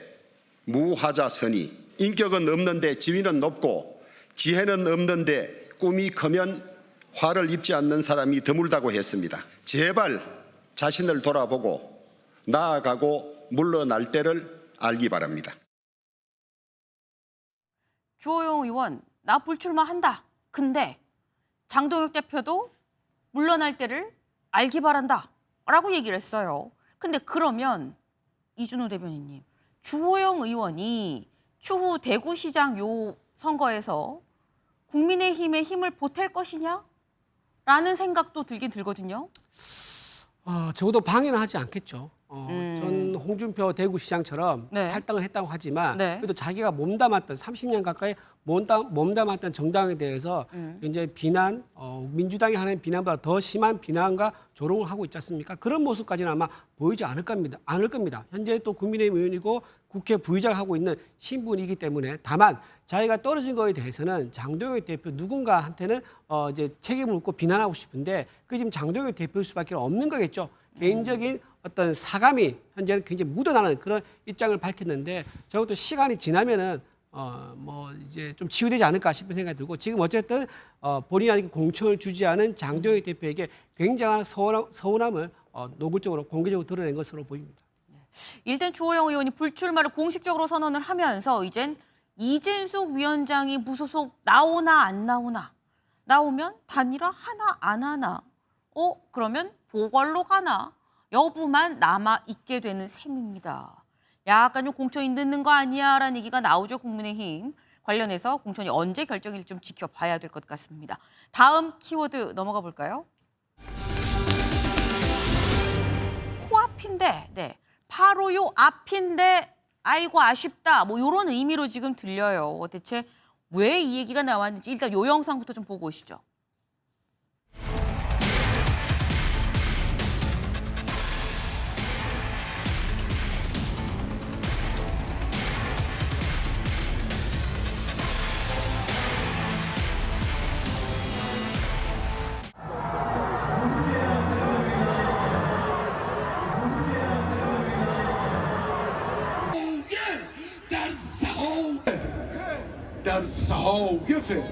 [SPEAKER 21] 무화자선이 인격은 없는데 지위는 높고 지혜는 없는데 꿈이 크면 화를 입지 않는 사람이 드물다고 했습니다. 제발 자신을 돌아보고 나아가고 물러날 때를 알기 바랍니다.
[SPEAKER 1] 주호영 의원, 나 불출마한다. 근데 장동혁 대표도 물러날 때를 알기 바란다. 라고 얘기를 했어요. 근데 그러면 이준호 대변인님, 주호영 의원이 추후 대구시장 요 선거에서 국민의힘의 힘을 보탤 것이냐? 라는 생각도 들긴 들거든요.
[SPEAKER 3] 적어도 방해는 하지 않겠죠. 전 홍준표 대구시장처럼 탈당을 했다고 하지만 그래도 자기가 몸담았던 30년 가까이 몸담았던 정당에 대해서 이제 비난, 민주당이 하는 비난보다 더 심한 비난과 조롱을 하고 있지 않습니까? 그런 모습까지는 아마 보이지 않을 겁니다. 현재 또 국민의힘 의원이고 국회 부의장을 하고 있는 신분이기 때문에 다만 자기가 떨어진 거에 대해서는 장동혁 대표 누군가한테는 이제 책임을 묻고 비난하고 싶은데 그 지금 장동혁 대표일 수밖에 없는 거겠죠. 개인적인 어떤 사감이 현재는 굉장히 묻어나는 그런 입장을 밝혔는데 저것도 시간이 지나면은 뭐 이제 좀 치유되지 않을까 싶은 생각이 들고 지금 어쨌든 본의 아니게 공천을 주지 않은 장동혁 대표에게 굉장한 서운함을 노골적으로 공개적으로 드러낸 것으로 보입니다.
[SPEAKER 1] 일단 주호영 의원이 불출마를 공식적으로 선언을 하면서 이젠 이진숙 위원장이 무소속 나오나 안 나오나 나오면 단일화 하나 안 하나 그러면 보궐로 가나 여부만 남아 있게 되는 셈입니다. 약간 좀 공천이 늦는 거 아니야라는 얘기가 나오죠. 국민의힘 관련해서 공천이 언제 결정일지 좀 지켜봐야 될 것 같습니다. 다음 키워드 넘어가 볼까요? 코앞인데, 네, 바로 요 앞인데 아이고 아쉽다 뭐 이런 의미로 지금 들려요. 대체 왜 이 얘기가 나왔는지 일단 요 영상부터 좀 보고 오시죠.
[SPEAKER 2] So give it.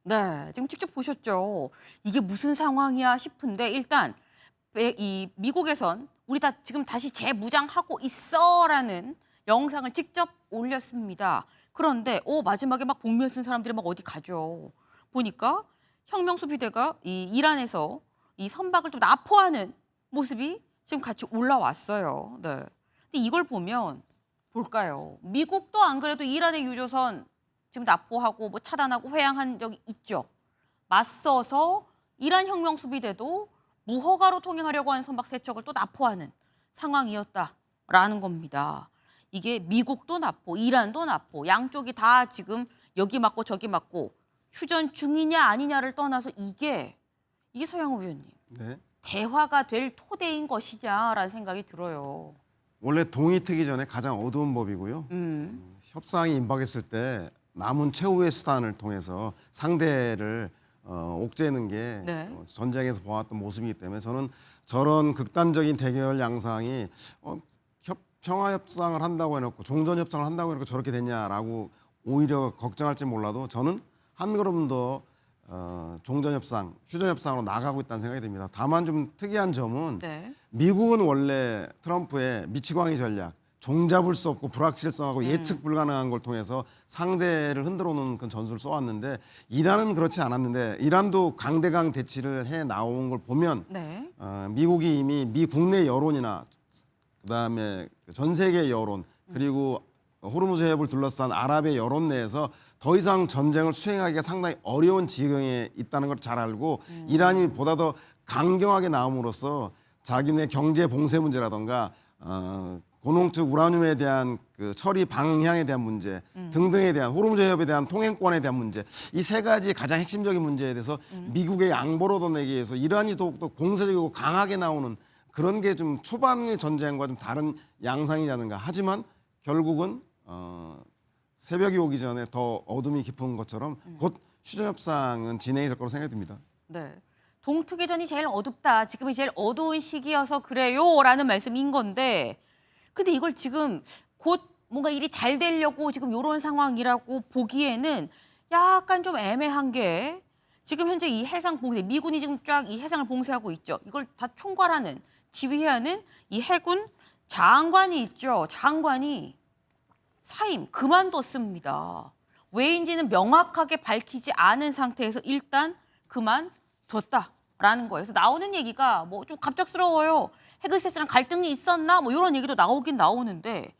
[SPEAKER 1] 네, 지금 직접 보셨죠. 이게 무슨 상황이야 싶은데 일단 이 미국에선 우리 다 지금 다시 재무장하고 있어라는 영상을 직접 올렸습니다. 그런데 마지막에 막 복면 쓴 사람들이 막 어디 가죠. 보니까 혁명수 비대가 이 이란에서 이 선박을 좀 납포하는 모습이 지금 같이 올라왔어요. 네. 근데 이걸 보면 볼까요? 미국도 안 그래도 이란의 유조선 지금 납포하고 뭐 차단하고 회항한 적이 있죠. 맞서서 이란 혁명수비대도 무허가로 통행하려고 하는 선박 세척을 또 납포하는 상황이었다라는 겁니다. 이게 미국도 납포, 이란도 납포, 양쪽이 다 지금 여기 맞고 저기 맞고 휴전 중이냐 아니냐를 떠나서 이게 서영호 의원님
[SPEAKER 7] 네.
[SPEAKER 1] 대화가 될 토대인 것이냐라는 생각이 들어요.
[SPEAKER 7] 원래 동의 트기 전에 가장 어두운 법이고요. 협상이 임박했을 때 남은 최후의 수단을 통해서 상대를 옥죄는 게
[SPEAKER 1] 네.
[SPEAKER 7] 전쟁에서 보았던 모습이기 때문에 저는 저런 극단적인 대결 양상이 평화 협상을 한다고 해놓고 종전 협상을 한다고 해놓고 저렇게 됐냐라고 오히려 걱정할지 몰라도 저는 한 걸음 더 종전 협상, 휴전 협상으로 나가고 있다는 생각이 듭니다. 다만 좀 특이한 점은
[SPEAKER 1] 네.
[SPEAKER 7] 미국은 원래 트럼프의 미치광이 전략, 종잡을 수 없고 불확실성하고 예측 불가능한 걸 통해서 상대를 흔들어 놓는 그런 전술을 써왔는데 이란은 그렇지 않았는데 이란도 강대강 대치를 해 나온 걸 보면
[SPEAKER 1] 네.
[SPEAKER 7] 미국이 이미 미 국내 여론이나 그다음에 전 세계 여론 그리고 호르무즈 해협을 둘러싼 아랍의 여론 내에서 더 이상 전쟁을 수행하기가 상당히 어려운 지경에 있다는 걸 잘 알고 이란이 보다 더 강경하게 나옴으로써 자기네 경제 봉쇄 문제라던가 고농축 우라늄에 대한 그 처리 방향에 대한 문제 등등에 대한 호르무즈 해협에 대한 통행권에 대한 문제 이 세 가지 가장 핵심적인 문제에 대해서 미국의 양보를 얻어내기 위해서 이란이 더욱더 공세적이고 강하게 나오는 그런 게 좀 초반의 전쟁과 좀 다른 양상이지 않은가. 하지만 결국은 새벽이 오기 전에 더 어둠이 깊은 것처럼 곧 휴전협상은 진행이 될 거라고 생각이 듭니다.
[SPEAKER 1] 네. 동특이전이 제일 어둡다. 지금이 제일 어두운 시기여서 그래요라는 말씀인 건데 근데 이걸 지금 곧 뭔가 일이 잘 되려고 지금 이런 상황이라고 보기에는 약간 좀 애매한 게 지금 현재 이 해상 봉쇄, 미군이 지금 쫙 이 해상을 봉쇄하고 있죠. 이걸 다 총괄하는, 지휘하는 이 해군 장관이 있죠. 장관이 사임, 그만뒀습니다. 왜인지는 명확하게 밝히지 않은 상태에서 일단 그만뒀다라는 거예요. 그래서 나오는 얘기가 뭐 좀 갑작스러워요. 헤글세스랑 갈등이 있었나? 뭐 이런 얘기도 나오긴 나오는데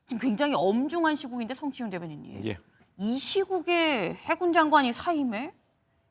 [SPEAKER 1] 지금 굉장히 엄중한 시국인데 성치훈 대변인님.
[SPEAKER 4] 예.
[SPEAKER 1] 이 시국에 해군 장관이 사임해?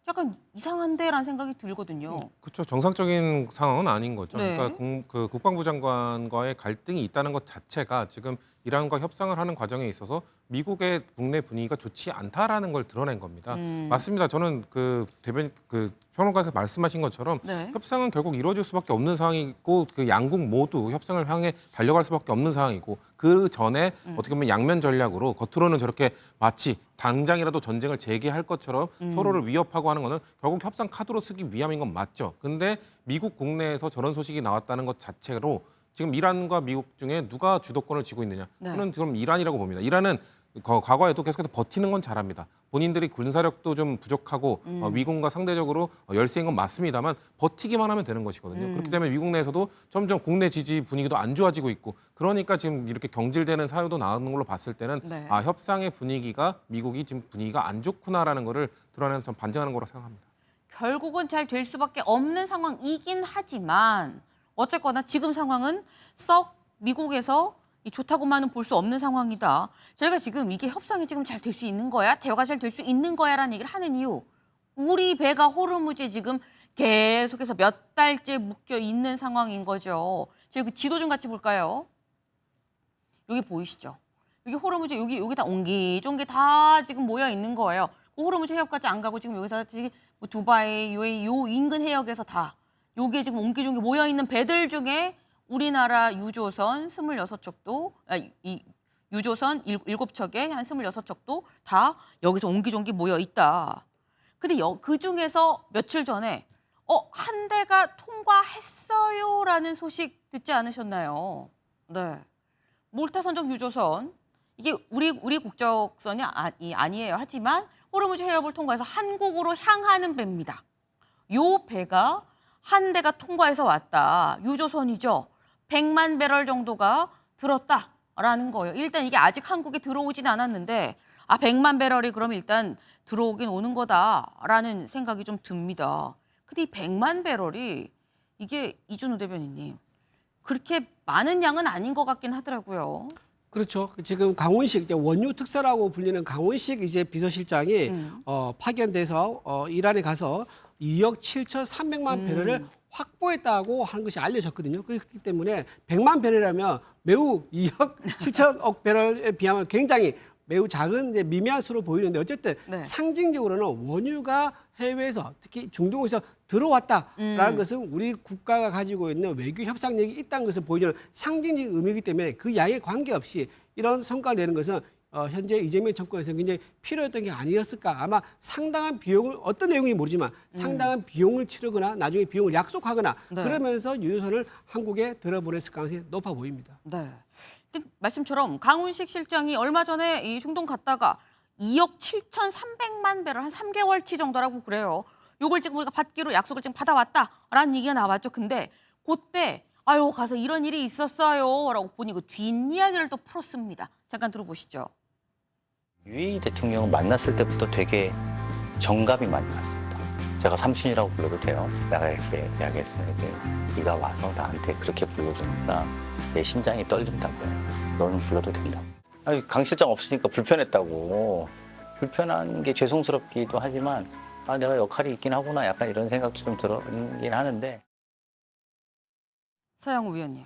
[SPEAKER 1] 약간 이상한데라는 생각이 들거든요.
[SPEAKER 4] 그렇죠. 정상적인 상황은 아닌 거죠.
[SPEAKER 1] 네.
[SPEAKER 4] 그러니까 그 국방부 장관과의 갈등이 있다는 것 자체가 지금 이란과 협상을 하는 과정에 있어서 미국의 국내 분위기가 좋지 않다라는 걸 드러낸 겁니다. 맞습니다. 저는 그 대변인 그 평론가에서 말씀하신 것처럼
[SPEAKER 1] 네.
[SPEAKER 4] 협상은 결국 이루어질 수밖에 없는 상황이고 그 양국 모두 협상을 향해 달려갈 수밖에 없는 상황이고 그 전에 어떻게 보면 양면 전략으로 겉으로는 저렇게 마치 당장이라도 전쟁을 재개할 것처럼 서로를 위협하고 하는 거는 결국 협상 카드로 쓰기 위함인 건 맞죠. 근데 미국 국내에서 저런 소식이 나왔다는 것 자체로 지금 이란과 미국 중에 누가 주도권을 쥐고 있느냐?
[SPEAKER 1] 네.
[SPEAKER 4] 저는 지금 이란이라고 봅니다. 이란은 과거에도 계속해서 버티는 건 잘합니다. 본인들이 군사력도 좀 부족하고 미군과 상대적으로 열세인 건 맞습니다만 버티기만 하면 되는 것이거든요. 그렇기 때문에 미국 내에서도 점점 국내 지지 분위기도 안 좋아지고 있고 그러니까 지금 이렇게 경질되는 사유도 나오는 걸로 봤을 때는
[SPEAKER 1] 네.
[SPEAKER 4] 아 협상의 분위기가 미국이 지금 분위기가 안 좋구나라는 거를 드러내서 좀 반증하는 거라고 생각합니다.
[SPEAKER 1] 결국은 잘 될 수밖에 없는 상황이긴 하지만 어쨌거나 지금 상황은 썩 미국에서 좋다고만은 볼 수 없는 상황이다. 저희가 지금 이게 협상이 지금 잘 될 수 있는 거야? 대화가 잘 될 수 있는 거야라는 얘기를 하는 이유. 우리 배가 호르무즈에 지금 계속해서 몇 달째 묶여 있는 상황인 거죠. 저희 그 지도 좀 같이 볼까요? 여기 보이시죠? 여기 호르무즈 여기 다 옹기종기 다 지금 모여 있는 거예요. 그 호르무즈 해역까지 안 가고 지금 여기서 지금 뭐 두바이 요 인근 해역에서 다 여기에 지금 옹기종기 모여 있는 배들 중에 우리나라 유조선 26척도 이 유조선 7척에 한 26척도 다 여기서 옹기종기 모여 있다. 근데 그 중에서 며칠 전에 한 대가 통과했어요라는 소식 듣지 않으셨나요? 네. 몰타선적 유조선 이게 우리 국적선이 아니에요. 하지만 호르무즈 해협을 통과해서 한국으로 향하는 배입니다. 요 배가 한 대가 통과해서 왔다. 유조선이죠. 100만 배럴 정도가 들었다라는 거예요. 일단 이게 아직 한국에 들어오진 않았는데 100만 배럴이 그럼 일단 들어오긴 오는 거다라는 생각이 좀 듭니다. 근데 이 100만 배럴이 이게 이준호 대변인님 그렇게 많은 양은 아닌 것 같긴 하더라고요.
[SPEAKER 3] 그렇죠. 지금 강훈식 이제 원유 특사라고 불리는 강훈식 이제 비서실장이 파견돼서 이란에 가서 2억 7,300만 배럴을 확보했다고 하는 것이 알려졌거든요. 그렇기 때문에 100만 배럴이라면 매우 2억 7천억 배럴에 비하면 굉장히 매우 작은 이제 미미한 수로 보이는데 어쨌든
[SPEAKER 1] 네.
[SPEAKER 3] 상징적으로는 원유가 해외에서 특히 중동에서 들어왔다라는 것은 우리 국가가 가지고 있는 외교 협상력이 있다는 것을 보여주는 상징적 의미이기 때문에 그 양에 관계없이 이런 성과를 내는 것은 현재 이재명 정권에서 굉장히 필요했던 게 아니었을까. 아마 상당한 비용을 어떤 내용인지 모르지만 상당한 비용을 치르거나 나중에 비용을 약속하거나
[SPEAKER 1] 네.
[SPEAKER 3] 그러면서 유조선을 한국에 들어보냈을 가능성이 높아 보입니다.
[SPEAKER 1] 네. 말씀처럼 강훈식 실장이 얼마 전에 이 중동 갔다가 2억 7,300만 배럴 한 3개월치 정도라고 그래요. 요걸 지금 우리가 받기로 약속을 지금 받아왔다라는 얘기가 나왔죠. 근데 그때 가서 이런 일이 있었어요라고 보니 그 뒷이야기를 또 풀었습니다. 잠깐 들어보시죠.
[SPEAKER 6] 유이 대통령을 만났을 때부터 되게 정감이 많이 갔습니다. 제가 삼순이라고 불러도 돼요. 내가 이렇게 이야기했어요. 네가 와서 나한테 그렇게 불러주니까 내 심장이 떨린다고요. 너는 불러도 된다고. 강 실장 없으니까 불편했다고. 불편한 게 죄송스럽기도 하지만 내가 역할이 있긴 하구나 약간 이런 생각도 좀 들긴 하는데.
[SPEAKER 1] 서영우 위원님.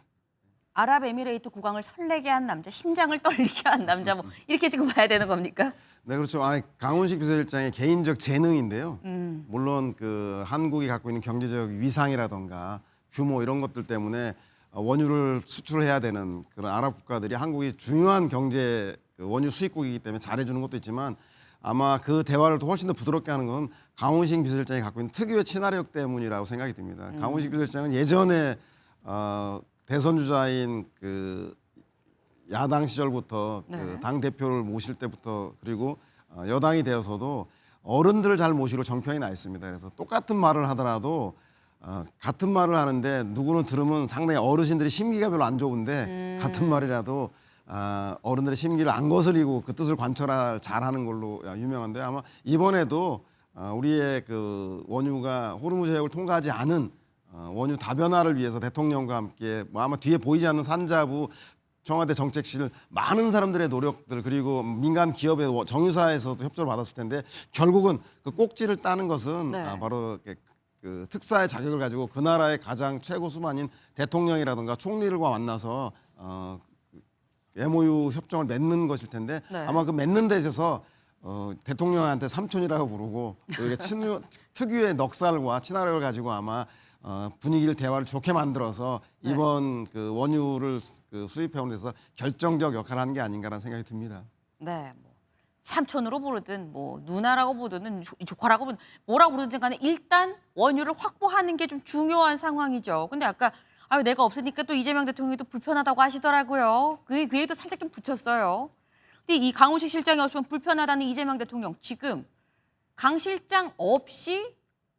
[SPEAKER 1] 아랍에미레이트 국왕을 설레게 한 남자, 심장을 떨리게 한 남자 뭐 이렇게 지금 봐야 되는 겁니까?
[SPEAKER 7] 네, 그렇죠. 강훈식 비서실장의 개인적 재능인데요. 물론 그 한국이 갖고 있는 경제적 위상이라던가 규모 이런 것들 때문에 원유를 수출해야 되는 그런 아랍 국가들이 한국이 중요한 경제 원유 수입국이기 때문에 잘해주는 것도 있지만 아마 그 대화를 또 훨씬 더 부드럽게 하는 건 강훈식 비서실장이 갖고 있는 특유의 친화력 때문이라고 생각이 듭니다. 강훈식 비서실장은 예전에 대선 주자인 그 야당 시절부터 그 당 대표를 모실 때부터 그리고 여당이 되어서도 어른들을 잘 모시고 정평이 나 있습니다. 그래서 똑같은 말을 하더라도 같은 말을 하는데 누구는 들으면 상당히 어르신들이 심기가 별로 안 좋은데 같은 말이라도 어른들의 심기를 안 거스리고 그 뜻을 관철할 잘하는 걸로 유명한데 아마 이번에도 우리의 그 원유가 호르무즈 해역을 통과하지 않은 원유 다변화를 위해서 대통령과 함께 아마 뒤에 보이지 않는 산자부 청와대 정책실 많은 사람들의 노력들 그리고 민간 기업의 정유사에서도 협조를 받았을 텐데 결국은 그 꼭지를 따는 것은
[SPEAKER 1] 네.
[SPEAKER 7] 바로 그 특사의 자격을 가지고 그 나라의 가장 최고 수반인 대통령이라든가 총리들과 만나서 MOU 협정을 맺는 것일 텐데
[SPEAKER 1] 네.
[SPEAKER 7] 아마 그 맺는 데 있어서 대통령한테 삼촌이라고 부르고 또 이게 특유의 넉살과 친화력을 가지고 아마 분위기를 대화를 좋게 만들어서 이번 그 원유를 수입해오는 데서 결정적 역할을 한 게 아닌가라는 생각이 듭니다.
[SPEAKER 1] 네, 뭐 삼촌으로 부르든 뭐 누나라고 부르든 조카라고 부르든 뭐라고 부르든 간에 일단 원유를 확보하는 게 좀 중요한 상황이죠. 근데 아까 아유 내가 없으니까 또 이재명 대통령이 또 불편하다고 하시더라고요. 그 얘기도 살짝 좀 붙였어요. 근데 이 강훈식 실장이 없으면 불편하다는 이재명 대통령 지금 강 실장 없이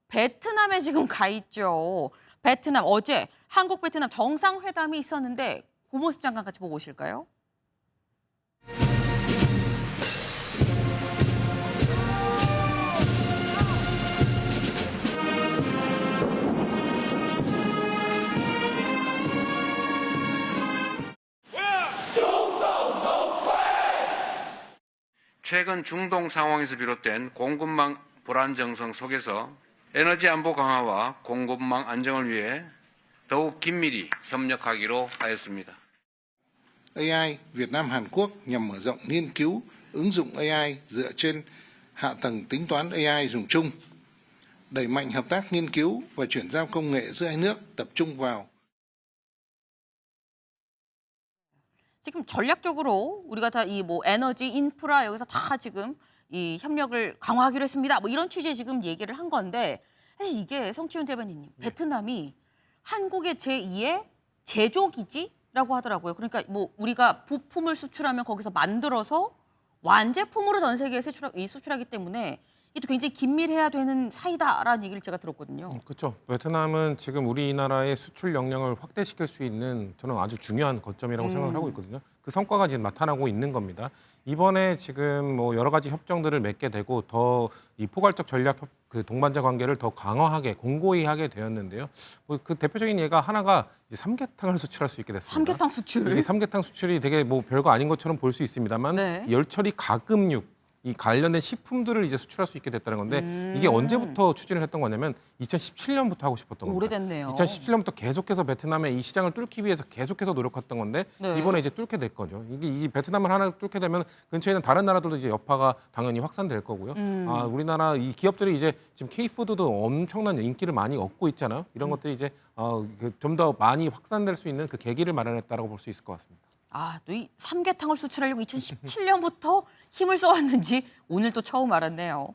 [SPEAKER 1] 베트남에 지금 가 있죠. 베트남 어제 한국 베트남 정상회담이 있었는데 그 모습 잠깐 같이 보고 오실까요?
[SPEAKER 10] 최근 중동 상황에서 비롯된 공급망 불안정성 속에서 에너지 안보 강화와 공급망 안정을 위해 더욱 긴밀히 협력하기로 하였습니다.
[SPEAKER 22] AI Việt Nam Hàn Quốc nhằm mở rộng nghiên cứu ứng dụng AI dựa trên hạ tầng tính toán AI dùng chung, đẩy mạnh hợp tác nghiên cứu và chuyển giao công nghệ giữa hai nước tập trung vào
[SPEAKER 1] 지금 전략적으로 우리가 다 이 뭐 에너지 인프라 여기서 다 지금 이 협력을 강화하기로 했습니다. 뭐 이런 취지의 지금 얘기를 한 건데 사실 이게 성치훈 대변인님 베트남이 한국의 제2의 제조기지라고 하더라고요. 그러니까 뭐 우리가 부품을 수출하면 거기서 만들어서 완제품으로 전 세계에 수출하기 때문에 이도 굉장히 긴밀해야 되는 사이다라는 얘기를 제가 들었거든요.
[SPEAKER 4] 그렇죠. 베트남은 지금 우리나라의 수출 역량을 확대시킬 수 있는 저는 아주 중요한 거점이라고 생각을 하고 있거든요. 그 성과가 지금 나타나고 있는 겁니다. 이번에 지금 뭐 여러 가지 협정들을 맺게 되고 더 이 포괄적 전략 그 동반자 관계를 더 강화하게 공고히 하게 되었는데요. 뭐 그 대표적인 예가 하나가 이제 삼계탕을 수출할 수 있게 됐습니다.
[SPEAKER 1] 삼계탕 수출.
[SPEAKER 4] 이게 삼계탕 수출이 되게 뭐 별거 아닌 것처럼 볼 수 있습니다만
[SPEAKER 1] 네.
[SPEAKER 4] 열처리 가금육 이 관련된 식품들을 이제 수출할 수 있게 됐다는 건데 이게 언제부터 추진을 했던 거냐면 2017년부터 하고 싶었던 겁니다.
[SPEAKER 1] 오래됐네요.
[SPEAKER 4] 2017년부터 계속해서 베트남의 이 시장을 뚫기 위해서 계속해서 노력했던 건데
[SPEAKER 1] 네.
[SPEAKER 4] 이번에 이제 뚫게 될 거죠. 이게 이 베트남을 하나 뚫게 되면 근처에 있는 다른 나라들도 이제 여파가 당연히 확산될 거고요. 아, 우리나라 이 기업들이 이제 지금 K푸드도 엄청난 인기를 많이 얻고 있잖아요. 이런 것들이 이제 좀 더 많이 확산될 수 있는 그 계기를 마련했다라고 볼 수 있을 것 같습니다.
[SPEAKER 1] 아, 또 이 삼계탕을 수출하려고 2017년부터 힘을 써왔는지 오늘 또 처음 알았네요.